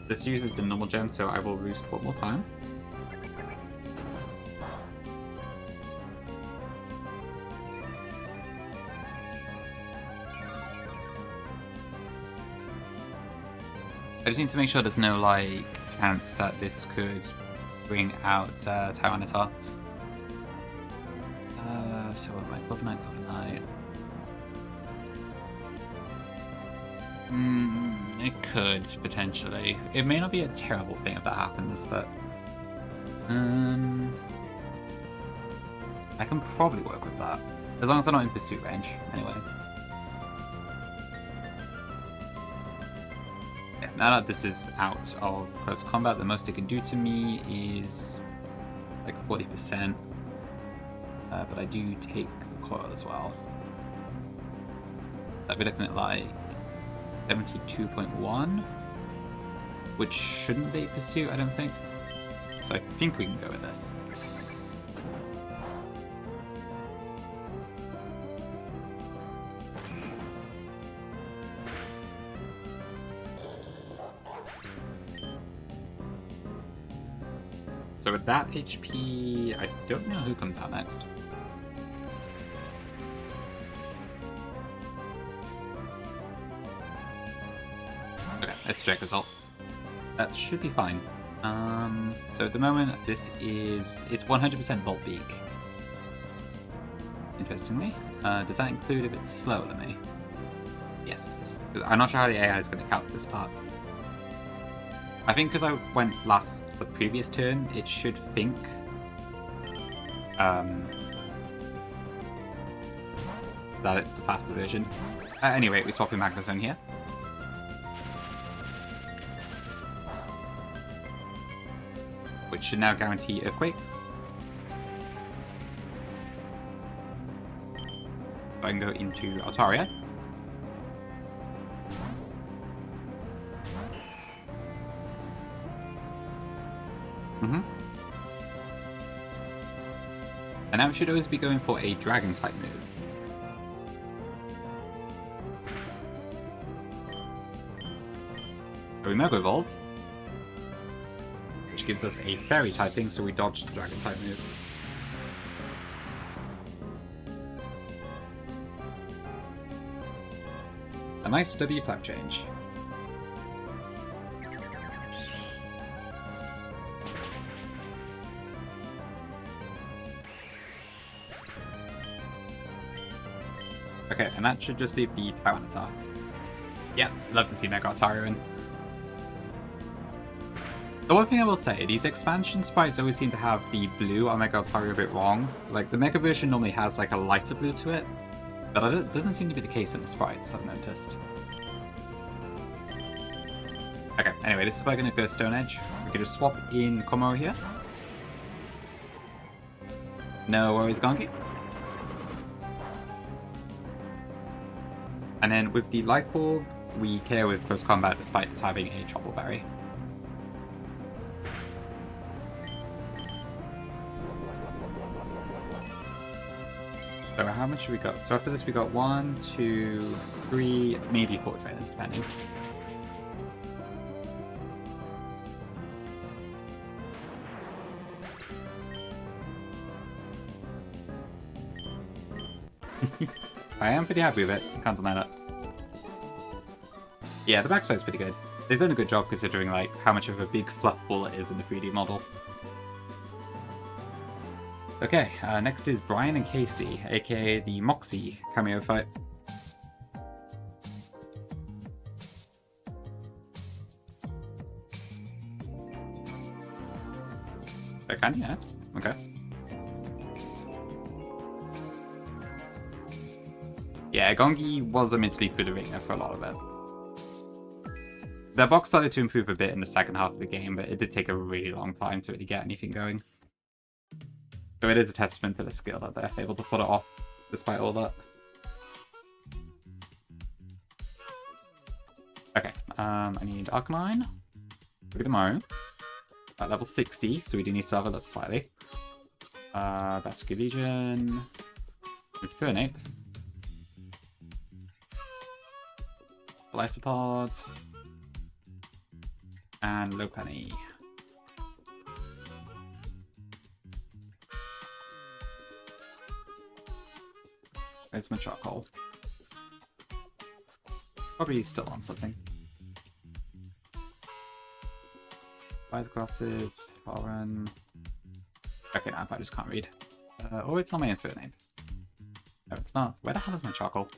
This uses the normal gem, so I will roost one more time. I just need to make sure there's no, like, chance that this could bring out Tyranitar. So what am I? Cover Knight, Cover Knight. It could, potentially. It may not be a terrible thing if that happens, but... I can probably work with that. As long as I'm not in pursuit range, anyway. Now that this is out of close combat, the most it can do to me is like 40%. But I do take coil as well. I'd be looking at like 72.1, which shouldn't be pursuit, I don't think. So I think we can go with this. So with that HP, I don't know who comes out next. Okay, let's check result. That should be fine. So at the moment, it's 100% Bolt Beak. Interestingly. Does that include if it's slower than me? Yes. I'm not sure how the AI is going to count this part. I think because I went the previous turn, it should think that it's the faster version. Anyway, we swap in Magnezone here. Which should now guarantee Earthquake. So I can go into Altaria. And now we should always be going for a dragon type move. So we Mega Evolve, which gives us a fairy type thing, so we dodge the dragon type move. A nice W type change. Okay, and that should just leave the Tyranitar. Yeah, love to see Mega Altaria in. The one thing I will say, these expansion sprites always seem to have the blue on Mega Altaria a bit wrong. Like, the Mega version normally has like a lighter blue to it, but it doesn't seem to be the case in the sprites, I've noticed. Okay, anyway, this is why I'm going to go Stone Edge. We can just swap in Komoro here. No worries, Gonki. And then with the Light Bulb, we KO with close combat despite us having a Chople Berry. So how much have we got? So after this we got 1, 2, 3, maybe 4 trainers depending. I am pretty happy with it, can't deny that. Yeah, the backside is pretty good. They've done a good job considering like how much of a big fluff ball it is in the 3D model. Okay, next is Brian and Casey, aka the Moxie cameo fight. Can you? Yes. Okay. Yeah, Gongi was a mid-sleep for the arena for a lot of it. Their box started to improve a bit in the second half of the game, but it did take a really long time to really get anything going. So it is a testament to the skill that they're able to put it off, despite all that. Okay, I need Arcanine. Look at the Mario. At level 60, so we do need to level up slightly. Vascular Legion. Infernape. Lysopod. And Lopunny. Where's my charcoal? Probably still on something. Buy the glasses, foreign. Okay, now I just can't read. Oh, it's not my infinite name. No, it's not. Where the hell is my charcoal?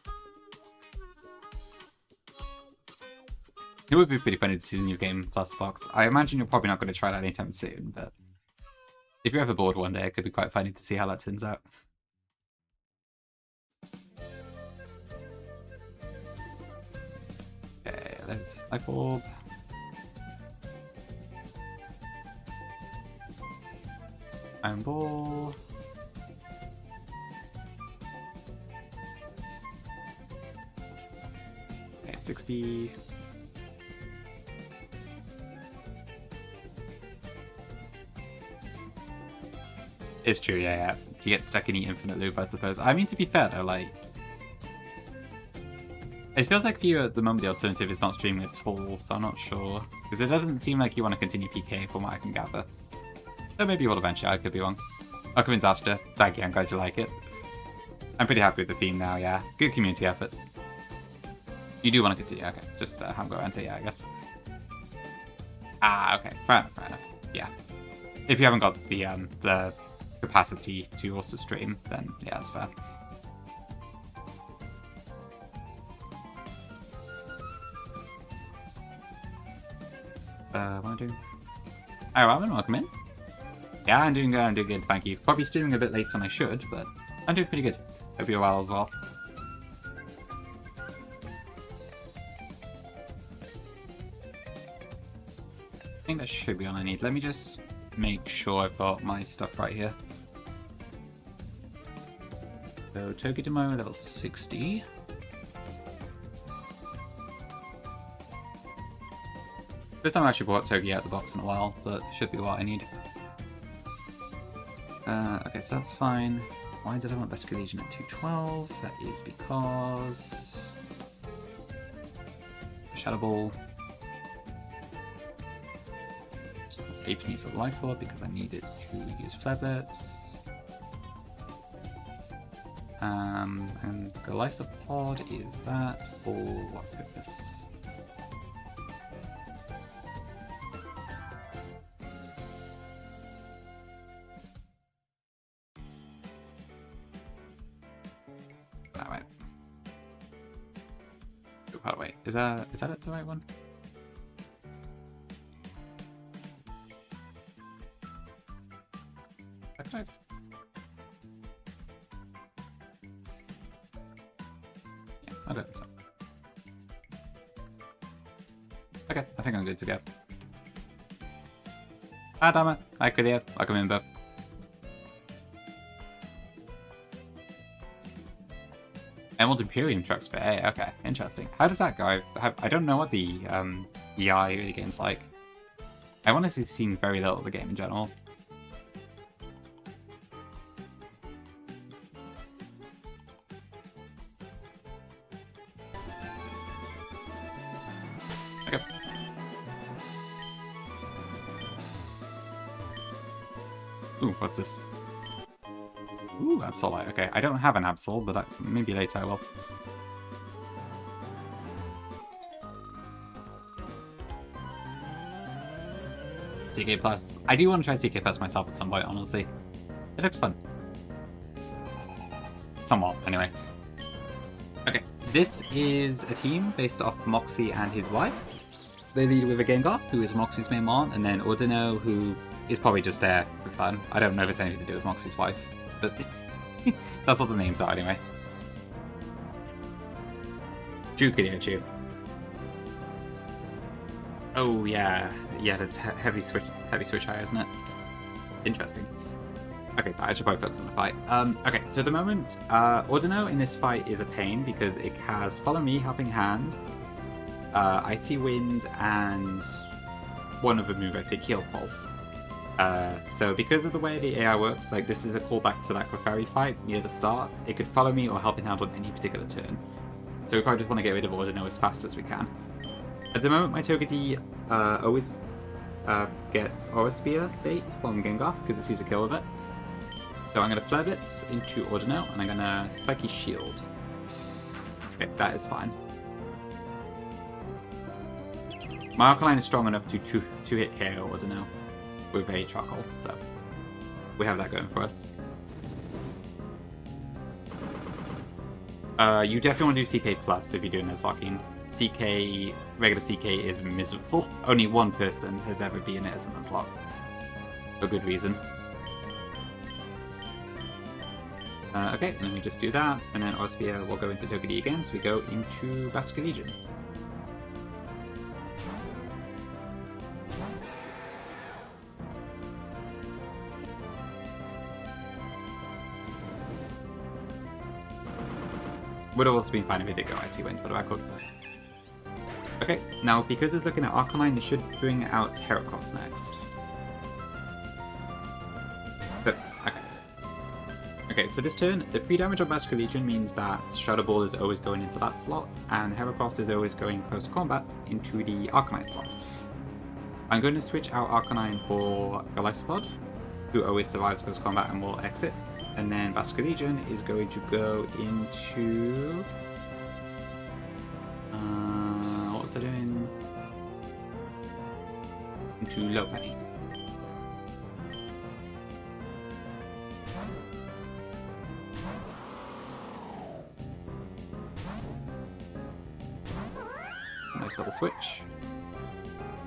It would be pretty funny to see the new Game Plus box. I imagine you're probably not going to try that anytime soon, but if you're ever bored one day, it could be quite funny to see how that turns out. Okay, there's Life Orb. Iron Ball. Okay, 60. It's true, yeah. You get stuck in the infinite loop, I suppose. I mean, to be fair, though, like... It feels like for you at the moment the alternative is not streaming at all, so I'm not sure. Because it doesn't seem like you want to continue PK from what I can gather. So maybe you will eventually, I could be wrong. Welcome, Zastra. Thank you, I'm glad you like it. I'm pretty happy with the theme now, yeah. Good community effort. You do want to continue, okay. Just haven't got around to it, yeah, I guess. Ah, okay. Fair enough. Yeah. If you haven't got the capacity to also stream, then yeah, that's fair. What am I doing? Hi, Robin, welcome in. Yeah, I'm doing good, thank you. Probably streaming a bit later than I should, but I'm doing pretty good. Hope you're well as well. I think that should be all I need. Let me just make sure I've got my stuff right here. So, Togedemo, level 60. First time I actually brought Togi out of the box in a while, but should be what I need. Okay, so that's fine. Why did I want Vascular Legion at 212? That is because... Shadow Ball. Ape needs a Life Orb because I needed to use Flablets. And the Lysopod is that for what purpose? That way. Oh, by the way, is that it, the right one? Okay. Yeah, I don't think so. Okay, I think I'm good to go. Ah, damn it. Hi, Clear. Welcome in, Buff. Emerald Imperium trucks for A. Okay, interesting. How does that go? I don't know what the EI of the game's like. I've honestly seen very little of the game in general. Okay. Ooh, what's this? Ooh, Absol. Okay, I don't have an Absol, but maybe later I will. CK Plus. I do want to try CK Plus myself at some point, honestly. It looks fun. Somewhat, anyway. Okay, this is a team based off Moxie and his wife. They lead with a Gengar, who is Moxie's main mon, and then Ordino, who is probably just there for fun. I don't know if it's anything to do with Moxie's wife, but that's what the names are anyway. Chew, Kiddo, chew. Oh yeah, that's heavy switch high, isn't it? Interesting. Okay, I should probably focus on the fight. Okay, so at the moment, Ordino in this fight is a pain because it has Follow Me, Helping Hand, Icy Wind, and one other move, I think, Heal Pulse. So because of the way the AI works, like this is a callback to that Clefairy fight near the start, it could Follow Me or Helping Hand on any particular turn. So we probably just want to get rid of Ordino as fast as we can. At the moment, my Togepi always gets Aura Spear bait from Gengar because it sees a kill with it. So I'm going to Flare Blitz into Ordino, and I'm going to Spiky Shield. Okay, that is fine. My Alkaline is strong enough to hit KO Ordino with a Charcoal, so we have that going for us. You definitely want to do CK Plus if you're doing Nuzlocke. Regular CK is miserable. Only one person has ever been it as a Nuzlocke. For good reason. Okay, and then we just do that, and then Orspia will go into Togepi again, so we go into Basculegion. Would have also been fine if it did go Icy Wind for the record. Okay, now because it's looking at Arcanine, it should bring out Heracross next. But, okay. Okay, so this turn, the pre-damage on Basculegion means that Shadow Ball is always going into that slot, and Heracross is always going close combat into the Arcanine slot. I'm going to switch out Arcanine for Golisopod, who always survives close combat and will exit. And then Basculegion is going to go into... what was I doing? Into Lopunny. Nice double switch.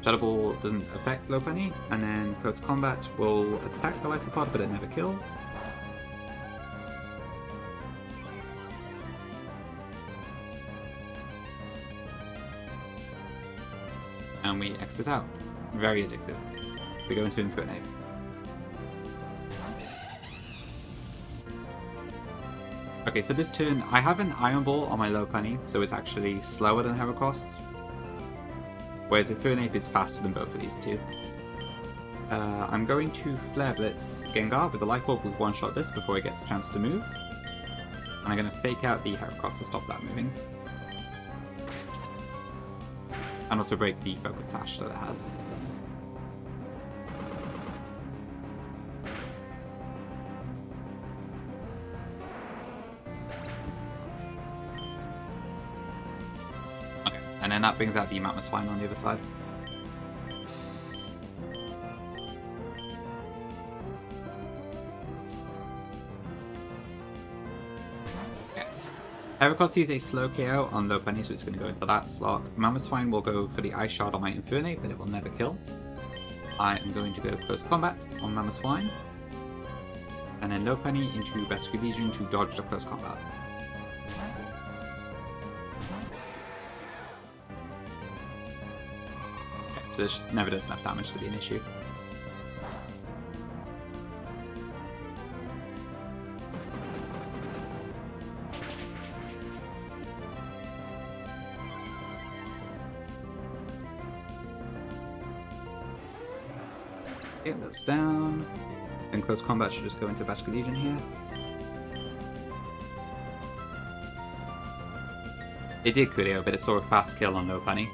Shadow Ball doesn't affect Lopunny, and then post combat will attack the Golisopod, but it never kills. And we exit out. Very addictive. We go into Infernape. Okay, so this turn, I have an Iron Ball on my Lopunny, so it's actually slower than Heracross. Whereas Infernape is faster than both of these two. I'm going to Flare Blitz Gengar with the Life Orb with one-shot this before it gets a chance to move. And I'm going to fake out the Heracross to stop that moving. And also break the Focus Sash that it has. Okay, and then that brings out the Mamoswine on the other side. Heracross sees a slow KO on Lopunny, so it's going to go into that slot. Mamoswine will go for the Ice Shard on my Infernape, but it will never kill. I am going to go close combat on Mamoswine. And then Lopunny into Basculegion to dodge the close combat. Okay, so this never does enough damage to be an issue. Okay, that's down. Then close combat should just go into Basculegion here. It did Coolio, but it saw a fast kill on Lopunny.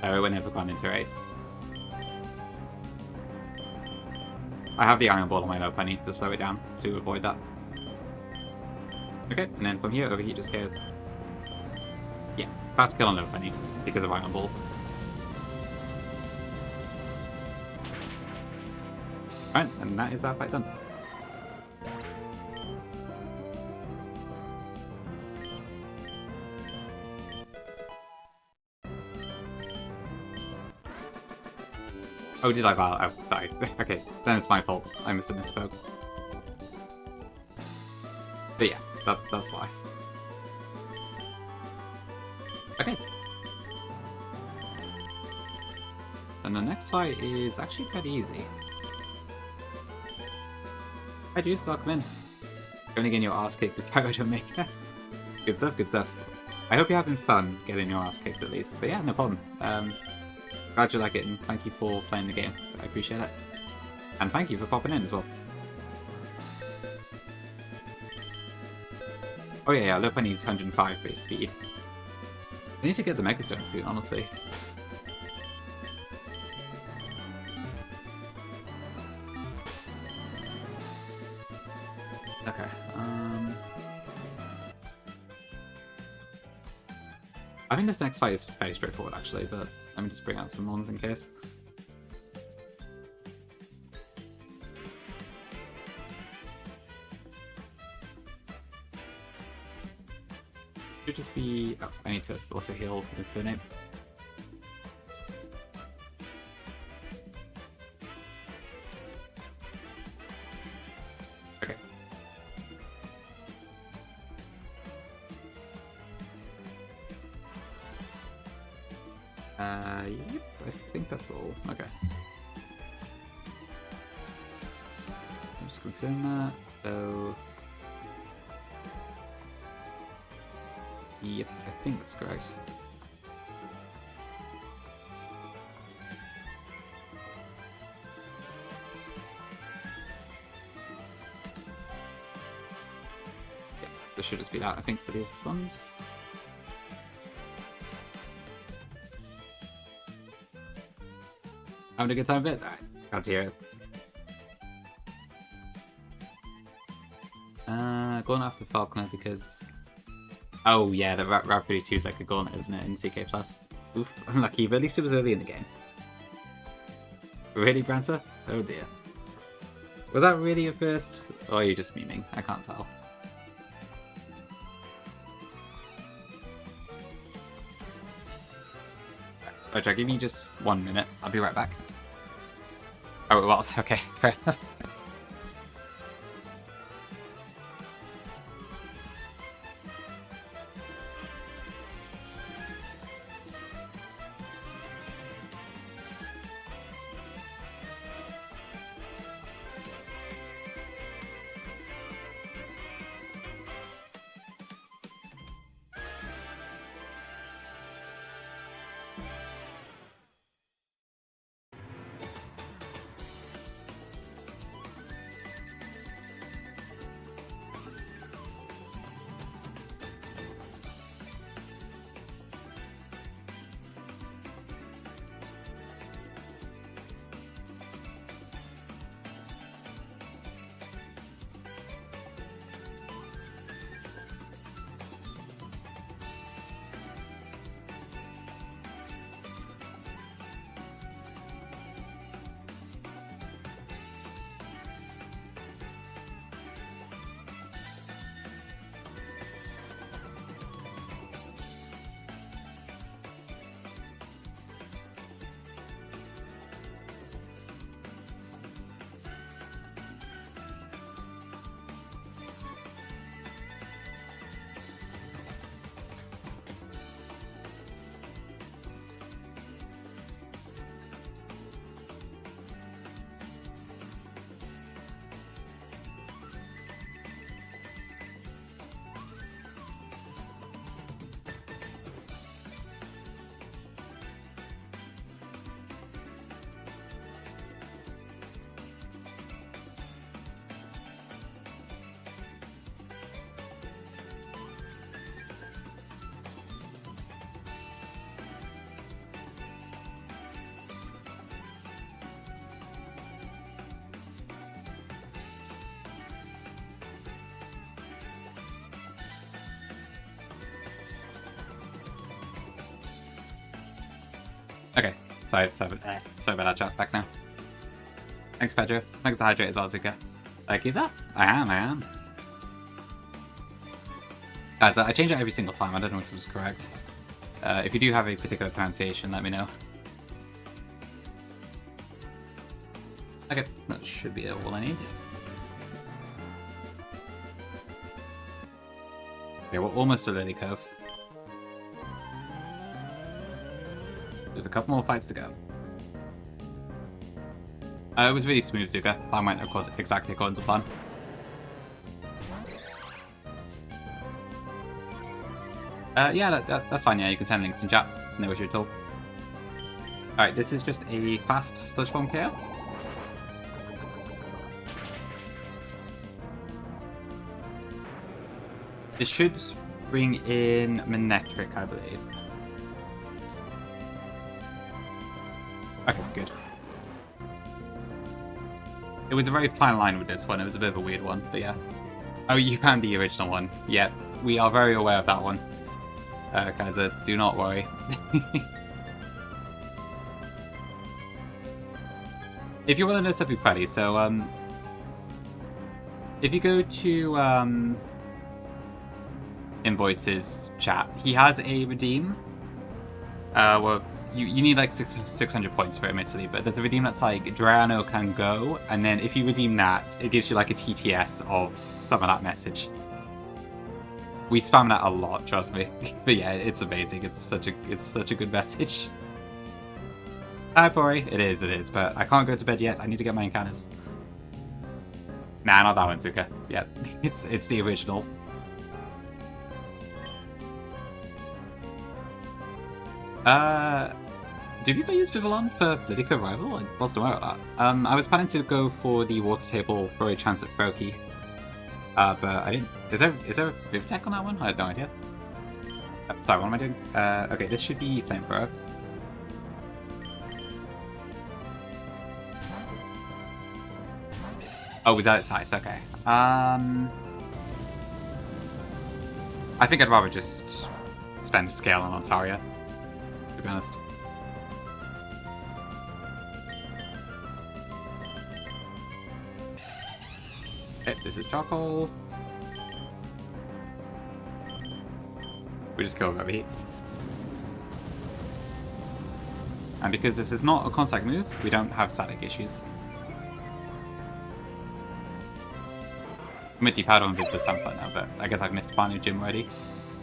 So it would never gone into raid. I have the Iron Ball on my Lopunny to slow it down to avoid that. Okay, and then from here, Overheat just cares. Yeah, fast kill on Lopunny because of Iron Ball. Right, and that is our fight done. Oh, did I Val? Oh, sorry. Okay, then it's my fault. I must have misspoke. But yeah, that's why. Okay. And the next fight is actually quite easy. Hi Juice, welcome in. Going to get your ass kicked with Pyro Maker. Good stuff, good stuff. I hope you're having fun getting your ass kicked at least. But yeah, no problem. Glad you like it, and thank you for playing the game. I appreciate it. And thank you for popping in as well. Oh yeah, Lopa needs 105 base speed. I need to get the Mega Stone soon, honestly. Okay, I think this next fight is fairly straightforward actually, but let me just bring out some ones in case. Should just be... oh, I need to also heal Infinite. Okay. Yep, I think that's all. Okay. I'll just confirm that, so... yep, I think that's correct. Yeah, so should just be that, I think, for these ones. Having a good time of it? Alright, glad to hear it. Going after Falconer because... oh yeah, the Route 32 is like a gauntlet, isn't it, in CK+. Oof, unlucky, but at least it was early in the game. Really, Branta? Oh dear. Was that really your first? Or are you just memeing? I can't tell. Roger, give me just 1 minute. I'll be right back. Oh, it was? Okay, fair enough. Okay, sorry about that, chat's back now. Thanks, Pedro. Thanks to Hydrate as well, Zuka. He's up? I am. Guys, I change it every single time. I don't know if it was correct. If you do have a particular pronunciation, let me know. That should be all I need. Okay, we're almost to Lilycove. There's a couple more fights to go. It was really smooth, Zuka. Plan went exactly according to plan. Yeah, that's fine. Yeah, you can send links in chat. No issue at all. Alright, this is just a fast sludge bomb KO. This should bring in Manectric, I believe. Okay, good. It was a very fine line with this one. It was a bit of a weird one, but yeah. Oh, you found the original one. Yeah, we are very aware of that one. Kaiser, do not worry. If you want to know something funny, so, if you go to, Invoices chat, he has a redeem. Well, you need like 600 points for it, admittedly, but there's a redeem that's like, Drano can go, and then if you redeem that, it gives you like a TTS of some of that message. We spam that a lot, trust me. But yeah, it's amazing. It's such a good message. Hi, Pori. It is, but I can't go to bed yet. I need to get my encounters. Nah, not that one, Zuka. Yeah, it's the original. Do people use Vivillon for Lilycove Rival? I wasn't aware of that. I was planning to go for the water table for a chance at Froakie. But I didn't. Is there a Viv Tech on that one? I had no idea. Sorry, what am I doing? Okay, this should be Flamethrower. Oh, was that its ice? Okay. I think I'd rather just spend a scale on Altaria, to be honest. Okay, this is Charcoal. We just kill Overheat. And because this is not a contact move, we don't have static issues. Mitty Powder on the Sampler now, but I guess I've missed Banu Gym already.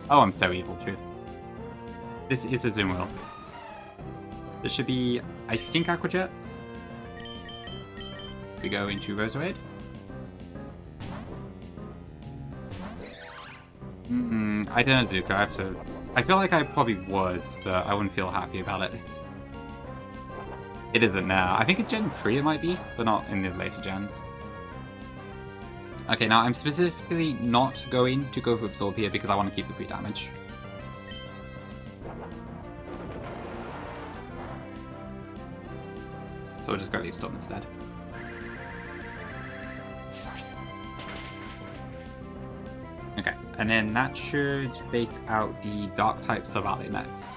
Oh, I'm so evil, true. This is a Zoom Wheel. This should be, I think, Aqua Jet. We go into Roserade. I don't know, Zuka. I have to. I feel like I probably would, but I wouldn't feel happy about it. It isn't now. I think in Gen 3 it might be, but not in the later gens. Okay, now I'm specifically not going to go for Absorb here because I want to keep the crit damage. So we'll just go Leaf Storm instead. Okay, and then that should bait out the Dark type Savali next.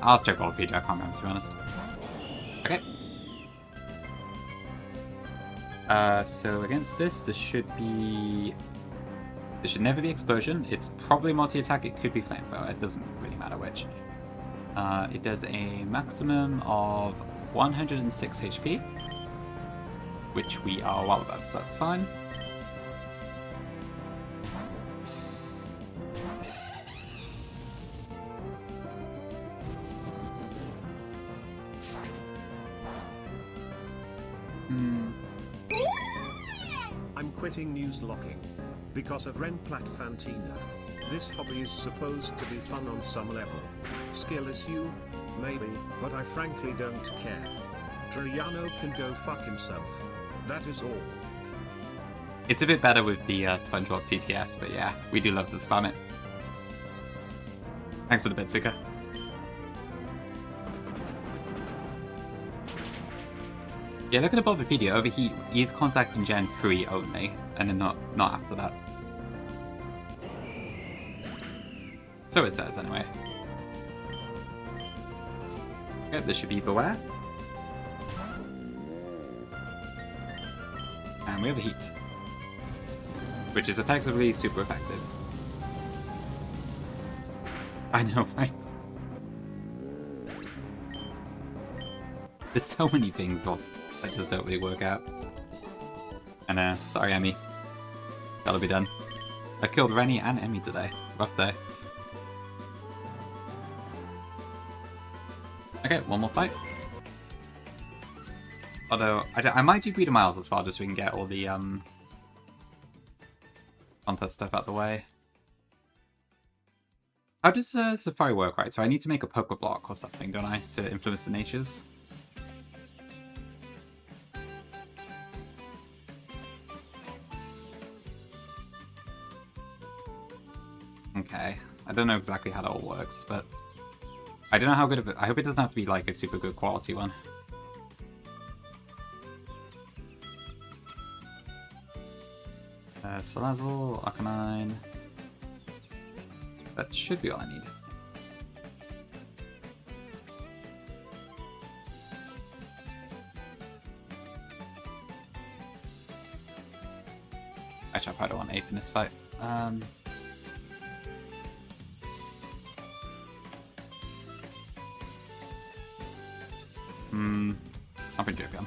I'll check all PG, I can't remember, to be honest. Okay. So against this should be... This should never be Explosion. It's probably multi-attack, it could be Flamethrower, it doesn't really matter which. It does a maximum of 106 HP, which we are well above, so that's fine. I'm quitting Nuzlocking because of Renplat Fantina. This hobby is supposed to be fun on some level. Skill issue? Maybe, but I frankly don't care. Triano can go fuck himself. That is all. It's a bit better with the SpongeBob TTS, but yeah, we do love to spam it. Thanks for the bit, Zuka. Yeah, look at the Bulbapedia. Overheat is contact in Gen 3 only, and then not after that. So it says, anyway. Okay, this should be Beware. And we have a Heat, which is effectively super effective. I know, right? There's so many things that just don't really work out. And sorry Emmy. That'll be done. I killed Rennie and Emmy today. Rough day. Okay, one more fight. Although, I might do Breeder Miles as well, just so we can get all the contest stuff out the way. How does Safari work, right? So I need to make a poker block or something, don't I? To influence the natures? Okay. I don't know exactly how that all works, but I don't know how good of it. I hope it doesn't have to be like a super good quality one. Salazzle, Arcanine. That should be all I need. Actually, I probably don't want Ape in this fight. I'll bring Jovian.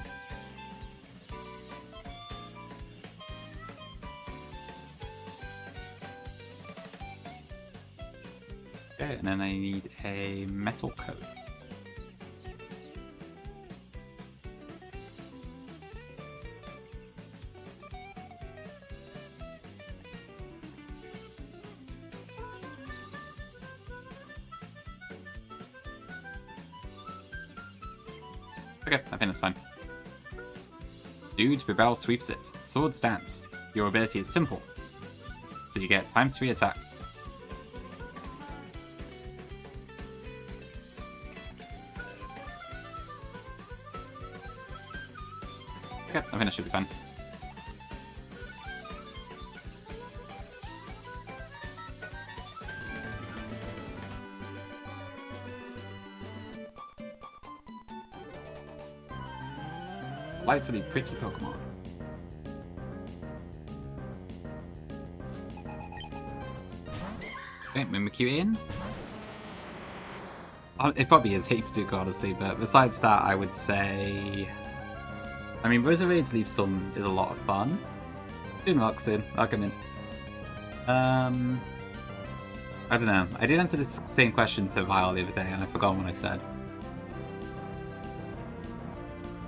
Okay, and then I need a metal coat. Okay, I think that's fine. Dude, Bibel sweeps it. Sword stance. Your ability is simple. So you get ×3 attack. Okay, I think that should be fine. Delightfully pretty Pokemon. Okay, Mimikyu in. It probably is Heapstuck, honestly, but besides that, I would say... I mean, Roseraids Leaf Sun is a lot of fun. Nuzlocke's in. I'll come in. I don't know. I did answer this same question to Vile the other day, and I forgot what I said.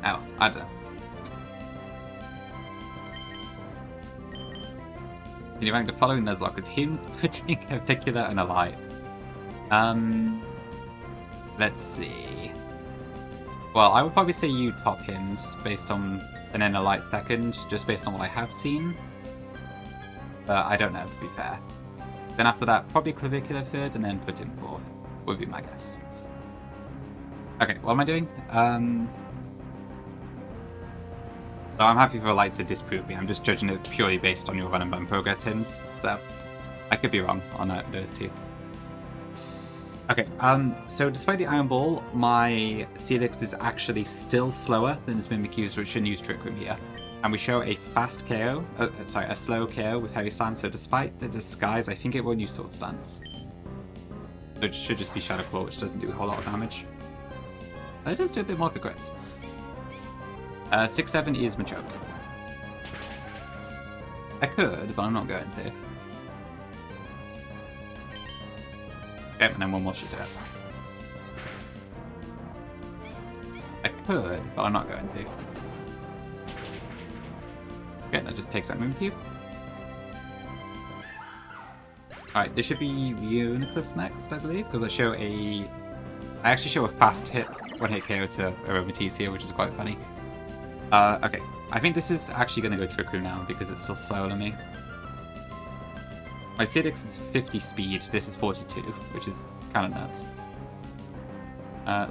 Oh, I don't know. Can you rank the following Nuzlocke? It's him putting a Picular and a light. Let's see. Well, I would probably say you top hymns based on, and then a light second, just based on what I have seen. But I don't know, to be fair. Then after that, probably Clavicular third, and then put him fourth, would be my guess. Okay, what am I doing? So I'm happy for Light to disprove me. I'm just judging it purely based on your run and bun progress hymns, so I could be wrong on those two. Okay, so despite the Iron Ball, my Steelix is actually still slower than his Mimikyu's, which shouldn't use Trick Room here. And we show a fast KO, a slow KO with Heavy Slam, so despite the disguise, I think it won't use Sword Stance. So it should just be Shadow Claw, which doesn't do a whole lot of damage. But it does do a bit more for crits. 6-7 is Machoke. I could, but I'm not going to. Okay, and then one more should do it. I could, but I'm not going to. Okay, that just takes that Mimikyu. Alright, this should be Uniclus next, I believe, because I actually show a fast hit, one hit KO to Aromatisse here, which is quite funny. Okay, I think this is actually going to go Trick Room now, because it's still slower than me. My Steelix is 50 speed, this is 42, which is kind of nuts.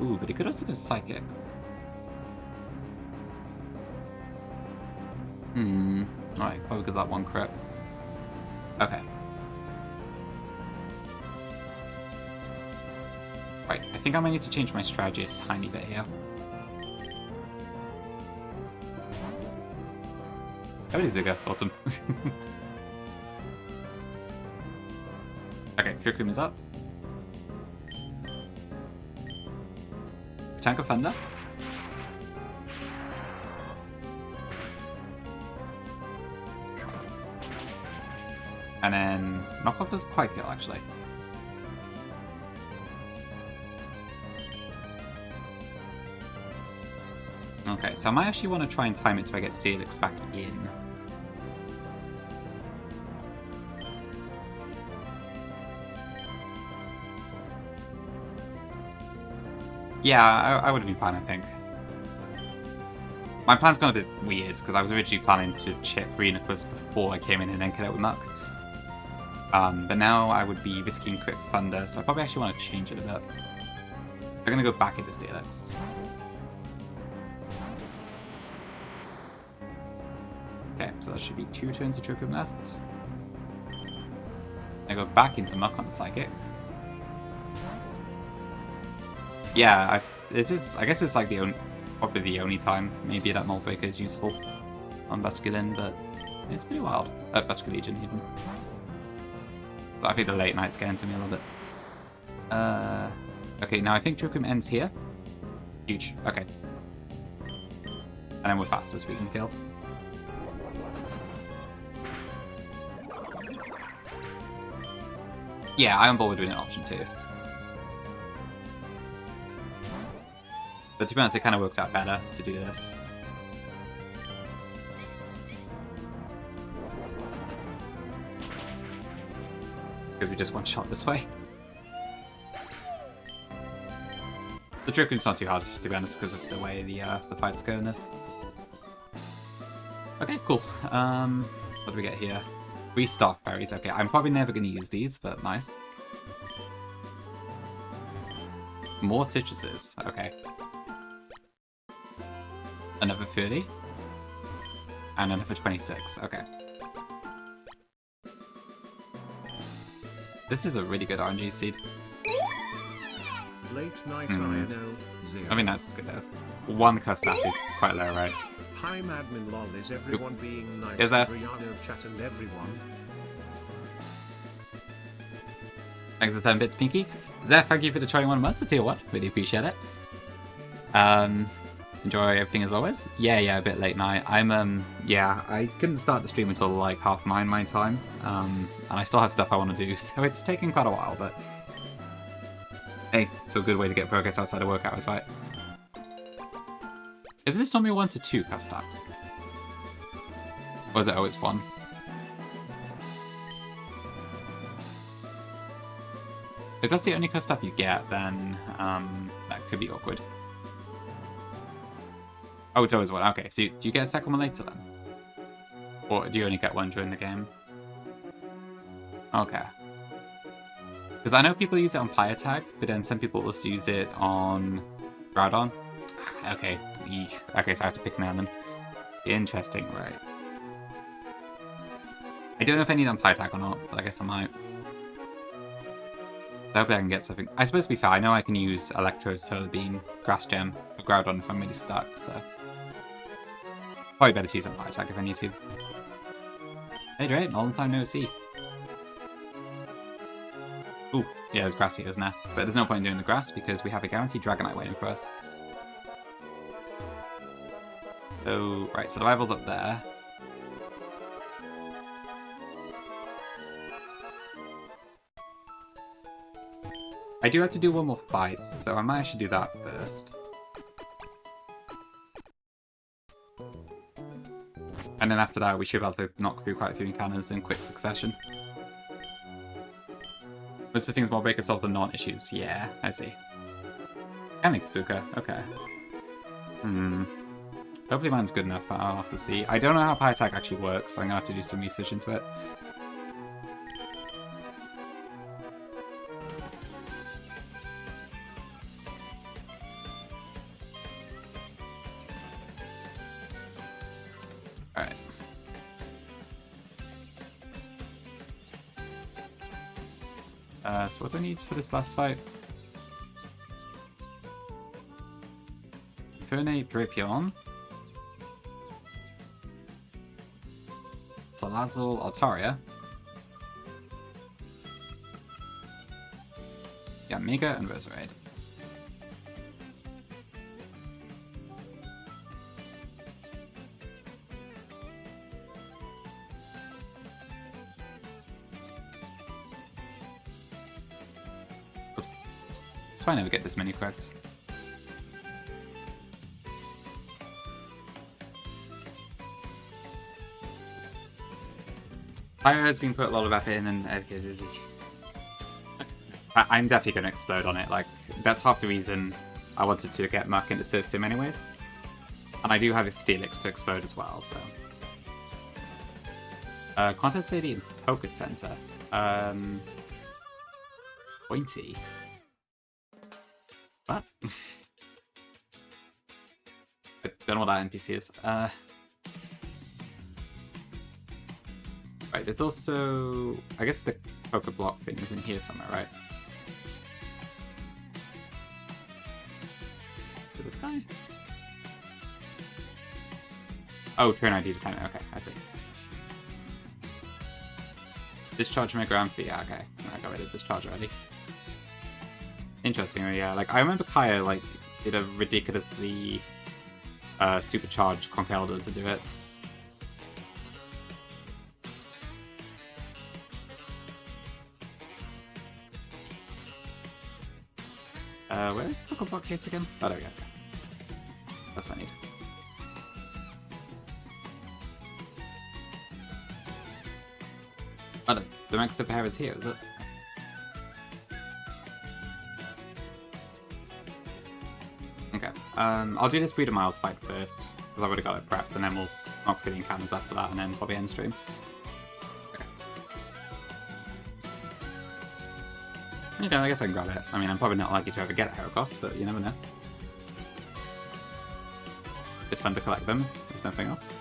Ooh, but it could also go Psychic. Alright, probably because that one crit. Okay. Right, I think I might need to change my strategy a tiny bit here. How did Zigga? Awesome. Okay, Trick Room is up. Tank of Thunder. And then knockoff doesn't quite kill, actually. Okay, so I might actually want to try and time it so I get Steelix back in. Yeah, I would have been fine, I think. My plan's gone a bit weird, because I was originally planning to chip Reenaclus before I came in and then kill it with Muck. But now I would be risking Crit Thunder, so I probably actually want to change it a bit. I'm going to go back into Steelix. Okay, so that should be 2 turns of Trick Room left. I go back into Muck on the Psychic. Yeah, I guess it's like probably the only time maybe that Mold Breaker is useful on Basculin, but it's pretty wild. Basculegion even. So I think the late night's getting to me a little bit. Okay, now I think Trick Room ends here. Huge. Okay. And then we're faster, so we can kill. Yeah, I'm on board with doing an option too. But to be honest, it kind of worked out better to do this. Because we just one-shot this way. The Trick Room's not too hard, to be honest, because of the way the fight's going this. Okay, cool. What do we get here? 3 Stark Berries. Okay, I'm probably never going to use these, but nice. More citruses. Okay. Another 30. And another 26. Okay. This is a really good RNG seed. Late night INO 0. I mean, that's good though. 1 custom is quite low, right? Hi Madman lol, is everyone being nice? Is that? Brianna chat and everyone. Thanks for the 10 bits, Pinky. Zeph, thank you for the 21 months of tier 1. Really appreciate it. Enjoy everything as always. Yeah, a bit late night. Yeah, I couldn't start the stream until like 9:30 my time. And I still have stuff I want to do, so it's taking quite a while, but hey, it's a good way to get progress outside of work hours, right? Isn't it normally 1 to 2 cast-ups? Or is it always 1? If that's the only cast-up you get, then that could be awkward. Oh, it's always 1. Okay, so do you get a second one later then? Or do you only get 1 during the game? Okay. Because I know people use it on Pyre Tag, but then some people also use it on Groudon. Okay, okay, so I have to pick now then. Interesting, right. I don't know if I need on Pyre Tag or not, but I guess I might. I hope I can get something. I suppose to be fair, I know I can use Electro, Solar Beam, Grass Gem for Groudon if I'm really stuck, so probably better to use on Pyre Tag if I need to. Hey Dre, long time no see. Ooh, yeah, there's grass here, isn't there? But there's no point in doing the grass because we have a guaranteed Dragonite waiting for us. So, right, so the rival's up there. I do have to do 1 more fight, so I might actually do that first. And then after that, we should be able to knock through quite a few encounters in quick succession. Most of the things Mold Breaker solves are non-issues. Yeah, I see. Canning Kasuka, okay. Hopefully mine's good enough, but I'll have to see. I don't know how Pyre Attack actually works, so I'm going to have to do some research into it. Alright. So what do I need for this last fight? Infernape, Drapion. Salazzle, Altaria. Yeah, Mega and Roserade. That's why I never get this many correct. Fire has been put a lot of effort in, and I'm definitely going to explode on it. Like, that's half the reason I wanted to get Muck into Surf Sim anyways. And I do have a Steelix to explode as well, so... Contest Lady in Poker Center. Pointy. What? I don't know what that NPC is. Right, there's also... I guess the poker block thing is in here somewhere, right? For this guy? Oh, turn ID dependent. Okay, I see. Discharge my ground fee. Yeah, okay. I got rid of discharge already. Interestingly, yeah. Like, I remember Kaya, like, did a ridiculously supercharged Conk Elder to do it. Where is the Poker Block case again? Oh, there we go. That's what I need. Oh, the max of hair is here, is it? Okay. I'll do this Breeder Miles fight first, because I've already got it prepped, and then we'll knock through the encounters after that, and then probably end stream. Okay, I guess I can grab it. I mean, I'm probably not likely to ever get a Heracross, but you never know. It's fun to collect them, if nothing else.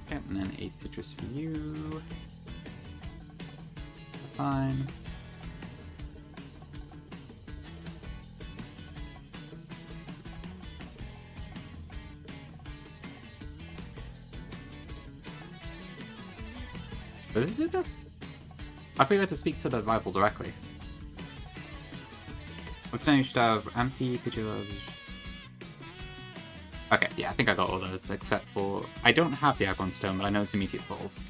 Okay, and then a citrus for you. Fine. Was it Zuda? I figured to speak to the rival directly. I'm saying you should have Amphi, Pidgeot. Okay, yeah, I think I got all those, except for... I don't have the Aggron Stone, but I know it's immediate falls.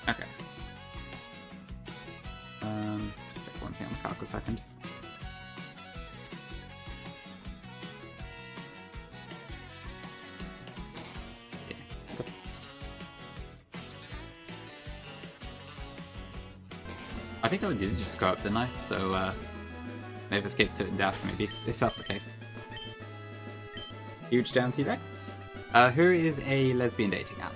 Okay. Just check one thing on the calc a second. I think I did just go up, didn't I? So, maybe escape certain death, maybe, if that's the case. Huge down T-Deck. Who is a lesbian dating app?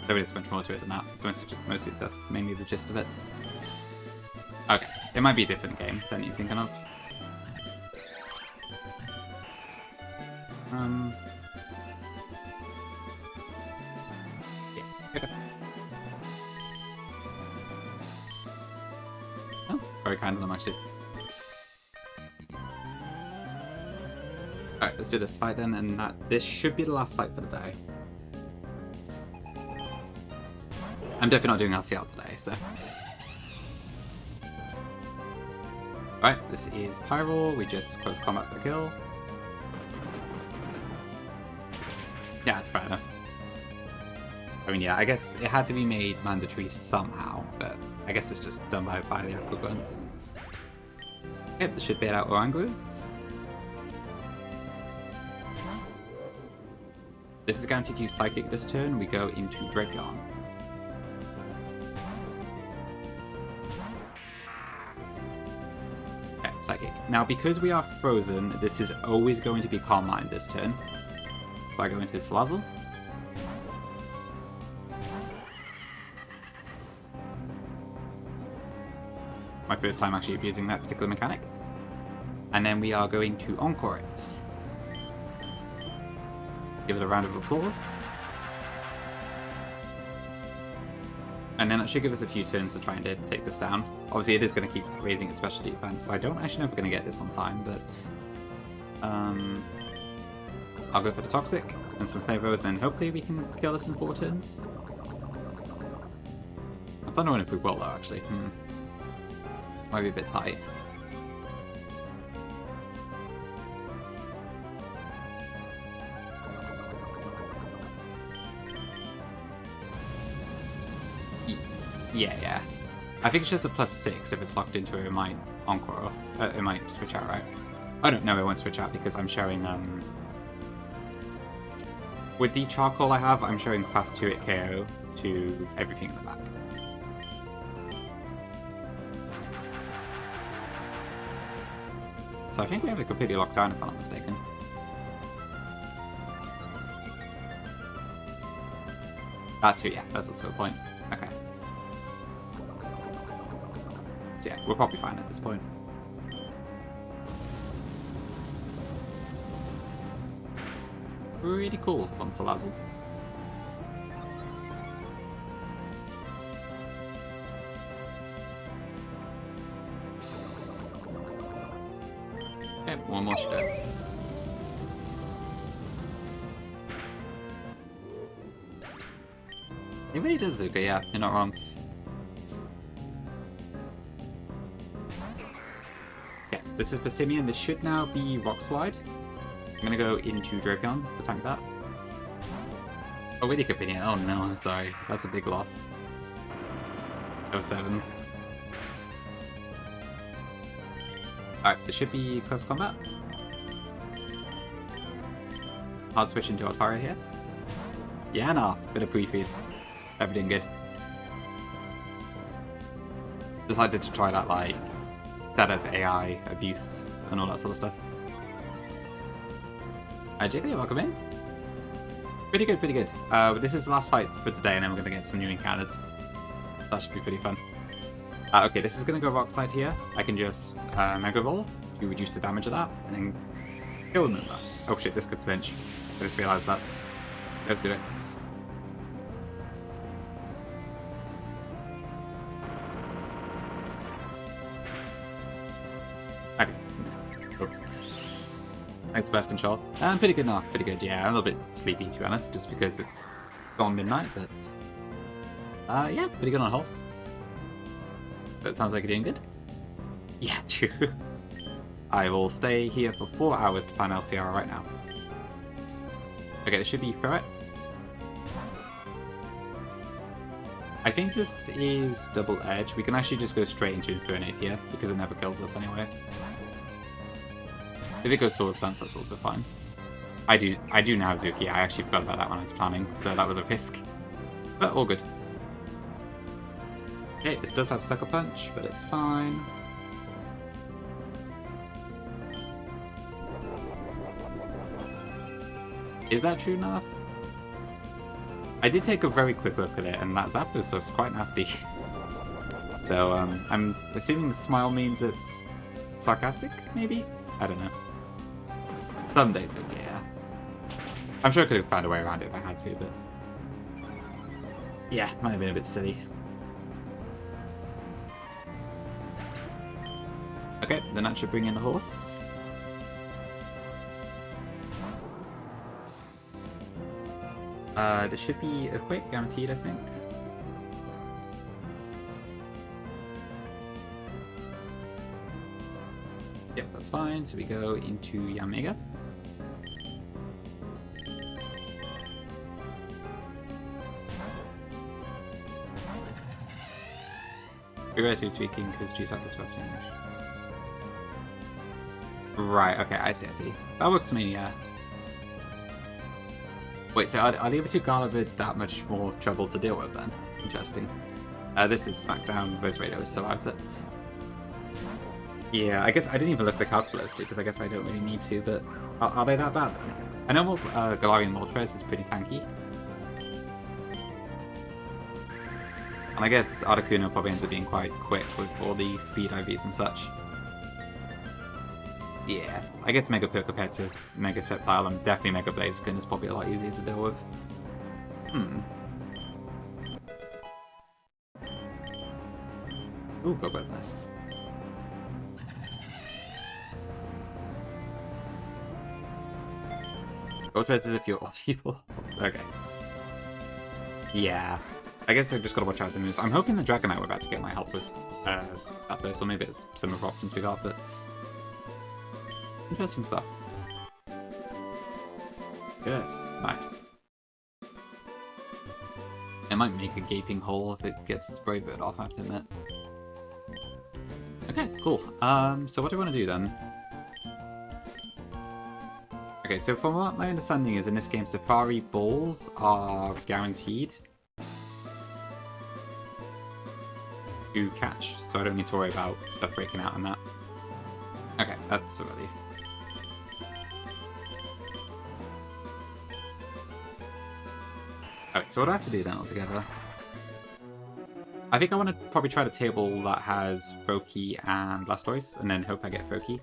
There is much more to it than that. It's mostly that's mainly the gist of it. Okay, it might be a different game than you're thinking of. Very kind of them, actually. Alright, let's do this fight then, and this should be the last fight for the day. I'm definitely not doing LCL today, so... Alright, this is Pyro, we just close combat the kill. Yeah, it's fair enough. I mean, yeah, I guess it had to be made mandatory somehow, but I guess it's just done by the Aqua Guns. Yep, this should bait out Oranguru. This is guaranteed to use Psychic this turn. We go into Dragon. Okay, Psychic. Now, because we are frozen, this is always going to be Calm Mind this turn. So I go into Salazzle. My first time actually abusing that particular mechanic. And then we are going to Encore it. Give it a round of applause. And then that should give us a few turns to try and take this down. Obviously it is going to keep raising its special defense, so I don't actually know if we're going to get this on time, but... I'll go for the Toxic and some Flavors, and hopefully we can kill this in 4 turns. I don't know if we will though, actually. Might be a bit tight. Yeah. I think it's just a +6 if it's locked into it. It might encore. It might switch out, right? Oh no, it won't switch out because I'm showing with the charcoal I have, I'm showing fast 2-hit KO to everything in the back. So I think we have it completely locked down if I'm not mistaken. That too, yeah, that's also a point. Okay. So yeah, we're probably fine at this point. Pretty cool, Bumsalazzle. Okay, one more should go. He really does Zuka, yeah, you're not wrong. Yeah, this is Bassimian. This should now be Rock Slide. I'm gonna go into Drapion to tank that. Oh, really good opinion. Oh no, I'm sorry. That's a big loss. Oh, 7s. Alright, this should be close combat. I'll switch into Altara here. Yeah, no, bit of briefies. Everything good. Decided to try that, like, setup AI abuse and all that sort of stuff. JP, welcome in. Pretty good, pretty good. This is the last fight for today, and then we're going to get some new encounters. That should be pretty fun. Okay, this is going to go Rock Slide here. I can just Mega Evolve to reduce the damage of that, and then go with Moonblast. Oh shit, this could flinch. I just realised that. Don't do it. Okay. Oops. Thanks, best control. Pretty good now, pretty good. Yeah, I'm a little bit sleepy to be honest, just because it's gone midnight, but yeah, pretty good on the whole. But it sounds like you're doing good. Yeah, true. I will stay here for 4 hours to plan LCR right now. Okay, this should be Ferret. I think this is double edge. We can actually just go straight into Infernape here, because it never kills us anyway. If it goes Sword Stance, that's also fine. I do now have Zuki. I actually forgot about that when I was planning, so that was a risk. But all good. Okay, this does have Sucker Punch, but it's fine. Is that true enough? I did take a very quick look at it, and that boost was quite nasty. So, I'm assuming smile means it's sarcastic, maybe? I don't know. Some days, yeah. I'm sure I could have found a way around it if I had to, but... yeah, might have been a bit silly. Okay, then that should bring in the horse. This should be a quick, guaranteed, I think. Yep, that's fine. So we go into Yamega. Figuratively speaking, because G-Sack was swept damage. Right, okay, I see. That works for me, yeah. Wait, so are the other two Garlivids that much more trouble to deal with then? Interesting. This is SmackDown, Rose Radio survives it. Yeah, I guess I didn't even look at the calculus too, because I guess I don't really need to, but are they that bad then? I know Galarian Moltres is pretty tanky. And I guess Articuno probably ends up being quite quick with all the speed IVs and such. Yeah, I guess Mega Purr compared to Mega Sceptile and definitely Mega Blaziken is probably a lot easier to deal with. Ooh, Bugbear's nice. Moltres as if you're all evil. Okay. Yeah. I guess I just gotta watch out the moves. I'm hoping the Dragonite we're about to get might help with that first, or maybe it's some of the options we got, but... interesting stuff. Yes, nice. It might make a gaping hole if it gets its brave bird off, I have to admit. Okay, cool. So what do I want to do then? Okay, so from what my understanding is, in this game, Safari balls are guaranteed to catch, so I don't need to worry about stuff breaking out on that. Okay, that's a relief. Alright, so what do I have to do then altogether? I think I want to probably try the table that has Froakie and Blastoise, and then hope I get Froakie.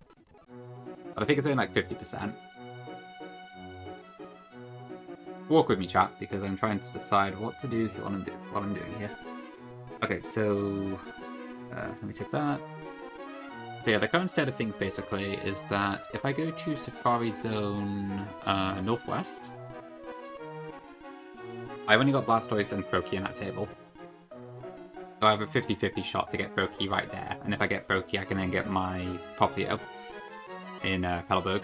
But I think it's only like 50%. Walk with me, chat, because I'm trying to decide what to do while I'm doing here. Okay, so let me take that. So yeah, the current state of things basically is that if I go to Safari Zone Northwest, I've only got Blastoise and Froakie in that table. So I have a 50-50 shot to get Froakie right there, and if I get Froakie, I can then get my Popplio in Petalburg.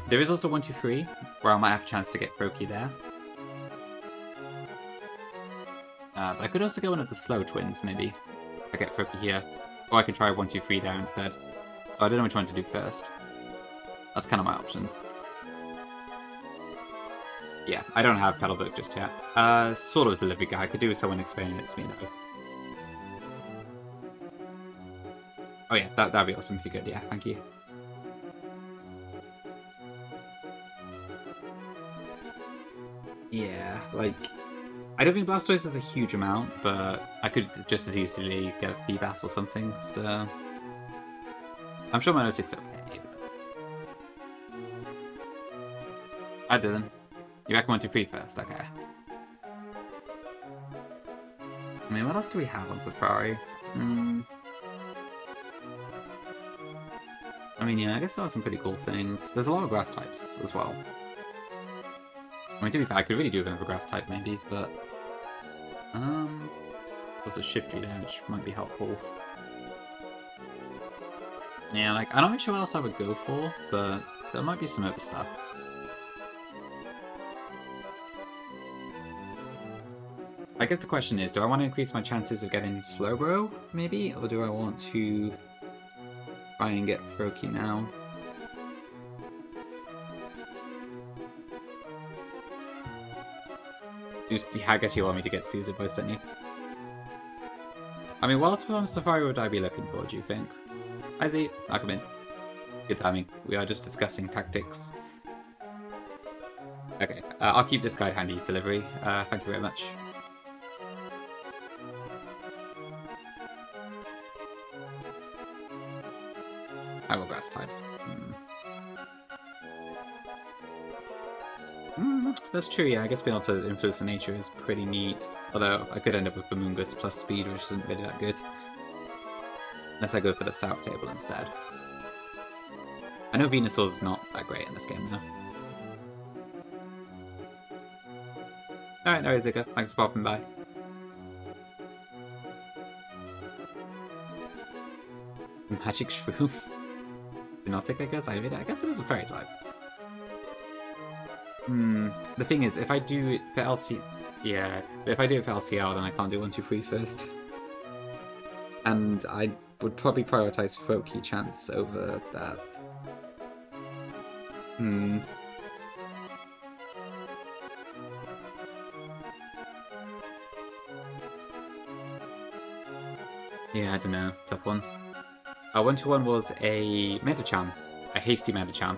There is also 1-2-3, where I might have a chance to get Froakie there. But I could also go one of the slow twins, maybe. If I get Froakie here. Or I could try 1-2-3 there instead. So I don't know which one to do first. That's kind of my options. Yeah, I don't have Petalburg just yet. Sort of a delivery guy. I could do with someone explaining it to me, though. Oh yeah, that'd be awesome if you could. Yeah, thank you. Yeah, like, I don't think Blastoise is a huge amount, but I could just as easily get a Feebas or something, so... I'm sure my Notic's okay. Hi, Dylan. You reckon 1-2-3 first? Okay. I mean, what else do we have on Safari? I mean, yeah, I guess there are some pretty cool things. There's a lot of grass types as well. I mean, to be fair, I could really do with another grass type, maybe, but... There's a Shiftry there, which might be helpful. Yeah, like, I'm not really sure what else I would go for, but there might be some other stuff. I guess the question is, do I want to increase my chances of getting Slowbro, maybe? Or do I want to try and get Froakie now? I guess you want me to get Caesar both, don't you? I mean, what else on Safari would I be looking for, do you think? Hi Z, welcome in. Good timing. We are just discussing tactics. Okay, I'll keep this guide handy, delivery. Thank you very much. I will grass type. That's true, yeah. I guess being able to influence the nature is pretty neat. Although I could end up with Bemungus plus speed, which isn't really that good. Unless I go for the south table instead. I know Venusaur's not that great in this game, though. Alright, no worries, Zika. Thanks for popping by. Magic Shroom. Hypnotic, I guess? I mean, I guess it is a fairy type. The thing is, if I do it for LC... Yeah, but if I do it for LCL, then I can't do 1-2-3 first. And I would probably prioritize Froakie chance over that. Yeah, I don't know. Tough one. 1-2-1 was a Medicham. A hasty Medicham.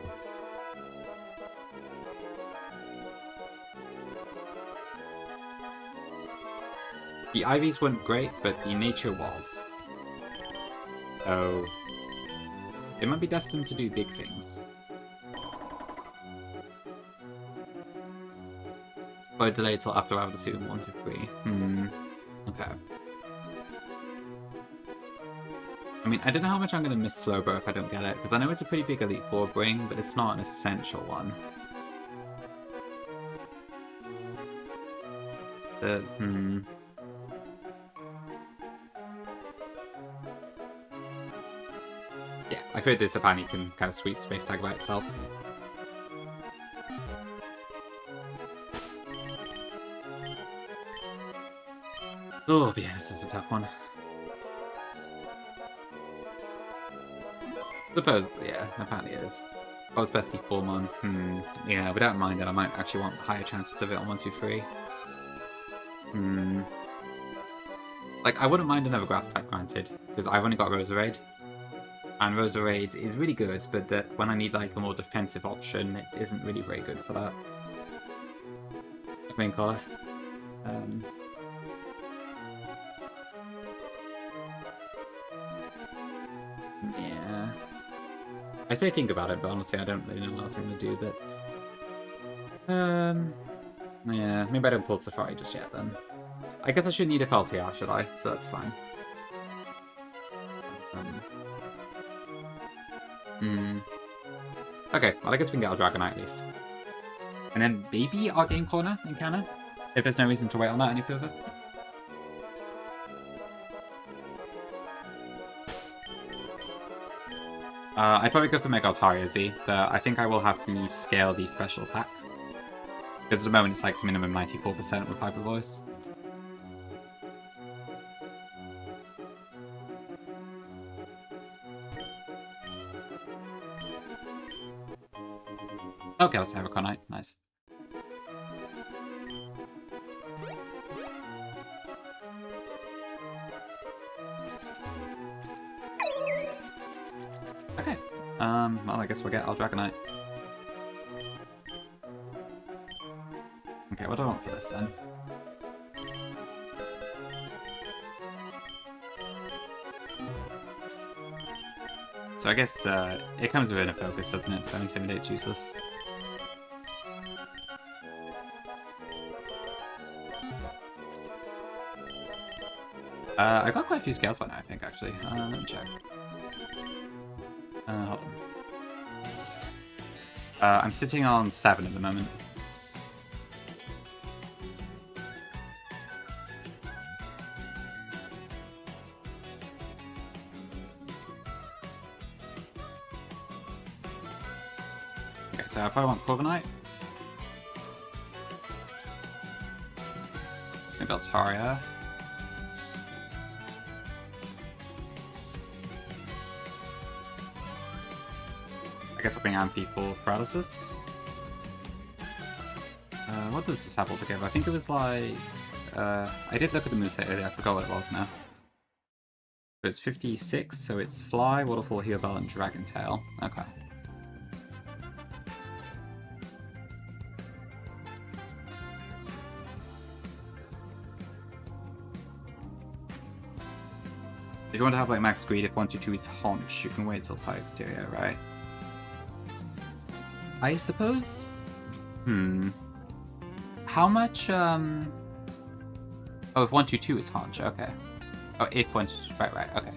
The IVs weren't great, but the nature was. So... it might be destined to do big things. But delay till after I have the suit 1-2-3. Okay. I mean, I don't know how much I'm going to miss Slowbro if I don't get it, because I know it's a pretty big Elite Four bring, but it's not an essential one. Yeah, I heard this Sapani can kind of sweep Space Tag by itself. Oh, yeah, this is a tough one. Suppose, yeah, apparently it is. I was bestie Formon. Yeah, without mind that I might actually want higher chances of it on 1, 2, 3. Like, I wouldn't mind another grass type, granted, because I've only got Roserade. And Roserade is really good, but that when I need like a more defensive option, it isn't really very good for that. Main color. Yeah. I say think about it, but honestly I don't really know what else I'm gonna do, but... yeah, maybe I don't pull Safari just yet then. I guess I should need a LCR, should I? So that's fine. Okay, well I guess we can get our Dragonite at least. And then maybe our Game Corner in Cannon? If there's no reason to wait on that any further. I'd probably go for Mega Altaria Z, but I think I will have to scale the special attack. Because at the moment it's like minimum 94% with Hyper Voice. Okay, let's have a Conite. Nice. Okay. Well, I guess we'll get our Dragonite. Okay, what do I want for this then? So I guess it comes within a focus, doesn't it? So Intimidate's useless. I got quite a few scales by now, I think, actually. Let me check. Hold on. I'm sitting on 7 at the moment. Okay, so I probably want Corviknight. Maybe Altaria. I guess I'll bring Ampy for Paralysis. What does this have altogether? I think it was like... I did look at the moveset earlier, I forgot what it was now. But it's 56, so it's Fly, Waterfall, Heal Bell, and Dragon Tail. Okay. If you want to have like max greed, if 122 is Haunch, you can wait till 5 exterior, right? I suppose... How much, Oh, if 122 is Haunch, okay. Oh, if 122, right, okay.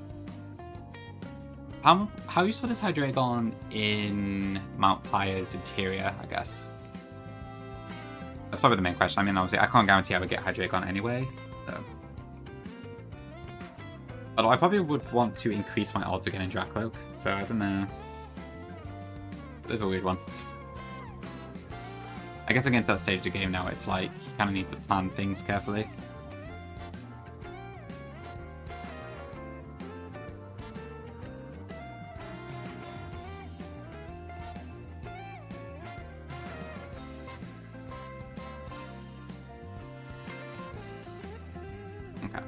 How useful is Hydreigon in Mount Pyre's interior, I guess? That's probably the main question. I mean, obviously, I can't guarantee I would get Hydreigon anyway, so... Although I probably would want to increase my odds again in Dracloak, so I don't know. Bit of a weird one. I guess I'm getting to that stage of the game now, it's like, you kind of need to plan things carefully. Okay.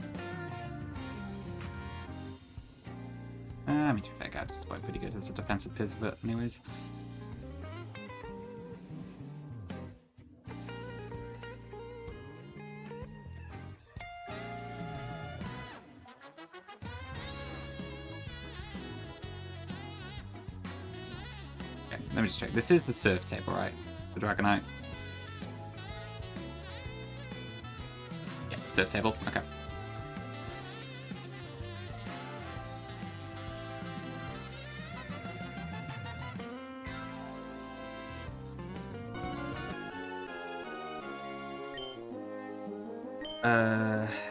I mean, to be fair, Gad is quite pretty good as a defensive pivot anyways. Let me just check. This is the serve table, right? The Dragonite. Yeah, serve table. Okay.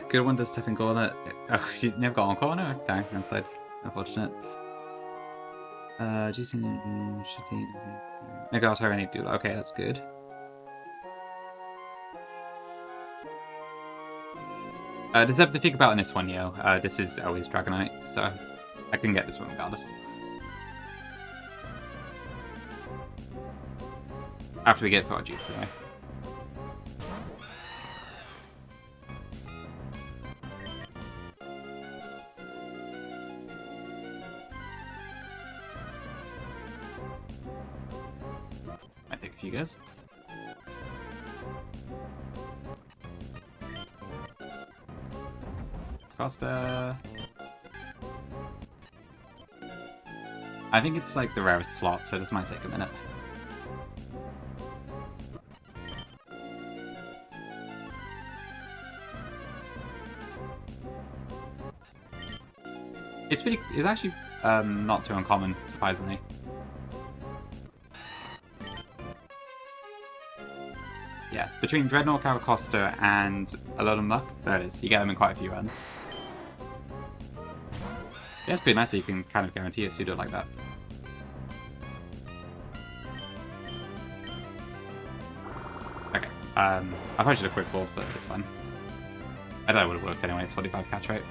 Good one does Stephen Gauntlet. Oh, she never got on corner? Dang, inside. Unfortunate. Jason shitty. Mega Altaria need Doodle. Okay, that's good. There's something to think about in this one, yo. This is always Dragonite, so I can get this one regardless. After we get through our dupes, anyway. I take a few guys. Costa. I think it's like the rarest slot, so this might take a minute. It's actually not too uncommon, surprisingly. Yeah, between Dreadnought, Caracosta, and a lot of Muck, there it is. You get them in quite a few runs. Yeah, it's pretty nice that you can kind of guarantee a pseudo like that. Okay, I probably should have quick ball, but it's fine. I don't know what it works anyway, it's 45 catch rate.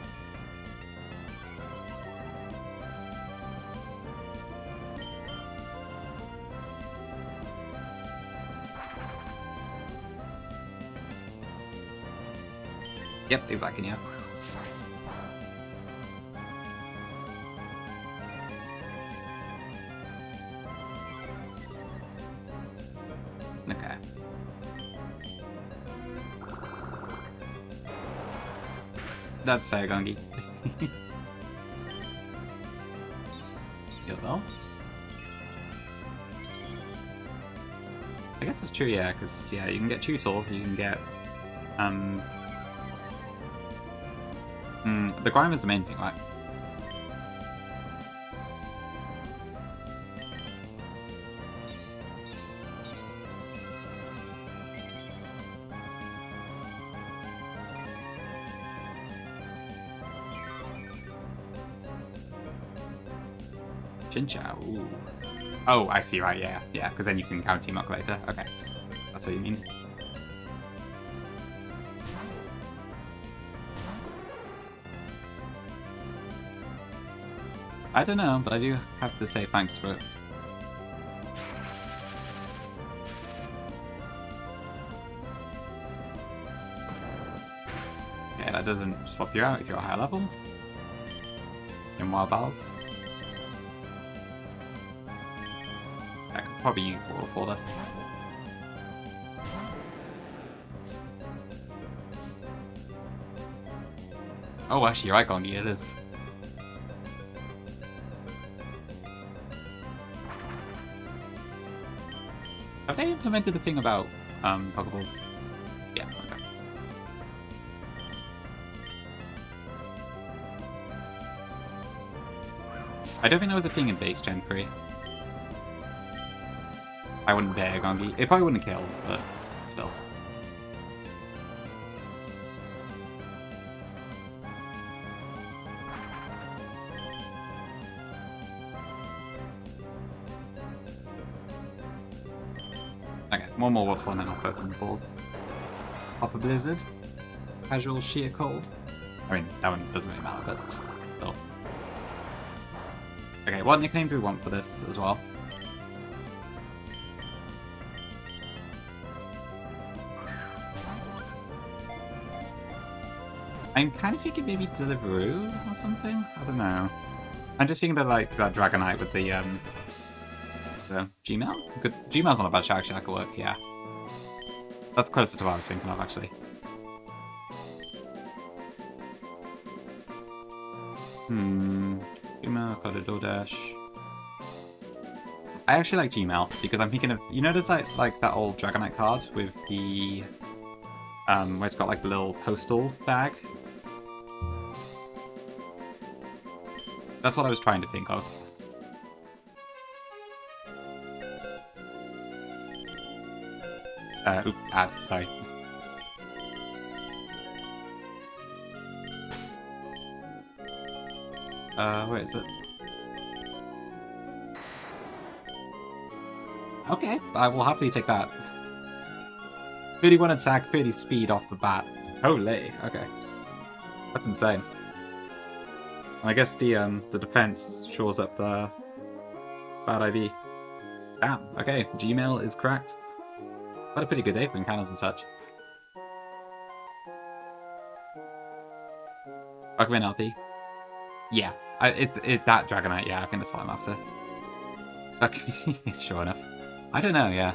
Yep, exactly, yeah. Okay. That's fair, Gongi. Well. I guess that's true, yeah, because, yeah, you can get Tutor, you can get, the Grime is the main thing, right? Chinchou, ooh. Oh, I see, right, yeah. Yeah, because then you can guarantee Muck later. Okay. That's what you mean. I don't know, but I do have to say thanks for it. Yeah, that doesn't swap you out if you're a higher level. In wild battles. I could probably roll for this. Oh, actually, you're right, Gongi, it is. Have they implemented the thing about Pokeballs? Yeah, okay. I don't think there was a thing in base Gen 3. I wouldn't dare, Gongi. It probably wouldn't kill, but still. Okay, one more waterfall and then I'll throw some balls. Pop a Blizzard. Casual Sheer Cold. I mean, that one doesn't really matter, but still. Okay, what nickname do we want for this as well? I'm kind of thinking maybe Deliveroo or something? I don't know. I'm just thinking of like that Dragonite with the Gmail? Good. Gmail's not a bad shout, actually, that could work, yeah. That's closer to what I was thinking of, actually. Gmail, got a DoorDash. I actually like Gmail, because I'm thinking of, you know there's like that old Dragonite card with the, where it's got like the little postal bag? That's what I was trying to think of. Ad, sorry. Where is it? Okay, I will happily take that. 31 attack, 30 speed off the bat. Holy, okay. That's insane. I guess the defense shores up the bad IV. Damn, okay, Gmail is cracked. Had a pretty good day for encounters and such. Pokemon LP. Yeah, that Dragonite, yeah, I think that's what I'm after. Okay, sure enough. I don't know, yeah.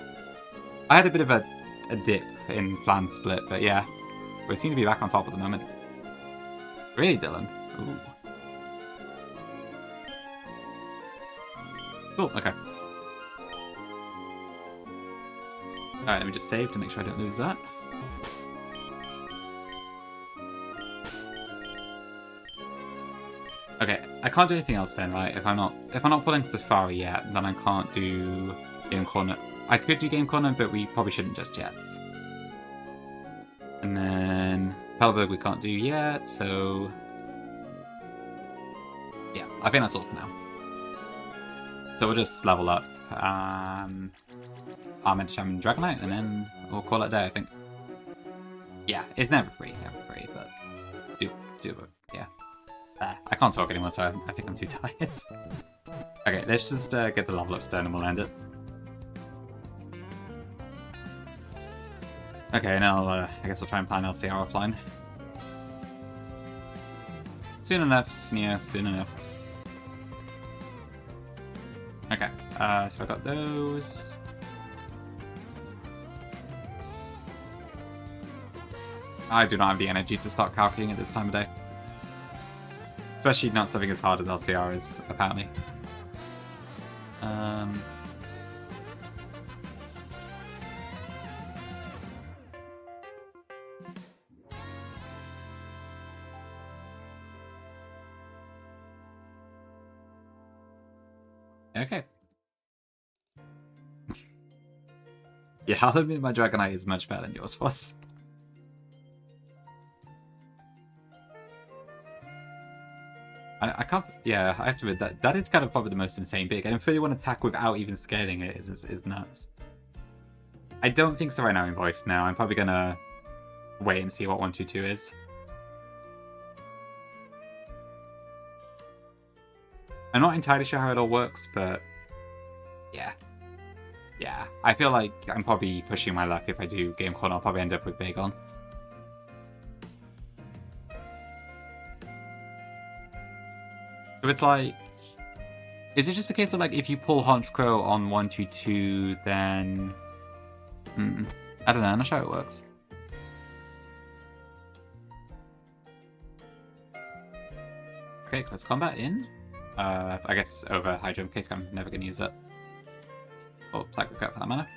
I had a bit of a dip in plan split, but yeah. We seem to be back on top at the moment. Really, Dylan? Ooh. Cool, okay. Alright, let me just save to make sure I don't lose that. Okay, I can't do anything else then, right? If I'm not pulling Safari yet, then I can't do Game Corner. I could do Game Corner, but we probably shouldn't just yet. And then Pelberg we can't do yet, so yeah, I think that's all for now. So we'll just level up Armored Shaman Dragonite, and then we'll call it a day, I think. Yeah, it's never free, but yeah. I can't talk anymore, so I think I'm too tired. Okay, let's just get the level ups done and we'll end it. Okay, now I guess I'll try and plan LCR offline. Soon enough, yeah, soon enough. Okay, so I got those. I do not have the energy to start calculating at this time of day. Especially not something as hard as LCR is, apparently. Okay. Yeah, I'll admit my Dragonite is much better than yours was. I can't. Yeah, I have to admit that is kind of probably the most insane big. And 31 attack without even scaling it is nuts. I don't think so right now in voice now. I'm probably gonna wait and see what 122 is. I'm not entirely sure how it all works, but yeah. Yeah, I feel like I'm probably pushing my luck if I do Game Corner. I'll probably end up with Bagon. So it's like, is it just a case of like if you pull Honchkrow on 122, then I don't know. I'm not sure how it works. Okay, close combat in. I guess over High Jump Kick. I'm never gonna use it. Or Psycho Cut for that matter.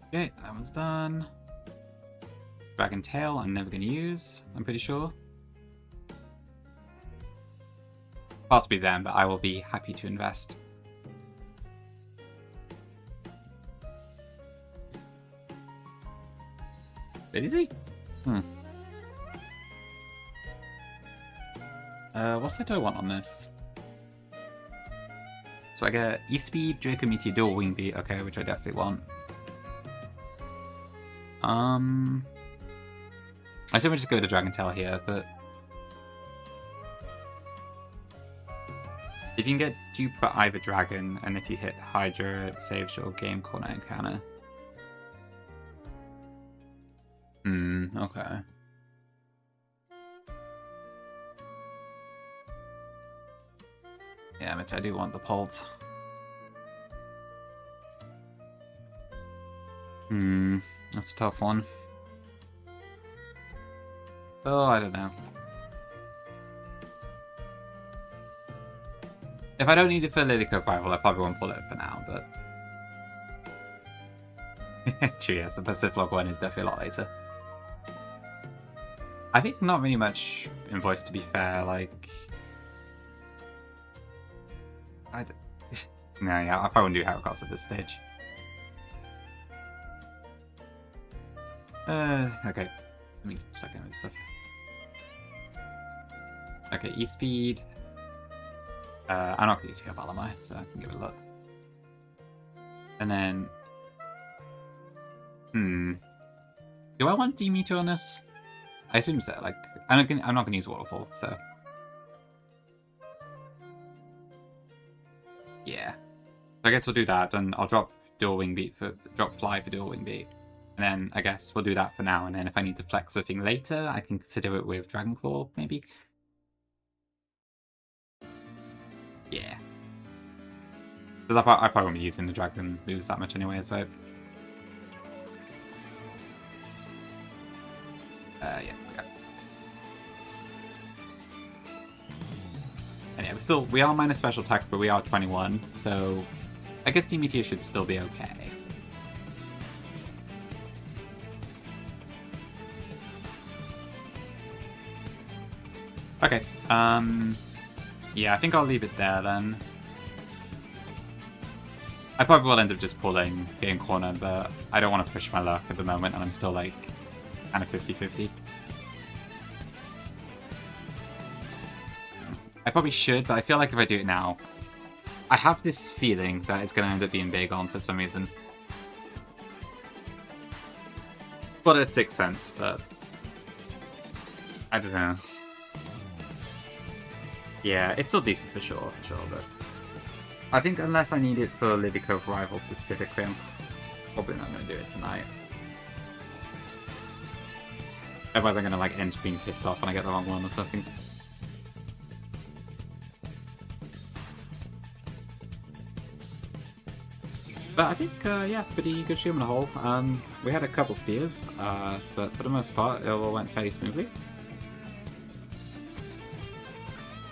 Okay, that one's done. Dragon Tail, I'm never going to use, I'm pretty sure. Possibly then, but I will be happy to invest. Bit easy? What set do I want on this? So I get E-Speed, Draco Meteor, Dual Wing Beat, okay, which I definitely want. I assume we just go with the Dragon Tail here, but if you can get dupe for either dragon, and if you hit Hydra, it saves your Game Corner encounter. Okay. Yeah, which I do want the pulse. That's a tough one. Oh, I don't know. If I don't need it for Lilycove rival, I probably won't pull it for now, but true, yes, the Pacific one is definitely a lot later. I think not really much in voice, to be fair, like no, yeah, I probably wouldn't do Heracross at this stage. Okay. Let me suck in with stuff. Okay, E-Speed. I'm not going to use Heal Ball, am I? So I can give it a look. And then Do I want D-Meteor on this? I assume so. Like, I'm not gonna use Waterfall, so... Yeah. I guess we'll do that, then I'll drop Dual Wing Beat drop Fly for Dual Wing Beat. And then I guess we'll do that for now, and then if I need to flex something later, I can consider it with Dragon Claw, maybe? Yeah. Because I probably won't be using the Dragon moves that much anyway, so... yeah, okay. And yeah, we are minus special attack, but we are 21, so I guess D-Meteor should still be okay. Okay, yeah, I think I'll leave it there then. I probably will end up just getting cornered, but I don't want to push my luck at the moment, and I'm still like kind of 50-50. I probably should, but I feel like if I do it now, I have this feeling that it's going to end up being big on for some reason. But it makes sense, but I don't know. Yeah, it's still decent for sure, but I think unless I need it for Lilycove Rival specifically, I'm probably not going to do it tonight. Otherwise I'm going to like end up being pissed off when I get the wrong one or something. But I think, yeah, pretty good stream on the whole. We had a couple steers, but for the most part, it all went fairly smoothly.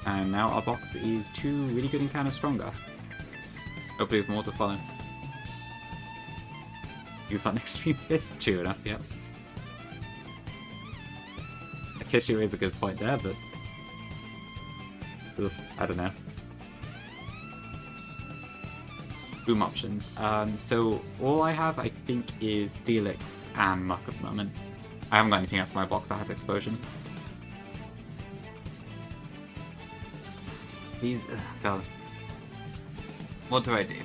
And now our box is 2 really good encounters stronger. Hopefully with more to follow. It's not an extreme piss, true enough, yeah. I guess you raise a good point there, but... Oof, I don't know. Boom options. So all I have, I think, is Steelix and Muck at the moment. I haven't got anything else in my box that has Explosion. These... God. What do I do?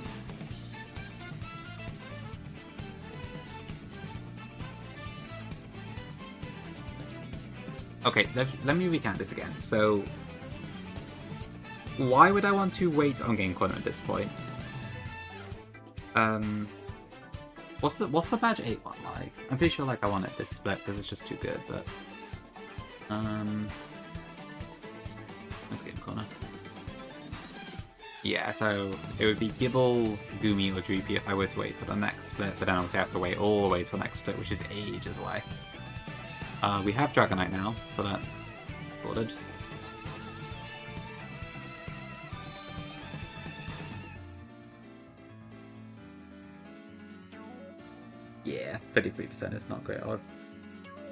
Okay, let me recount this again. So... why would I want to wait on Game Corner at this point? What's the badge 8 one like? I'm pretty sure like I want it this split because it's just too good, but let's get in corner. Yeah, so it would be Gibble, Goomy, or Droopy if I were to wait for the next split, but then obviously I have to wait all the way till the next split, which is ages away. We have Dragonite now, so that's sorted. Yeah, 33% is not great odds.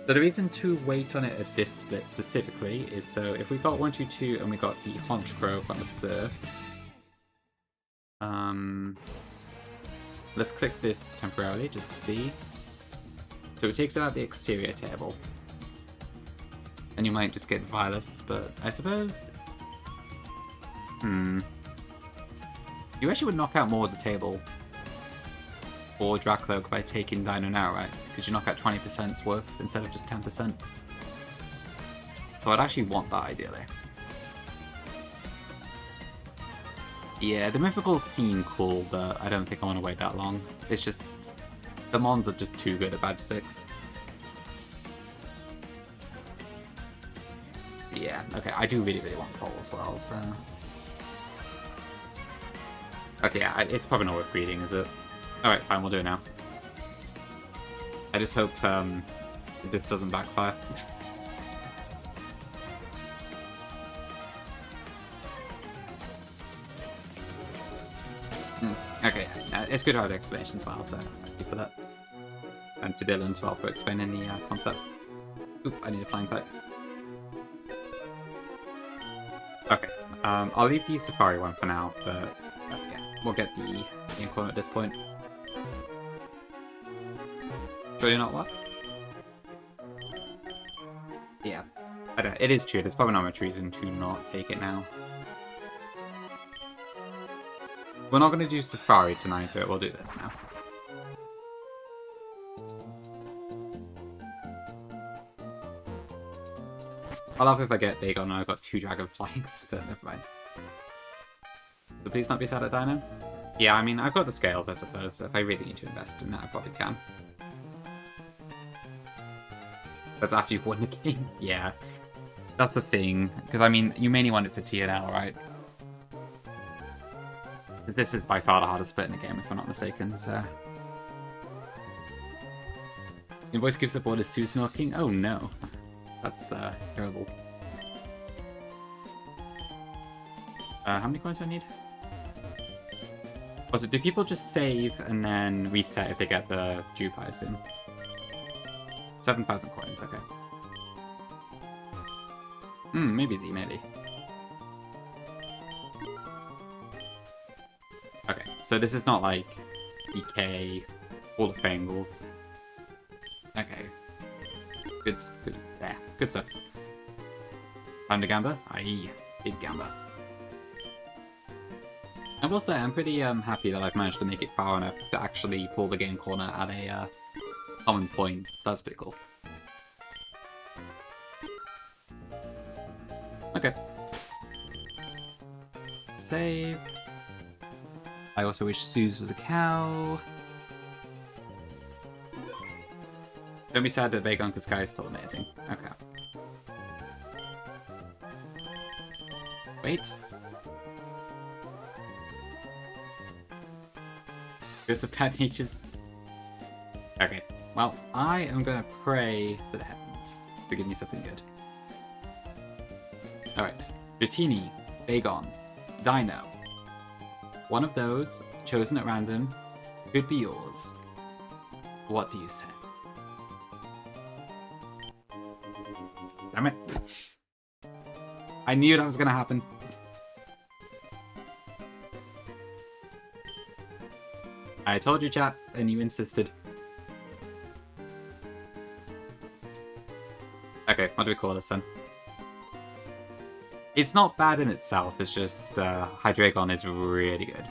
So the reason to wait on it at this split specifically is so if we got 1-2-2 and we got the Honchkrow from the Surf, let's click this temporarily just to see. So it takes it out the exterior table. And you might just get Violus, but I suppose... You actually would knock out more of the table or Dracloak by taking Dino now, right? Because you knock out 20%'s worth instead of just 10%. So I'd actually want that ideally. Yeah, the Mythicals seem cool, but I don't think I want to wait that long. It's just... the Mons are just too good at badge 6. Yeah, okay, I do really, really want Pole as well, so... Okay, yeah, it's probably not worth greeting, is it? Alright, fine, we'll do it now. I just hope this doesn't backfire. Okay, it's good to have explanations as well, so thank you for that. And to Dylan as well for explaining the concept. Oop, I need a flying type. Okay, I'll leave the Safari one for now, but yeah, we'll get the Incorn at this point. Sure you're not what? Yeah, I don't, it is true, there's probably not much reason to not take it now. We're not going to do Safari tonight, but we'll do this now. I'll laugh if I get big on and I've got 2 Dragonflies, but never mind. So please not be sad at Dino. Yeah, I mean, I've got the scales, I suppose. So if I really need to invest in that, I probably can. That's after you've won the game. Yeah, that's the thing. Because, I mean, you mainly want it for TNL, right? Because this is by far the hardest split in the game, if I'm not mistaken, so... Invoice gives up order Sue's milking? Oh no. That's, terrible. How many coins do I need? Also, do people just save and then reset if they get the dupe, I assume? 7,000 coins, okay. Maybe Z, maybe. Okay, so this is not like DK, Hall of Fame rules. Okay. Good stuff. Time to gamba? Aye, big gamba. I will say, I'm pretty happy that I've managed to make it far enough to actually pull the game corner at a common point. So that's pretty cool. Okay. Save. I also wish Suze was a cow. Don't be sad that Vagon because Sky is still amazing. Okay. Wait. Here's some bad natures. Okay. Well, I am gonna pray to the heavens to give me something good. Alright. Dratini, Vagon, Dino. One of those, chosen at random, could be yours. What do you say? Damn it. I knew that was gonna happen. I told you, chat, and you insisted. Okay, what do we call this then? It's not bad in itself, it's just Hydreigon is really good.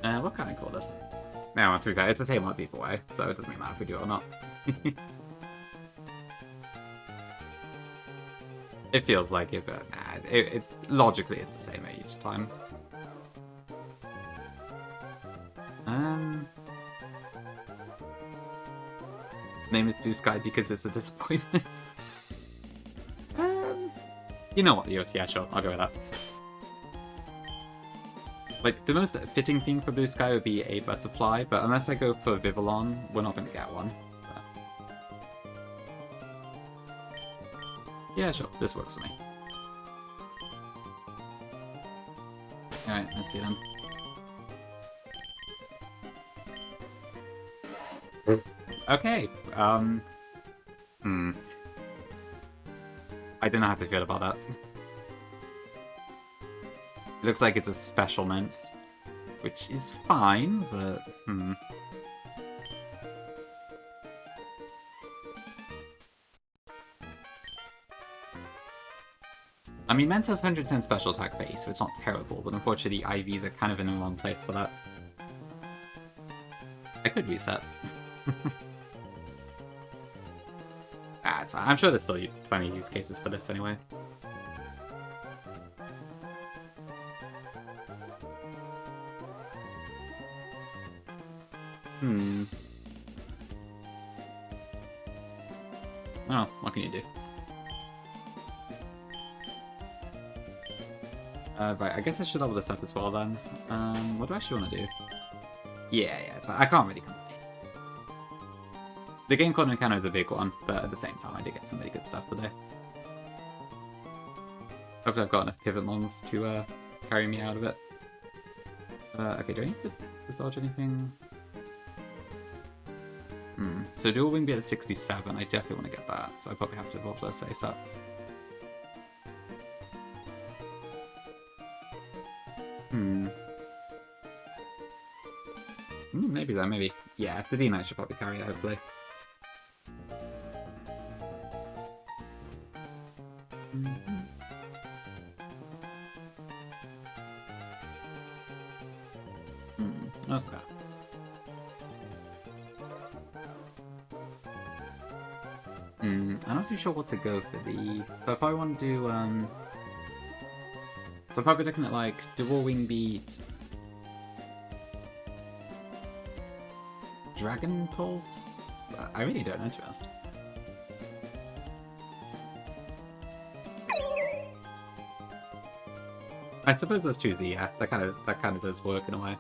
What can I call this? No, to be fair, it's the same odds either way, so it doesn't really matter if we do it or not. It feels like it, but nah, logically it's the same each time. Name is Blue Sky because it's a disappointment. You know what? Yeah, sure, I'll go with that. Like, the most fitting thing for Blue Sky would be a Butterfly, but unless I go for Vivillon, we're not going to get one. So. Yeah, sure, this works for me. Alright, let's see then. Okay, I don't know how to feel about that. It looks like it's a special mince, which is fine, but I mean, Mence has 110 special attack base, so it's not terrible, but unfortunately IVs are kind of in the wrong place for that. I could reset. It's fine. I'm sure there's still plenty of use cases for this anyway. Oh, what can you do? Right, I guess I should level this up as well then. What do I actually want to do? Yeah, it's fine. I can't really complain. The game corner encounter is a big one, but at the same time I did get some really good stuff today. Hopefully I've got enough pivot mons to carry me out of it. Okay, do I need to dodge anything? So dual wing be at 67, I definitely want to get that, so I probably have to evolve this ASAP. Maybe then, maybe. Yeah, the D-Knight should probably carry it, hopefully. Okay. I'm not too sure what to go for the... So if I want to do, So I'm probably looking at, like, Dual Wing Beat... Dragon Pulse? I really don't know, to be honest. I suppose that's choosy, yeah. That kind of does work in a way.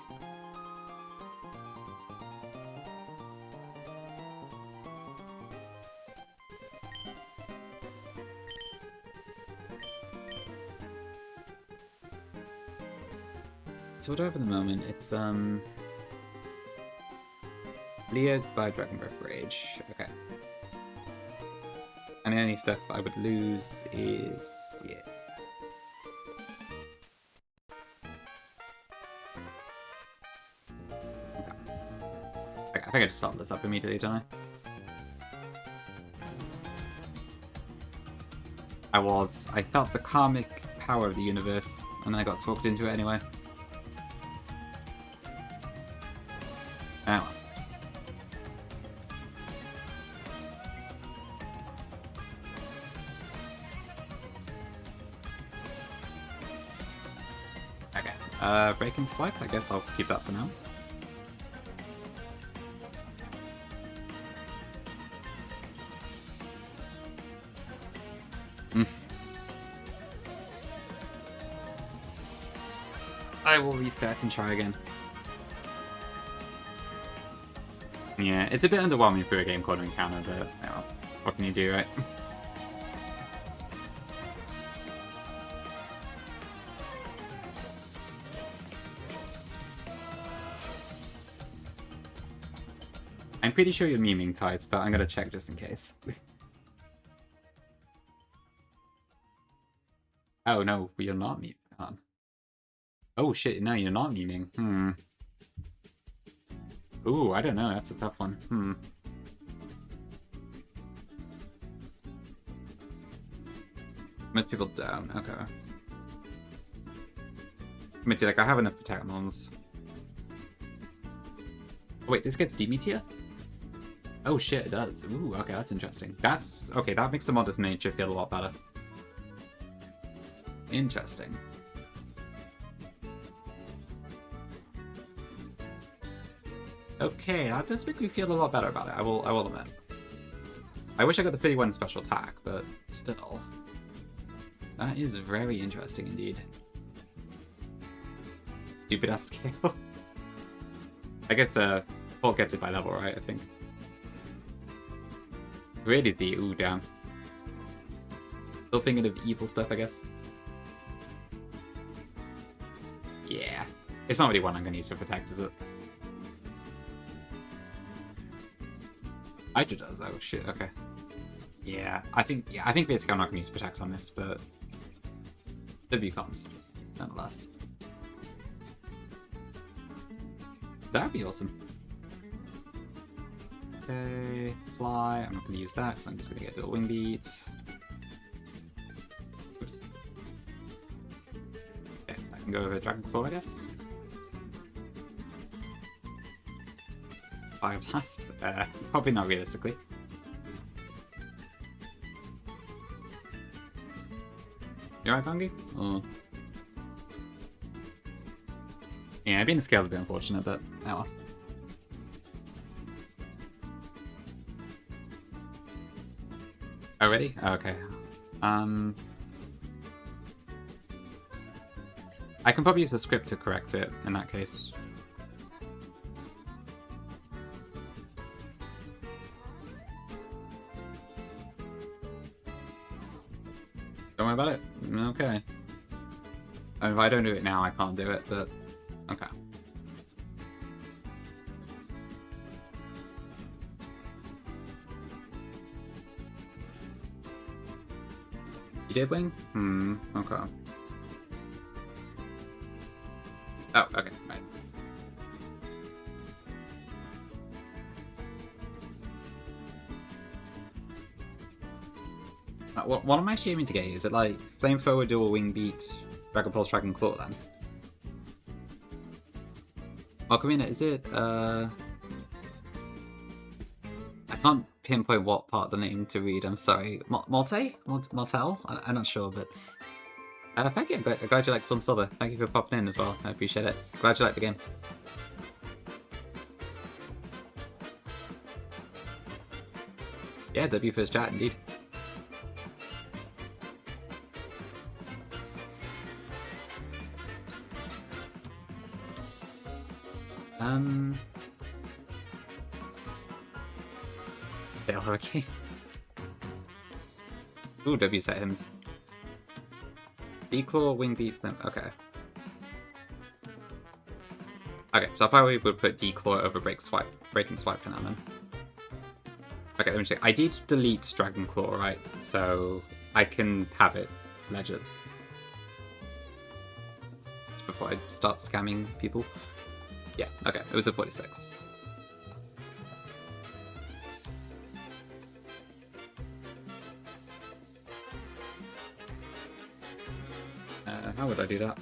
So what do I have at the moment? It's Leered by Dragon Breath Rage. Okay. And the only stuff I would lose is yeah. Okay, I think I just started this up immediately, don't I? I felt the karmic power of the universe, and then I got talked into it anyway. Oh. Okay. Break and Swipe, I guess I'll keep that for now. I will reset and try again. Yeah, it's a bit underwhelming for a game called Encounter, but oh well, what can you do, right? I'm pretty sure you're memeing, Ties, but I'm gonna check just in case. Oh no, you're not memeing. Oh shit, no, you're not memeing. Ooh, I don't know, that's a tough one. Most people don't, okay. Let me see, like, I have enough attack mons. Oh, wait, this gets D-Meteor? Oh shit, it does. Ooh, okay, that's interesting. Okay, that makes the Modest Nature feel a lot better. Interesting. Okay, that does make me feel a lot better about it, I will admit. I wish I got the 51 special attack, but still. That is very interesting indeed. Stupid ass scale. I guess Paul gets it by level, right, I think. Where is he? Ooh, damn. Still thinking of evil stuff, I guess. Yeah. It's not really one I'm gonna use for protect, is it? Hydra does. Oh shit. Okay. Yeah, I think basically I'm not gonna use protect on this, but W comes nonetheless. That'd be awesome. Okay, fly. I'm not gonna use that because I'm just gonna get the wing beat. Oops. Okay, I can go over Dragon Claw, I guess. Fire Blast. Probably not realistically. You alright, Bungie? Oh. Yeah, being a scale's a bit unfortunate, but oh well. Already? Oh, okay. I can probably use a script to correct it in that case. Don't worry about it? Okay. I mean, if I don't do it now, I can't do it, but okay. You did wing? Okay. Oh, okay, right. What am I actually aiming to get? Is it like Flamethrower, Dual Wing Beat, Dragon Pulse, Dragon Claw then? Well, Kamina, is it, I Can't pinpoint what part of the name to read, I'm sorry. Malte? Martel? I'm not sure, but... thank you, I'm glad you like Storm Silver. Thank you for popping in as well, I appreciate it. Glad you like the game. Yeah, W first chat, indeed. Dale Hurricane. Ooh, W set hymns. Declaw, Wing Beat, them. Okay. Okay, so I probably would put Declaw over Break and Swipe for now then. Okay, let me check. I did delete Dragon Claw, right? So I can have it legit. Just before I start scamming people. Yeah, okay, it was a 46. How would I do that?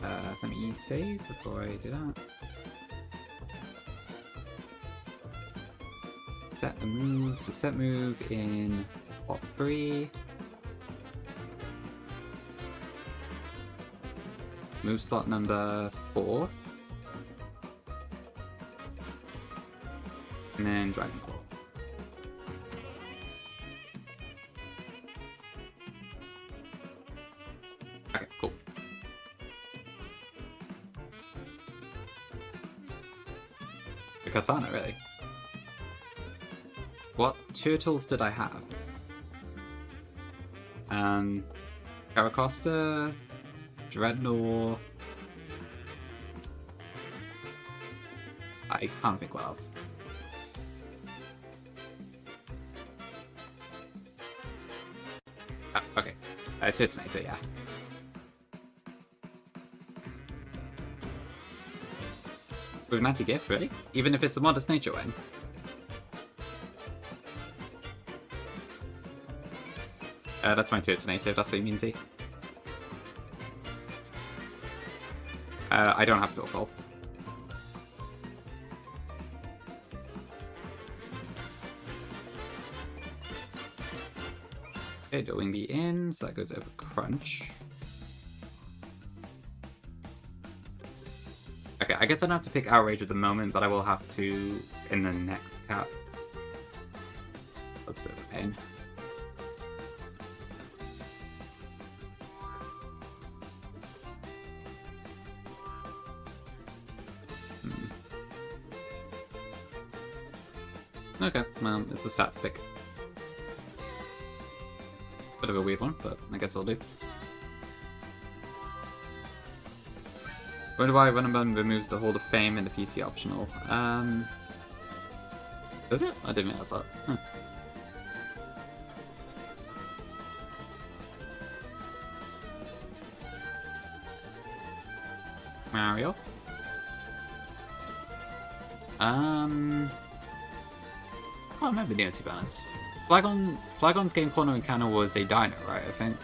Let me save before I do that. Set a move, so set move in spot 3. Move slot number 4. And then Dragon Claw. Okay, cool. The Katana, really? What turtles did I have? Caracosta, Dreadnought. I can't think what else. Oh, okay. Turtonator, yeah. With an anti-gift, really? Even if it's a Modest Nature one? That's my Turtonator, that's what you mean, Z. I don't have Torkoal. Okay, Wing Beat in, so that goes over Crunch. Okay, I guess I don't have to pick Outrage at the moment, but I will have to in the next cap. That's a bit of a pain. Okay, well, it's a stat stick. Bit of a weird one, but I guess I'll do. Wonder why Run and Burn removes the Hall of Fame in the PC optional. Does it? I didn't realize that. Huh. Mario? I can't remember the to be honest. Flagon's game corner encounter was a dino, right, I think?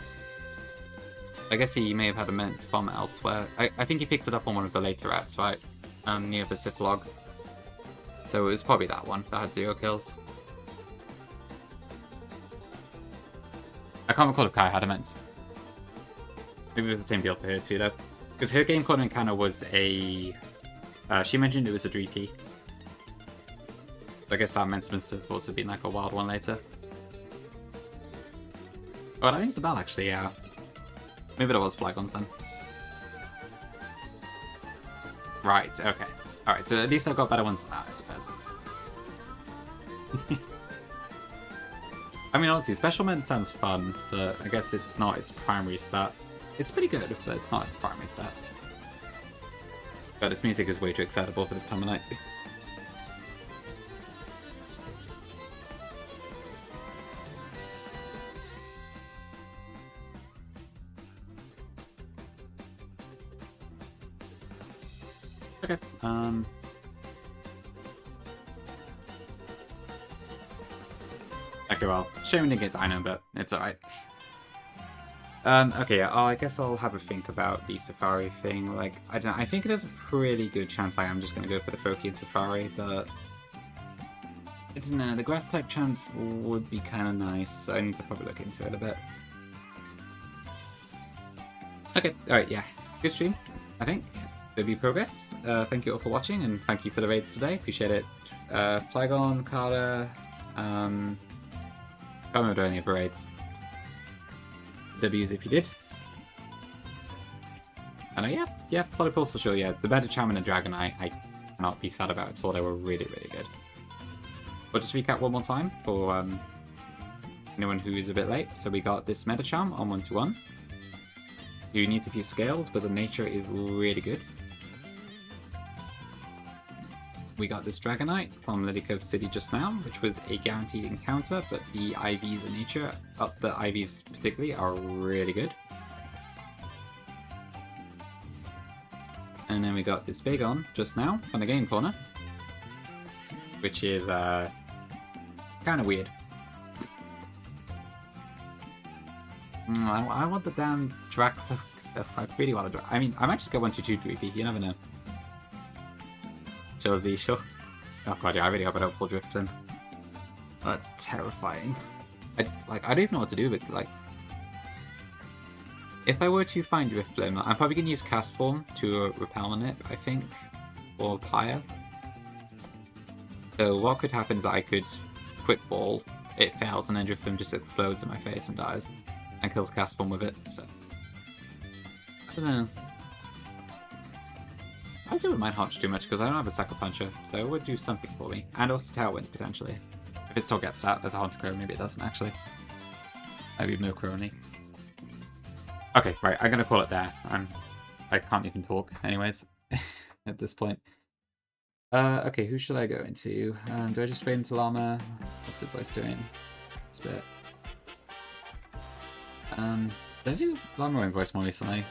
I guess he may have had immense from elsewhere. I think he picked it up on one of the later routes, right? Near the Sith log. So it was probably that one that had 0 kills. I can't recall if Kai had immense. Maybe it was the same deal for her too, though. Because her game corner encounter was a... she mentioned it was a DP. I guess that immense must have also been like a wild one later. Oh, I think it's a bell actually, yeah. Maybe that was Flagons then. Right, okay. Alright, so at least I've got better ones now, I suppose. I mean, honestly, Special Men sounds fun, but I guess it's not its primary stat. It's pretty good, but it's not its primary stat. But its music is way too excitable for this time of night. Okay, okay, well, shame we didn't get Dino, but it's alright. Okay, I guess I'll have a think about the Safari thing. Like, I don't know, I think there's a pretty good chance I am just going to go for the Froakie and Safari, but... I don't know, the grass type chance would be kind of nice, so I need to probably look into it a bit. Okay, alright, yeah. Good stream, I think. There'll be progress. Thank you all for watching, and thank you for the raids today. Appreciate it. Flagon, Carter, can't remember any of the raids. W's if you did. And yeah, solid pulls for sure, yeah. The better Charm and the Dragonite, I cannot be sad about at all. They were really, really good. But just recap one more time for anyone who is a bit late. So we got this Meta Charm on 1-1. You need to be scaled, but the nature is really good. We got this Dragonite from Lilycove City just now, which was a guaranteed encounter, but the IVs in nature, the IVs particularly, are really good. And then we got this Bagon just now from the game corner, which is kind of weird. I want the damn Drac. I really want to. I mean, I might just go 1-2 Dreepy. You never know. Sure. Oh god, yeah, I really hope I don't pull Drifblim. Oh, that's terrifying. I don't even know what to do, but like, if I were to find Drifblim, I'm probably going to use Cast Form to repel on it, I think, or higher. So what could happen is that I could Quick Ball, it fails, and then Drifblim just explodes in my face and dies, and kills Cast Form with it. So I don't know. I also wouldn't mind Haunch too much because I don't have a Sucker Puncher, so it would do something for me. And also Tailwind, potentially. If it still gets sat as a Haunch Crow, maybe it doesn't actually. Maybe no Crony. Okay, right, I'm gonna call it there. I can't even talk, anyways, at this point. Okay, who should I go into? Do I just wait into Llama? What's the voice doing? This bit. Did I do Llama or Invoice more recently?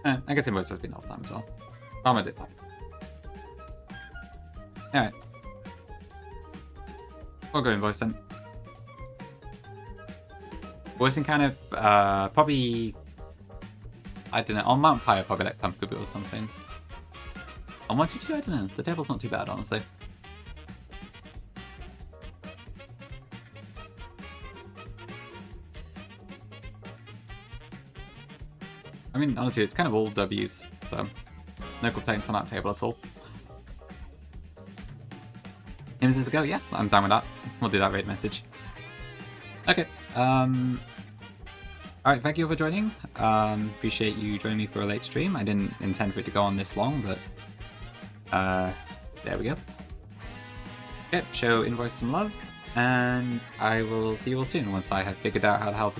I guess Invoice has been all the time as well. Llama did that. Alright. We'll go Invoice then. Voicing kind of, probably... I don't know, on Mount Pyre probably like Pumpkaboo or something. On 1-2-2, I don't know. The Devil's not too bad, honestly. I mean, honestly, it's kind of all W's, so no complaints on that table at all. Images to go, yeah, I'm down with that. We'll do that raid message. Okay, alright, thank you for joining. Appreciate you joining me for a late stream. I didn't intend for it to go on this long, but there we go. Okay, show Invoice some love, and I will see you all soon once I have figured out how to